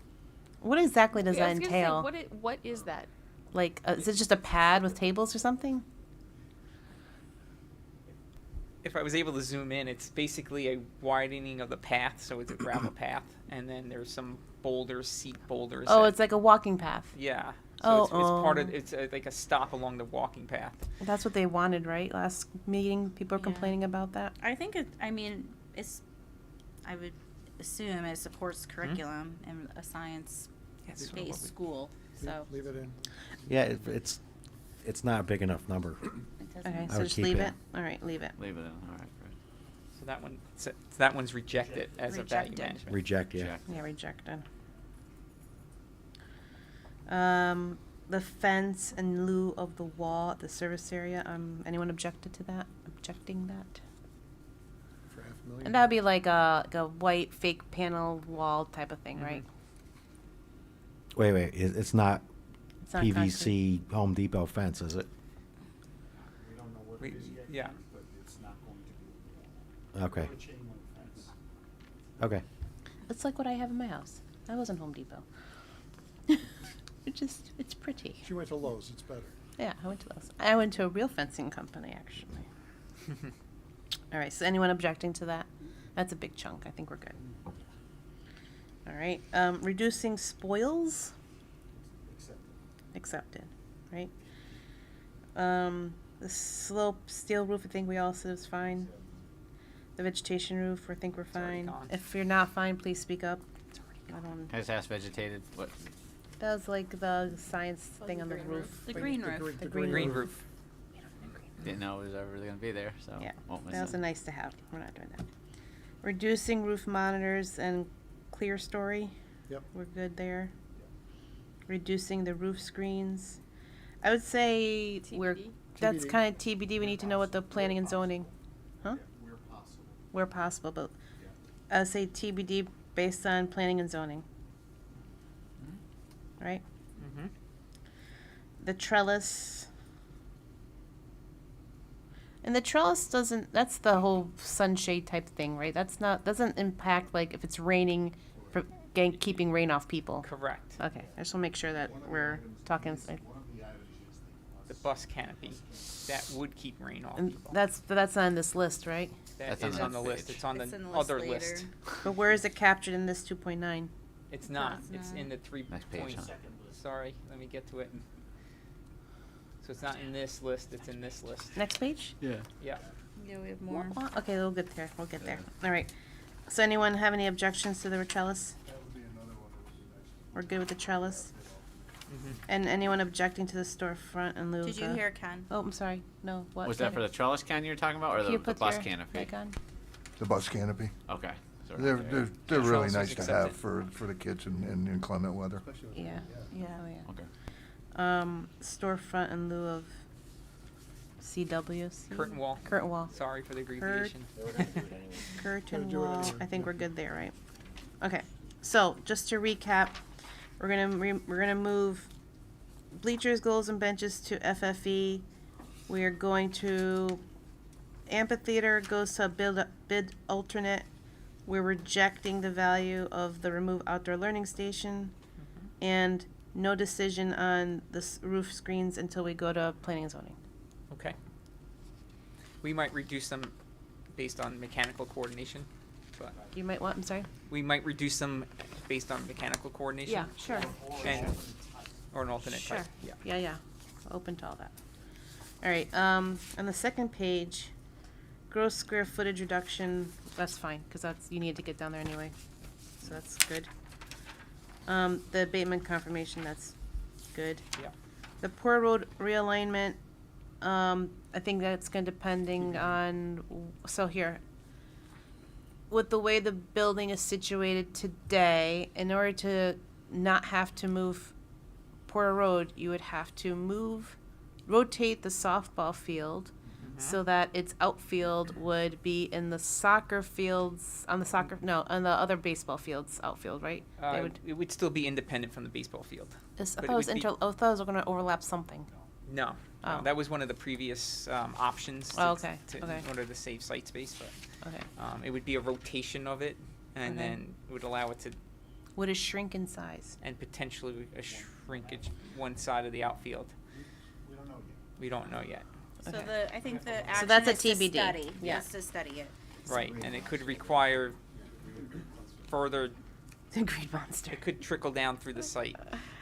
S1: What exactly does
S5: Yeah, I
S1: that
S5: was gonna say,
S1: entail?
S5: what is that?
S1: Like, is it just a pad with tables or something?
S6: If I was able to zoom in, it's basically a widening of the path, so it's a gravel path, and then there's some boulders, seat boulders.
S1: Oh,
S6: that-
S1: it's like a walking path.
S6: Yeah.
S1: Oh,
S6: So it's part of,
S1: oh.
S6: it's like a stop along the walking path.
S1: That's what they wanted, right? Last meeting, people were
S2: Yeah.
S1: complaining about that.
S2: I think I would assume it supports curriculum in a
S6: Yes, so
S2: science-based
S6: what we-
S2: school, so.
S10: Leave it in.
S7: Yeah, it's not a big enough number.
S2: It doesn't-
S1: Okay,
S7: I
S1: so
S7: would
S1: just
S7: keep
S1: leave
S7: it.
S1: it? All right, leave it.
S9: Leave it in. All right. Great.
S6: So that one, so that one's rejected as a value
S2: Rejected.
S6: management.
S7: Reject, yeah.
S9: Check.
S1: Yeah, rejected. The fence in lieu of the wall at the service area, anyone objected to that? Objecting that?
S10: For $500,000.
S1: And that'd be like a white fake panel wall type of thing, right?
S7: Wait, it's not
S1: It's not
S7: PVC Home Depot fence, is it?
S6: Yeah.
S7: Okay. Okay.
S1: It's like what I have in my house. I was in Home Depot. It's pretty.
S10: She went to Lowe's, it's better.
S1: Yeah, I went to those. I went to a real fencing company, actually. All right, so anyone objecting to that? That's a big chunk. I think we're good. All right, reducing spoils? Accepted, right? The slope steel roof, I think we all said is fine. The vegetation roof, I think we're
S6: already
S1: fine.
S6: gone.
S1: If you're not fine, please speak up. I don't,
S9: Has asked vegetated. What?
S1: that was like the science thing on the roof.
S2: The green roof.
S1: The green
S6: Green
S1: roof.
S6: roof.
S9: Didn't know it was ever really gonna be there, so
S1: Yeah,
S9: won't miss
S1: that was
S9: it.
S1: a nice to have. We're not doing that. Reducing roof monitors and clear story.
S10: Yep.
S1: We're good there. Reducing the roof screens. I would say
S11: TBD?
S1: that's
S10: TBD.
S1: kind of TBD. We need to know what the planning and zoning. Huh? Where possible, but I would say TBD based on planning and zoning. Right?
S6: Mm-hmm.
S1: The trellis. And the trellis doesn't, that's the whole sunshade type thing, right? That's not, doesn't impact like if it's raining, for keeping rain off people.
S6: Correct.
S1: Okay, I just want to make sure that we're talking,
S6: The bus canopy, that would keep rain off
S1: and
S6: people.
S1: that's on this list, right?
S6: That
S9: That's on
S6: is
S9: the
S6: on the
S9: next
S6: list.
S9: page.
S6: It's on
S2: It's
S6: the
S2: in the list
S6: other
S2: later.
S6: list.
S1: But where is it captured in this 2.9?
S6: It's not.
S2: it's
S6: It's
S2: not.
S6: in the 3
S9: Next page,
S6: point.
S9: huh?
S6: Sorry, let me get to it. So it's not in this list. It's in this list.
S1: Next page?
S9: Yeah.
S6: Yeah.
S2: Yeah, we have more.
S1: Okay, we'll get there, we'll get there. All right. So anyone have any objections to the trellis? We're good with the trellis? And anyone objecting to the storefront in lieu of
S2: Did you
S1: the-
S2: hear Ken?
S1: Oh, I'm sorry, no, what?
S9: Was that for the trellis can you were talking about, or
S1: Can
S9: the
S1: you put
S9: bus
S1: your
S9: canopy?
S1: mic on?
S15: The bus canopy.
S9: Okay. So
S15: They're,
S9: right
S15: they're,
S9: there.
S15: they're really
S6: Charles
S15: nice
S6: was
S15: to
S6: accepted.
S15: have for the kids in inclement weather.
S1: Yeah, yeah.
S9: Okay.
S1: Storefront in lieu of CWC.
S6: Curtain wall.
S1: Curtain wall.
S6: Sorry for the abbreviation.
S1: Curtain
S10: do it
S1: wall.
S10: anyway.
S1: I think we're good there, right? Okay. So just to recap, we're gonna move bleachers, goals, and benches to FFE. We are going to amphitheater goes to a bid alternate. We're rejecting the value of the remove outdoor learning station, and no decision on the roof screens until we go to planning and zoning.
S6: Okay. We might reduce them based on mechanical coordination, but
S1: You might want. I'm sorry.
S6: we might reduce them based on mechanical coordination.
S1: Yeah, sure.
S6: And, or an alternate
S1: Sure.
S6: type. Yeah.
S1: Yeah. Open to all that. All right. On the second page, gross square footage reduction. That's fine because that's you need to get down there anyway, so that's good. The abatement confirmation. That's good.
S6: Yeah.
S1: The Poor Road realignment. I think that's going to depending on. So here. With the way the building is situated today, in order to not have to move Porter Road, you would have to rotate the softball field so that its outfield would be in the soccer fields, on the other baseball fields outfield, right? They would,
S6: It would still be independent from the baseball field.
S1: I
S6: but
S1: thought
S6: it
S1: it was
S6: would be-
S1: I thought it was going to overlap something.
S6: No,
S1: Oh.
S6: that was one of the previous options
S1: Oh, okay,
S6: to,
S1: okay.
S6: in order to save site space, but
S1: Okay.
S6: it would be a rotation of it, and
S1: Okay.
S6: then it would allow it to,
S1: Would it shrink in size?
S6: and potentially a shrinkage one side of the outfield. We don't know yet.
S2: So
S1: Okay.
S2: I think the action
S1: that's a
S2: is to
S1: TBD.
S2: study.
S1: Yeah.
S2: Yes, to study it.
S6: Right, and it could require further,
S1: The Green Monster.
S6: it could trickle down through the site.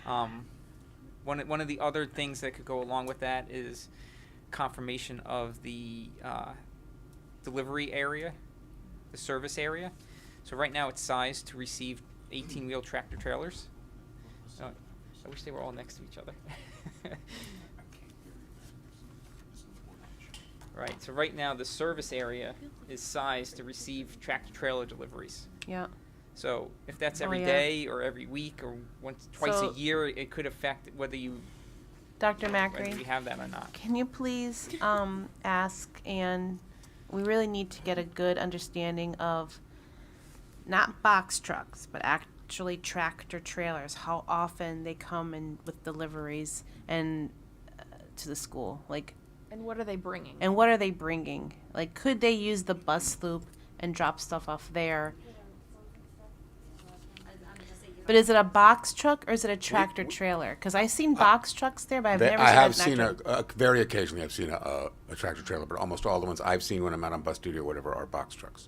S6: One of the other things that could go along with that is confirmation of the delivery area, the service area. So right now it's sized to receive 18-wheel tractor trailers. I wish they were all next to each other. Right, so right now the service area is sized to receive tractor trailer deliveries.
S1: Yeah.
S6: So if that's
S1: Oh,
S6: every
S1: yeah.
S6: day or every week or twice
S1: So-
S6: a year, it could affect whether you
S1: Dr.
S6: whether
S1: Macri.
S6: we have that or not.
S1: Can you please ask, and we really need to get a good understanding of not box trucks, but actually tractor trailers, how often they come in with deliveries and to the school, like,
S5: And what are they bringing?
S1: and what are they bringing? Like, could they use the bus loop and drop stuff off there? But is it a box truck or is it a tractor trailer? Because I've seen box trucks there, but I've never
S16: I
S1: seen
S16: have
S1: an
S16: seen
S1: actual-
S16: very occasionally I've seen a tractor trailer, but almost all the ones I've seen when I'm out on bus duty or whatever are box trucks.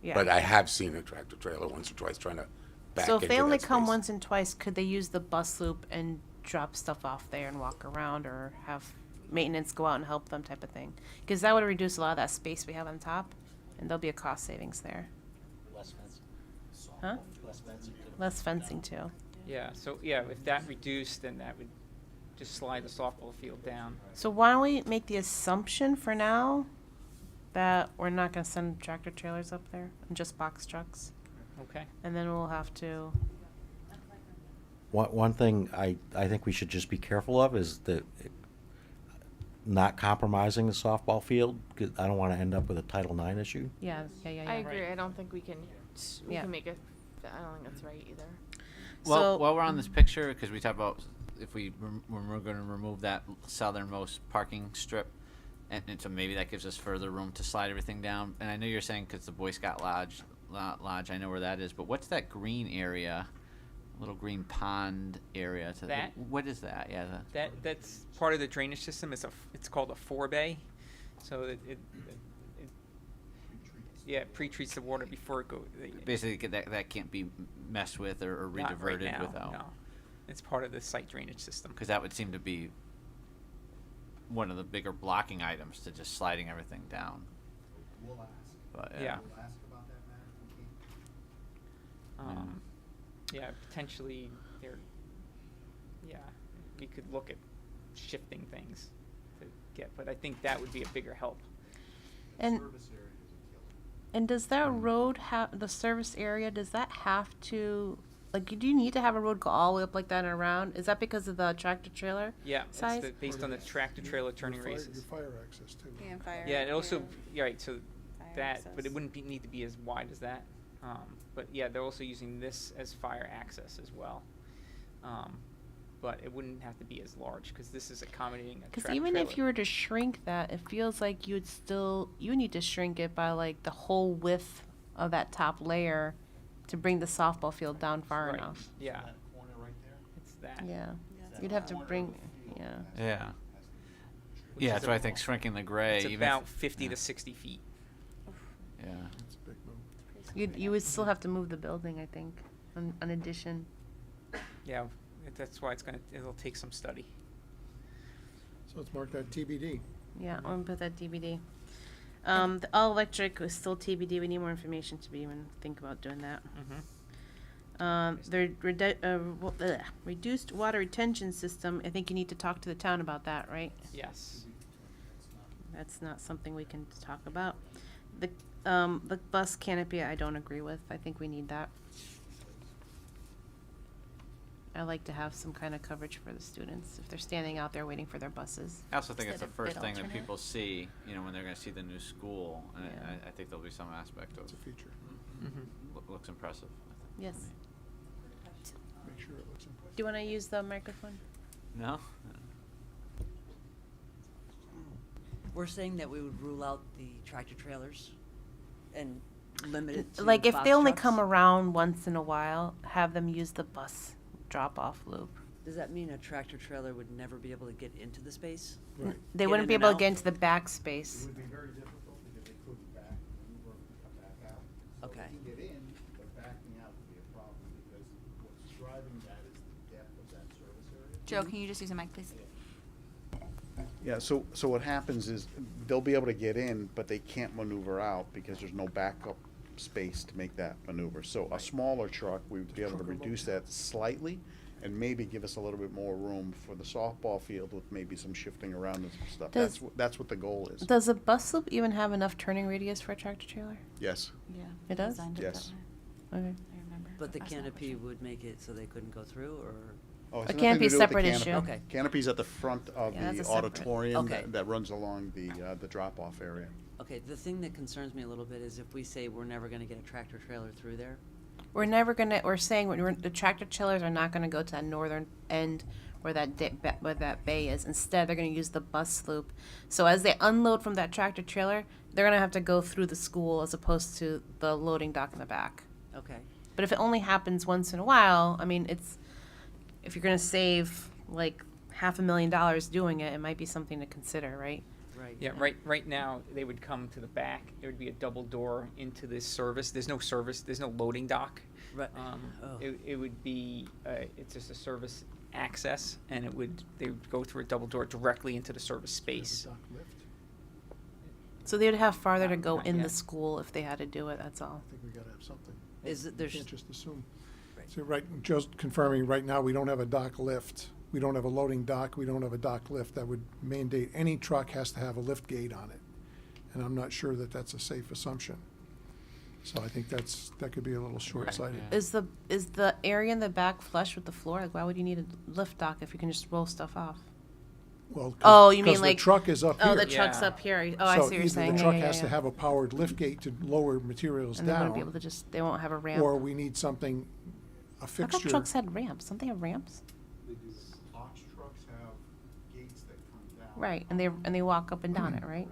S1: Yeah.
S16: But I have seen a tractor trailer once or twice trying to back
S1: So if they
S16: into
S1: only
S16: that
S1: come
S16: space.
S1: once and twice, could they use the bus loop and drop stuff off there and walk around, or have maintenance go out and help them, type of thing? Because that would reduce a lot of that space we have on top, and there'll be a cost savings there.
S17: Less fencing.
S1: Huh?
S17: Less fencing.
S1: Less fencing too.
S6: Yeah, so yeah, if that reduced, then that would just slide the softball field down.
S1: So why don't we make the assumption for now that we're not going to send tractor trailers up there and just box trucks,
S6: Okay.
S1: and then we'll have to.
S7: One thing I think we should just be careful of is that not compromising the softball field, 'cause I don't want to end up with a Title IX issue.
S1: Yeah.
S5: I agree. I don't think we can
S1: Yeah.
S5: make it. I don't think that's right either.
S9: Well,
S1: So-
S9: while we're on this picture, because we talked about if when we're going to remove that southernmost parking strip, and so maybe that gives us further room to slide everything down. And I know you're saying because the Boy Scout Lodge, I know where that is, but what's that green area, little green pond area?
S6: That?
S9: What is that? Yeah.
S6: That's part of the drainage system. It's called a forebay, so it pre-treats the water before it goes.
S9: Basically, that can't be messed with or
S6: Not right
S9: rediverted
S6: now,
S9: without.
S6: no. It's part of the site drainage system.
S9: Because that would seem to be one of the bigger blocking items to just sliding everything down.
S14: We'll ask.
S9: But
S6: Yeah.
S14: We'll ask about that matter if we can.
S6: Yeah, potentially there. Yeah, we could look at shifting things to get, but I think that would be a bigger help.
S1: And
S14: Service area is a killer.
S1: And does that road have, the service area, does that have to, like, do you need to have a road go all the way up like that and around? Is that because of the tractor trailer
S6: Yeah, it's
S1: size?
S6: based on the tractor trailer turning
S10: Your fire-
S6: races.
S10: Your fire access too.
S2: And fire.
S6: Yeah, it also, yeah, right, so
S2: Fire
S6: that, but it
S2: access.
S6: wouldn't need to be as wide as that. But yeah, they're also using this as fire access as well. But it wouldn't have to be as large, because this is accommodating a
S1: Because
S6: tractor
S1: even
S6: trailer.
S1: if you were to shrink that, it feels like you need to shrink it by like the whole width of that top layer to bring the softball field down far
S6: Right,
S1: enough.
S6: yeah. It's that.
S1: Yeah. You'd have to bring, yeah.
S9: Yeah.
S6: Which
S9: Yeah,
S6: is
S9: that's why I think shrinking the gray.
S6: It's
S9: even
S6: about
S9: if-
S6: 50
S9: yeah.
S6: to 60 feet.
S9: Yeah.
S10: It's a big move.
S1: You would still have to move the building, I think, an addition.
S6: Yeah, that's why it'll take some study.
S10: So let's mark that TBD.
S1: Yeah, I'm gonna put that TBD. The all electric is still TBD. We need more information to be even think about doing that. The reduced water retention system, I think you need to talk to the town about that, right?
S6: Yes.
S1: That's not something we can talk about. The bus canopy, I don't agree with. I think we need that. I like to have some kind of coverage for the students if they're standing out there waiting for their buses.
S9: I also think it's the
S1: Instead of
S9: first
S1: bid
S9: thing that
S1: alternate.
S9: people see, when they're going to see the new school, and
S1: Yeah.
S9: I think there'll be some aspect of
S10: It's a feature.
S9: looks impressive.
S1: Yes.
S10: Make sure it looks impressive.
S1: Do you want to use the microphone?
S9: No.
S17: We're saying that we would rule out the tractor trailers and limit it to
S1: Like if
S17: box
S1: they only
S17: trucks?
S1: come around once in a while, have them use the bus drop-off loop.
S17: Does that mean a tractor trailer would never be able to get into the space?
S10: Right.
S1: They
S17: Get
S1: wouldn't
S17: in
S1: be
S17: and
S1: able to
S17: out?
S1: get into the back space.
S8: be very difficult because they couldn't back, maneuver, and come back out.
S17: Okay.
S8: So they can get in, but backing out would be a problem because what's driving that is the depth of that service area.
S2: Joe, can you just use a mic, please?
S8: Yeah, so what happens is they'll be able to get in, but they can't maneuver out because there's no backup space to make that maneuver. So a smaller truck, we'd be able to reduce that slightly and maybe give us a little bit more room for the softball field with maybe some shifting around and some stuff.
S1: Does-
S8: That's what the goal is.
S1: Does a bus loop even have enough turning radius for a tractor trailer?
S8: Yes.
S2: Yeah.
S1: It does?
S2: Designed it
S8: Yes.
S2: that way.
S1: Okay.
S2: I remember.
S17: But the
S2: Asked that
S17: canopy
S2: question.
S17: would make it so they couldn't go through, or?
S8: Oh, it's
S1: A
S8: nothing to
S1: canopy
S8: do with the
S1: separate
S8: canopy.
S1: issue.
S17: Okay.
S8: Canopy's at the front of
S1: Yeah, that's
S8: the
S1: a separate-
S8: auditorium
S17: Okay.
S8: that runs along the drop-off area.
S17: Okay, the thing that concerns me a little bit is if we say we're never gonna get a tractor trailer through there.
S1: We're saying the tractor trailers are not gonna go to that northern end where where that bay is. Instead, they're gonna use the bus loop. So as they unload from that tractor trailer, they're gonna have to go through the school as opposed to the loading dock in the back.
S17: Okay.
S1: But if it only happens once in a while, I mean, if you're gonna save like $500,000 doing it, it might be something to consider, right?
S17: Right.
S6: Yeah, right now, they would come to the back. There would be a double door into this service. There's no loading dock.
S17: Right. Oh.
S6: It would be, it's just a service access, and they would go through a double door directly into the service space.
S10: Dock lift.
S1: So they would have farther to
S6: Not-
S1: go
S6: not
S1: in the
S6: yet.
S1: school if they had to do it, that's all.
S10: I think we gotta have something.
S17: Is it,
S10: We
S17: there's,
S10: can't just assume.
S17: Right.
S10: So Joe's confirming, right now, we don't have a dock lift. We don't have a loading dock, we don't have a dock lift. That would mandate any truck has to have a lift gate on it. And I'm not sure that that's a safe assumption. So I think that could be a little short-sighted.
S9: yeah.
S1: Is the area in the back flush with the floor? Like, why would you need a lift dock if you can just roll stuff off?
S10: Well,
S1: Oh, you mean
S10: 'cause
S1: like
S10: the truck is up here.
S1: Oh, the truck's
S6: Yeah.
S1: up here. Oh, I see what you're saying.
S10: So either the
S1: Yeah,
S10: truck
S1: yeah,
S10: has to
S1: yeah.
S10: have a powered lift gate to lower materials
S1: And they wouldn't be able
S10: down,
S1: to they won't have a ramp.
S10: or we need something, a
S1: I thought
S10: fixture.
S1: trucks had ramps. Don't they have ramps?
S8: They do. Box trucks have gates that come down.
S1: Right, and they walk up and down it, right?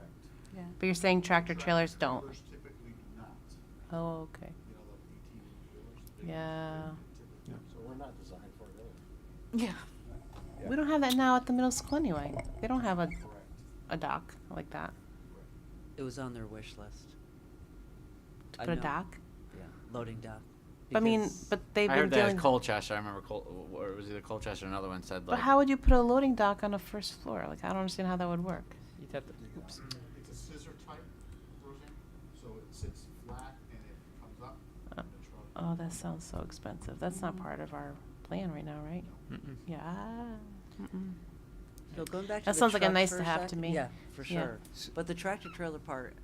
S2: Yeah.
S1: But you're saying tractor trailers don't.
S8: Trailers typically do not.
S1: Oh, okay. Yeah.
S7: So we're not designed for it.
S2: Yeah.
S1: We don't have that now at the middle school anyway. They don't have a dock like that.
S17: it was on their wish list.
S1: To
S17: I
S1: put a
S17: know.
S1: dock.
S17: Yeah, loading dock.
S1: I mean,
S17: Because-
S1: but they've
S9: I
S1: been
S9: heard that
S1: doing.
S9: at Colchester. I remember or it was either Colchester or another one said
S1: But
S9: like.
S1: how would you put a loading dock on a first floor? Like, I don't understand how that would work.
S6: You'd have to, oops.
S8: It's a scissor type cruising, so it sits flat and it comes up.
S1: Uh,
S8: and the truck.
S1: Oh, that sounds so expensive. That's not part of our plan right now, right?
S6: Mm-mm.
S1: Yeah. Mm-mm.
S17: So going back to
S1: That
S17: the
S1: sounds like a
S17: trucks
S1: nice
S17: for
S1: to
S17: a
S1: have to
S17: second-
S1: me.
S17: Yeah, for
S1: Yeah.
S17: sure. But the tractor trailer part,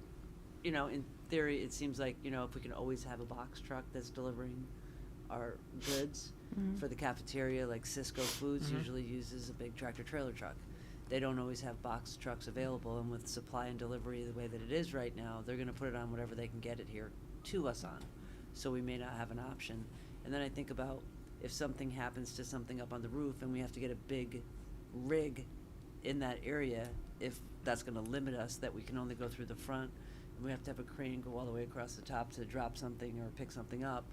S17: theory, it seems like, you know, if we can always have a box truck that's delivering our goods for the cafeteria, like Cisco Foods usually uses a big tractor trailer truck. They don't always have box trucks available, and with supply and delivery the way that it is right now, they're gonna put it on whatever they can get it here to us on. So we may not have an option. And then I think about if something happens to something up on the roof and we have to get a big rig in that area, if that's gonna limit us, that we can only go through the front, and we have to have a crane go all the way across the top to drop something or pick something up,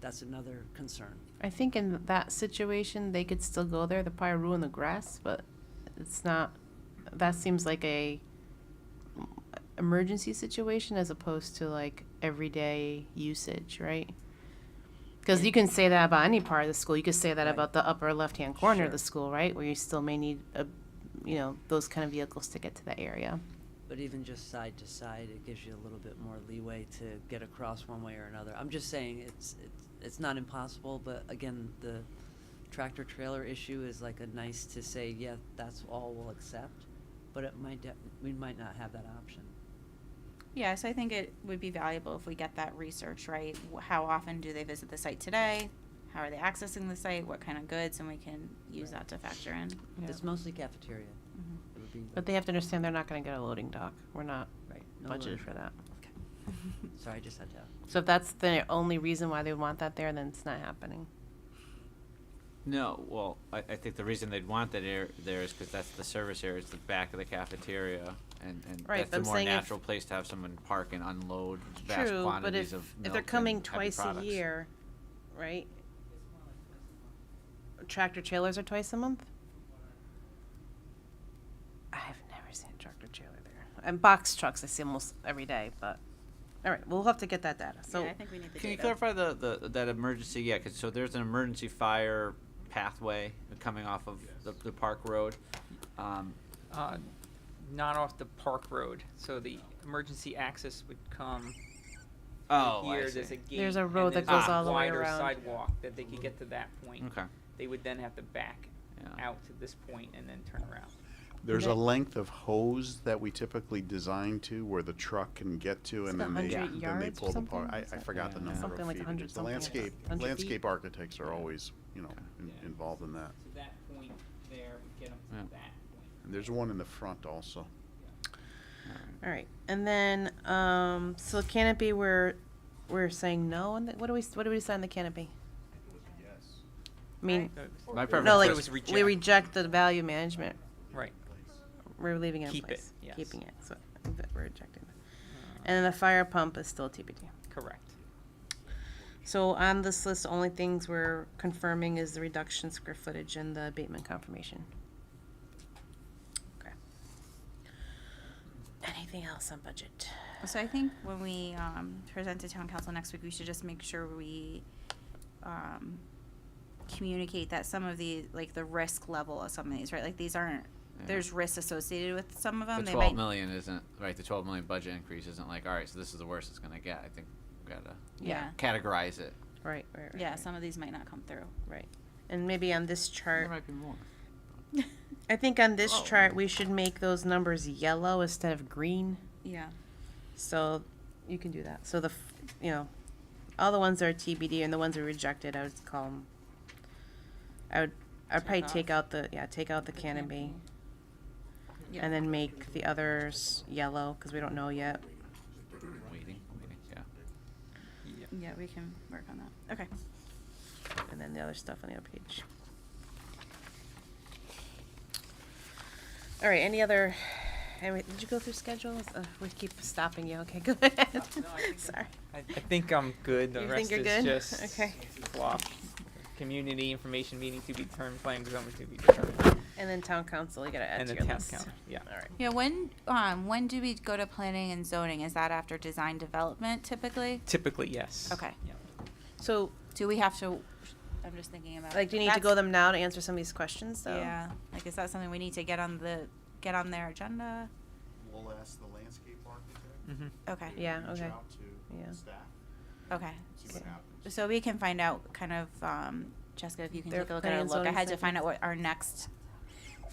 S17: that's another concern.
S1: I think in that situation, they could still go there. They'll probably ruin the grass, but it's not, that seems like a emergency situation as opposed to like everyday usage, right? Because you can say that about any part of the school. You could say that
S17: Right.
S1: about the upper left-hand corner of
S17: Sure.
S1: the school, right? Where you still may need those kind of vehicles to get to that area.
S17: But even just side to side, it gives you a little bit more leeway to get across one way or another. I'm just saying it's not impossible, but again, the tractor trailer issue is like a nice to say, yeah, that's all we'll accept, but it might we might not have that option.
S2: Yeah, so I think it would be valuable if we get that research, right? How often do they visit the site today? How are they accessing the site? What kind of goods? And we can use that to factor in.
S17: It's mostly cafeteria. It would be
S1: But they have to understand they're not going to get a loading dock. We're not
S17: right. No
S1: budgeted
S17: worries.
S1: for that.
S17: Sorry, I just had to.
S1: So if that's the only reason why they want that there, then it's not happening.
S9: No, well, I think the reason they'd want that there is because that's the service area, it's the back of the cafeteria, and
S1: Right,
S9: that's
S1: but
S9: the
S1: I'm
S9: more
S1: saying if-
S9: natural place to have someone park and unload vast
S1: True, but
S9: quantities of
S1: if
S9: milk
S1: they're coming
S9: and heavy
S1: twice a
S9: products.
S1: year, right? Tractor trailers are twice a month? I've never seen a tractor trailer there. And box trucks I see almost every day, but, all right, we'll have to get that data. So
S2: Yeah, I think we need the
S9: Can you
S2: data.
S9: clarify that emergency? Yeah, 'cause so there's an emergency fire pathway coming off of the Park Road.
S6: Not off the Park Road, so the emergency access would come
S9: Oh,
S6: here.
S9: I
S6: There's
S9: see.
S6: a gate.
S1: There's a
S6: and
S1: road that
S6: there's
S1: goes
S6: a
S1: all the way
S6: wider
S1: around.
S6: sidewalk that they could get to that point.
S9: Okay.
S6: They would then have to back
S9: Yeah.
S6: out to this point and then turn around.
S8: There's a length of hose that we typically design to where the truck can get to,
S1: Is
S8: and
S1: it
S8: then they
S1: 100 yards or
S8: pull the
S1: something?
S8: part. I
S1: Is that-
S8: forgot the
S9: Yeah.
S8: number
S1: Something
S8: of
S1: like
S8: feet.
S1: 100
S8: The
S1: something like
S8: landscape
S1: that. 100 feet?
S8: landscape architects are always,
S6: Yeah.
S8: involved in that.
S6: To that point there, we get them to
S9: Yeah.
S6: that point.
S8: And there's one in the front also.
S1: all right. And then, so canopy, we're saying no. And what do we decide on the canopy?
S8: Yes.
S1: I mean,
S9: My preference
S1: no, like,
S6: was
S1: we reject the value management.
S6: Right.
S1: We're leaving it in
S6: Keep it,
S1: place.
S6: yes.
S1: Keeping it, so we're rejecting it. And then the fire pump is still TBD.
S6: Correct.
S1: So on this list, the only things we're confirming is the reduction square footage and the abatement confirmation. Okay. Anything else on budget?
S2: So I think when we present to town council next week, we should just make sure we communicate that some of the, like the risk level of some of these, right? Like these aren't, there's risks associated with some of them.
S9: The
S2: They
S9: 12
S2: might,
S9: million isn't right. The 12 million budget increase isn't like, all right, so this is the worst it's gonna get. I think we gotta
S2: yeah,
S9: categorize it.
S1: Right.
S2: yeah, some of these might not come through.
S1: Right. And maybe on this
S9: There
S1: chart,
S9: might be more.
S1: I think on this chart, we should make those numbers yellow instead of green.
S2: Yeah.
S1: So you can do that. So all the ones that are TBD and the ones that are rejected, I would call them. I'd probably take out the canopy,
S2: Yeah.
S1: and then make the others yellow because we don't know yet.
S9: Waiting, yeah.
S2: Yeah, we can work on that. Okay.
S1: And then the other stuff on the other page. All right. Any other? Did you go through schedules? We keep stopping you. Okay, go ahead.
S6: No, I think
S1: Sorry.
S6: I think I'm good. The
S1: You
S6: rest
S1: think you're
S6: is
S1: good?
S6: just
S1: Okay.
S6: fluff. Community information meeting to be determined, plan development to be determined,
S1: And then town council, you gotta add
S6: and
S1: to
S6: the
S1: your
S6: town
S1: list.
S6: council. Yeah.
S1: All right.
S2: Yeah. When do we go to planning and zoning? Is that after design development typically?
S6: Typically, yes.
S2: Okay.
S6: Yeah.
S1: So,
S2: Do we have to? I'm just thinking about.
S1: like, do you need to go them now to answer some of these questions? Though?
S2: Yeah. Like, is that something we need to get on their agenda?
S8: We'll ask the landscape architect.
S6: Mm-hmm.
S2: Okay.
S1: Yeah.
S8: Reach
S1: Okay.
S8: out to
S1: Yeah.
S8: staff,
S2: Okay.
S8: see what happens.
S2: So we can find out kind of, Jessica, if you can
S1: Their
S2: take a look at
S1: planning
S2: our
S1: and
S2: look. I
S1: zoning
S2: had to find
S1: cycle.
S2: out what our next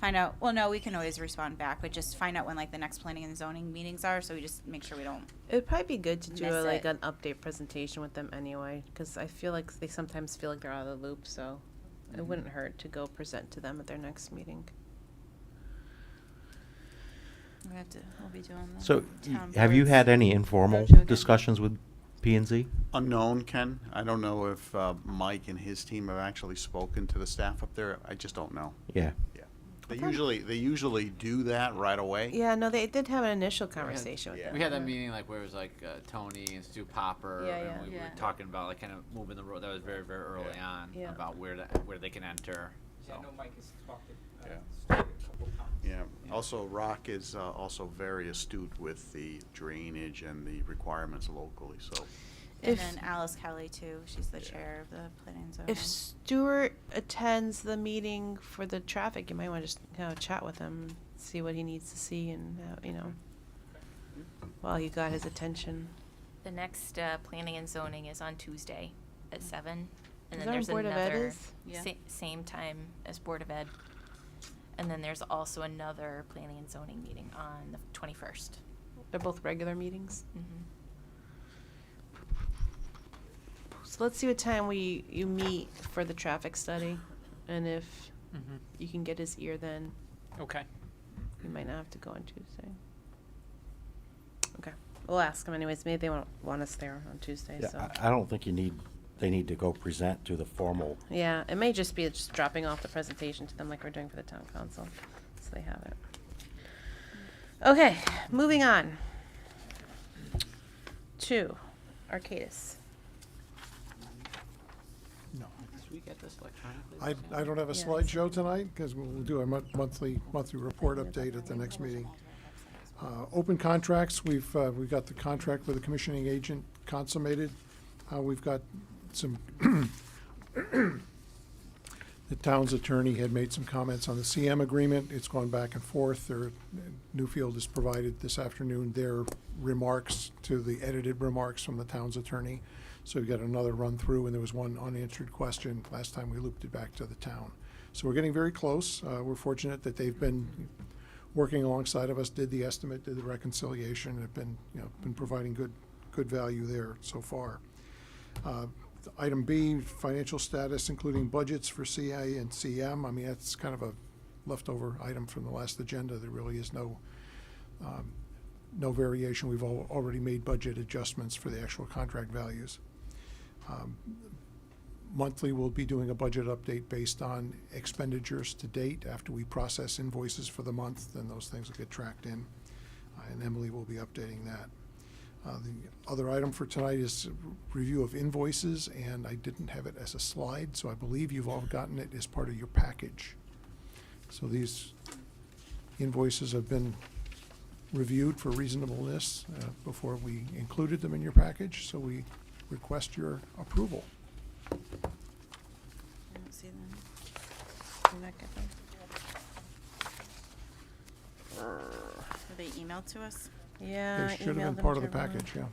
S2: find out, well, no, we can always respond back, but just find out when like the next planning and zoning meetings are, so we just make sure we don't.
S1: It'd probably be good to do
S2: Miss
S1: like
S2: it.
S1: an update presentation with them anyway, because I feel like they sometimes feel like they're out of the loop, so it wouldn't hurt to go present to them at their next meeting.
S2: We'll be doing the
S7: So,
S2: town
S7: have you
S2: boards
S7: had any informal
S2: roadshow again.
S7: discussions with P and Z?
S8: Unknown, Ken. I don't know if Mike and his team have actually spoken to the staff up there. I just don't know.
S7: Yeah.
S8: Yeah. They usually do that right away.
S1: Yeah, no, they did have an initial conversation with
S8: yeah.
S1: them.
S9: We had that meeting like where it was like Tony and Stu Popper,
S1: Yeah,
S9: and
S1: yeah.
S9: we
S2: Yeah.
S9: were talking about like kind of moving the road. That was very very early on
S1: Yeah.
S9: about where they can enter. So.
S6: Yeah, I know Mike has talked
S8: Yeah.
S6: started a couple times.
S8: Yeah. Also, Rock is also very astute with the drainage and the requirements locally, so.
S2: And
S1: If-
S2: then Alice Kelly too, she's the chair of the planning and zoning.
S1: If Stuart attends the meeting for the traffic, you might want to just chat with him, see what he needs to see, and while you got his attention.
S11: The next planning and zoning is on Tuesday at 7. And
S1: Is
S11: then
S1: that when
S11: there's
S1: Board of Ed
S11: another
S1: is?
S2: Yeah.
S11: same time as Board of Ed. And then there's also another planning and zoning meeting on the 21st.
S1: They're both regular meetings.
S11: Mm-hmm.
S1: So let's see what time you meet for the traffic study, and if
S6: Mhm.
S1: you can get his ear, then
S6: Okay.
S1: you might not have to go on Tuesday. Okay, we'll ask them anyways. Maybe they won't want us there on Tuesday.
S7: Yeah,
S1: So
S7: I don't think they need to go present to the formal.
S1: yeah, it may just be just dropping off the presentation to them like we're doing for the town council, so they have it. Okay, moving on to Arcadis.
S10: No.
S9: Should we get this electronically?
S10: I don't have a
S1: Yeah.
S10: slideshow tonight because we'll do a monthly report update at the next meeting. Open contracts, we've got the contract with the commissioning agent consummated. We've got some, the town's attorney had made some comments on the CM agreement. It's gone back and forth. Newfield has provided this afternoon their remarks to the edited remarks from the town's attorney. So we got another run through, and there was one unanswered question last time we looped it back to the town. So we're getting very close. We're fortunate that they've been working alongside of us, did the estimate, did the reconciliation, have been providing good value there so far. Item B, financial status, including budgets for CA and CM. I mean, that's kind of a leftover item from the last agenda. There really is no variation. We've already made budget adjustments for the actual contract values. Monthly, we'll be doing a budget update based on expenditures to date. After we process invoices for the month, then those things will get tracked in, and Emily will be updating that. The other item for tonight is review of invoices, and I didn't have it as a slide, so I believe you've all gotten it as part of your package. So these invoices have been reviewed for reasonableness before we included them in your package, so we request your approval.
S2: I don't see them. Did not get them. Were they emailed to us?
S1: Yeah,
S10: They
S1: I
S10: should have
S1: emailed
S10: been
S1: them
S10: part of
S1: to
S10: the
S1: everyone.
S10: package, yeah.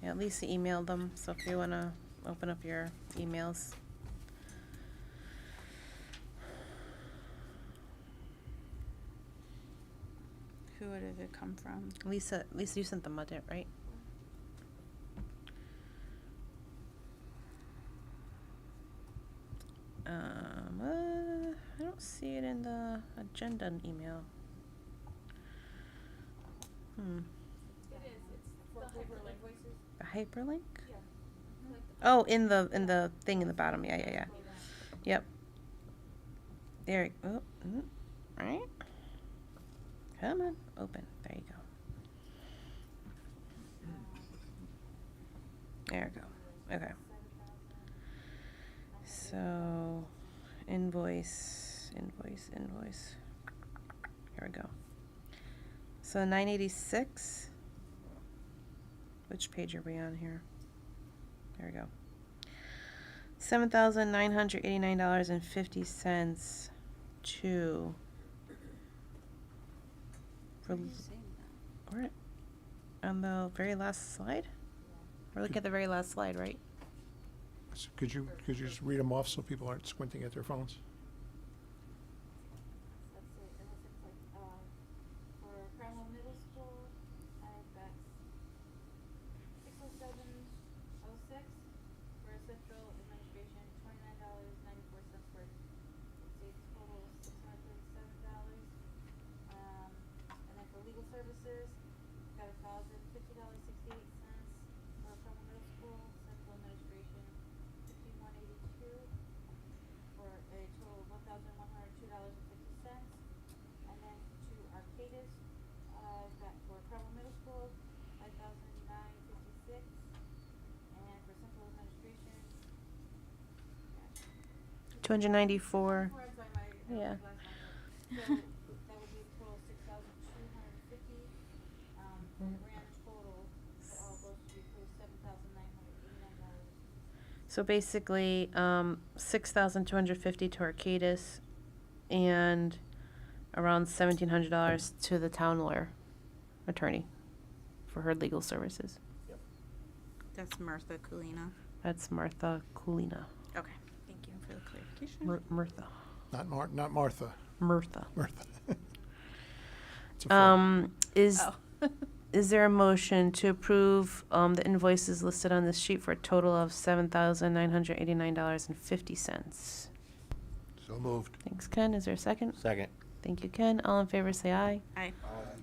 S1: Yeah, Lisa emailed them, so if you want to open up your emails.
S2: Who did it come from?
S1: Lisa, you sent the budget, right? I don't see it in the agenda email. The hyperlink? Oh, in the thing in the bottom. Yeah. Yep. There. Oh, right. Come on, open. There you go. There we go. Okay. So, invoice. Here we go. So 986. Which page are we on here? There we go. $7,989.50 to. We're on the very last slide. We're looking at the very last slide, right?
S10: So could you just read them off so people aren't squinting at their phones?
S3: Arcadis, got for Preble Middle School, $5,956, and for central administration,
S1: 294.
S3: I'm sorry, my
S1: Yeah.
S3: glass line up. So that would be a total of 6,250. The grand total for all those to be approved, $7,989.
S1: So basically, 6,250 to Arcadis, and around $1,700 to the town lawyer, attorney, for her legal services.
S2: That's Martha Kulina.
S1: That's Martha Kulina.
S2: Okay, thank you for the clarification.
S1: Martha.
S10: Not Martha.
S1: Martha.
S10: Martha. It's a friend.
S1: Is
S2: Oh.
S1: is there a motion to approve the invoices listed on this sheet for a total of $7,989.50?
S15: So moved.
S1: Thanks, Ken. Is there a second?
S7: Second.
S1: Thank you, Ken. All in favor say aye.
S2: Aye.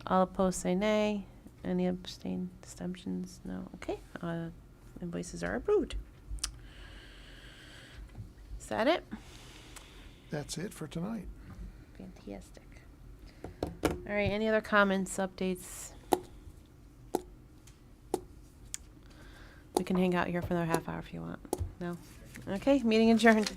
S1: All opposed say nay. Any abstentions? No. Okay. Invoices are approved. Is that it?
S10: That's it for tonight.
S1: Fantastic. All right. Any other comments, updates? We can hang out here for another half hour if you want. No? Okay. Meeting adjourned.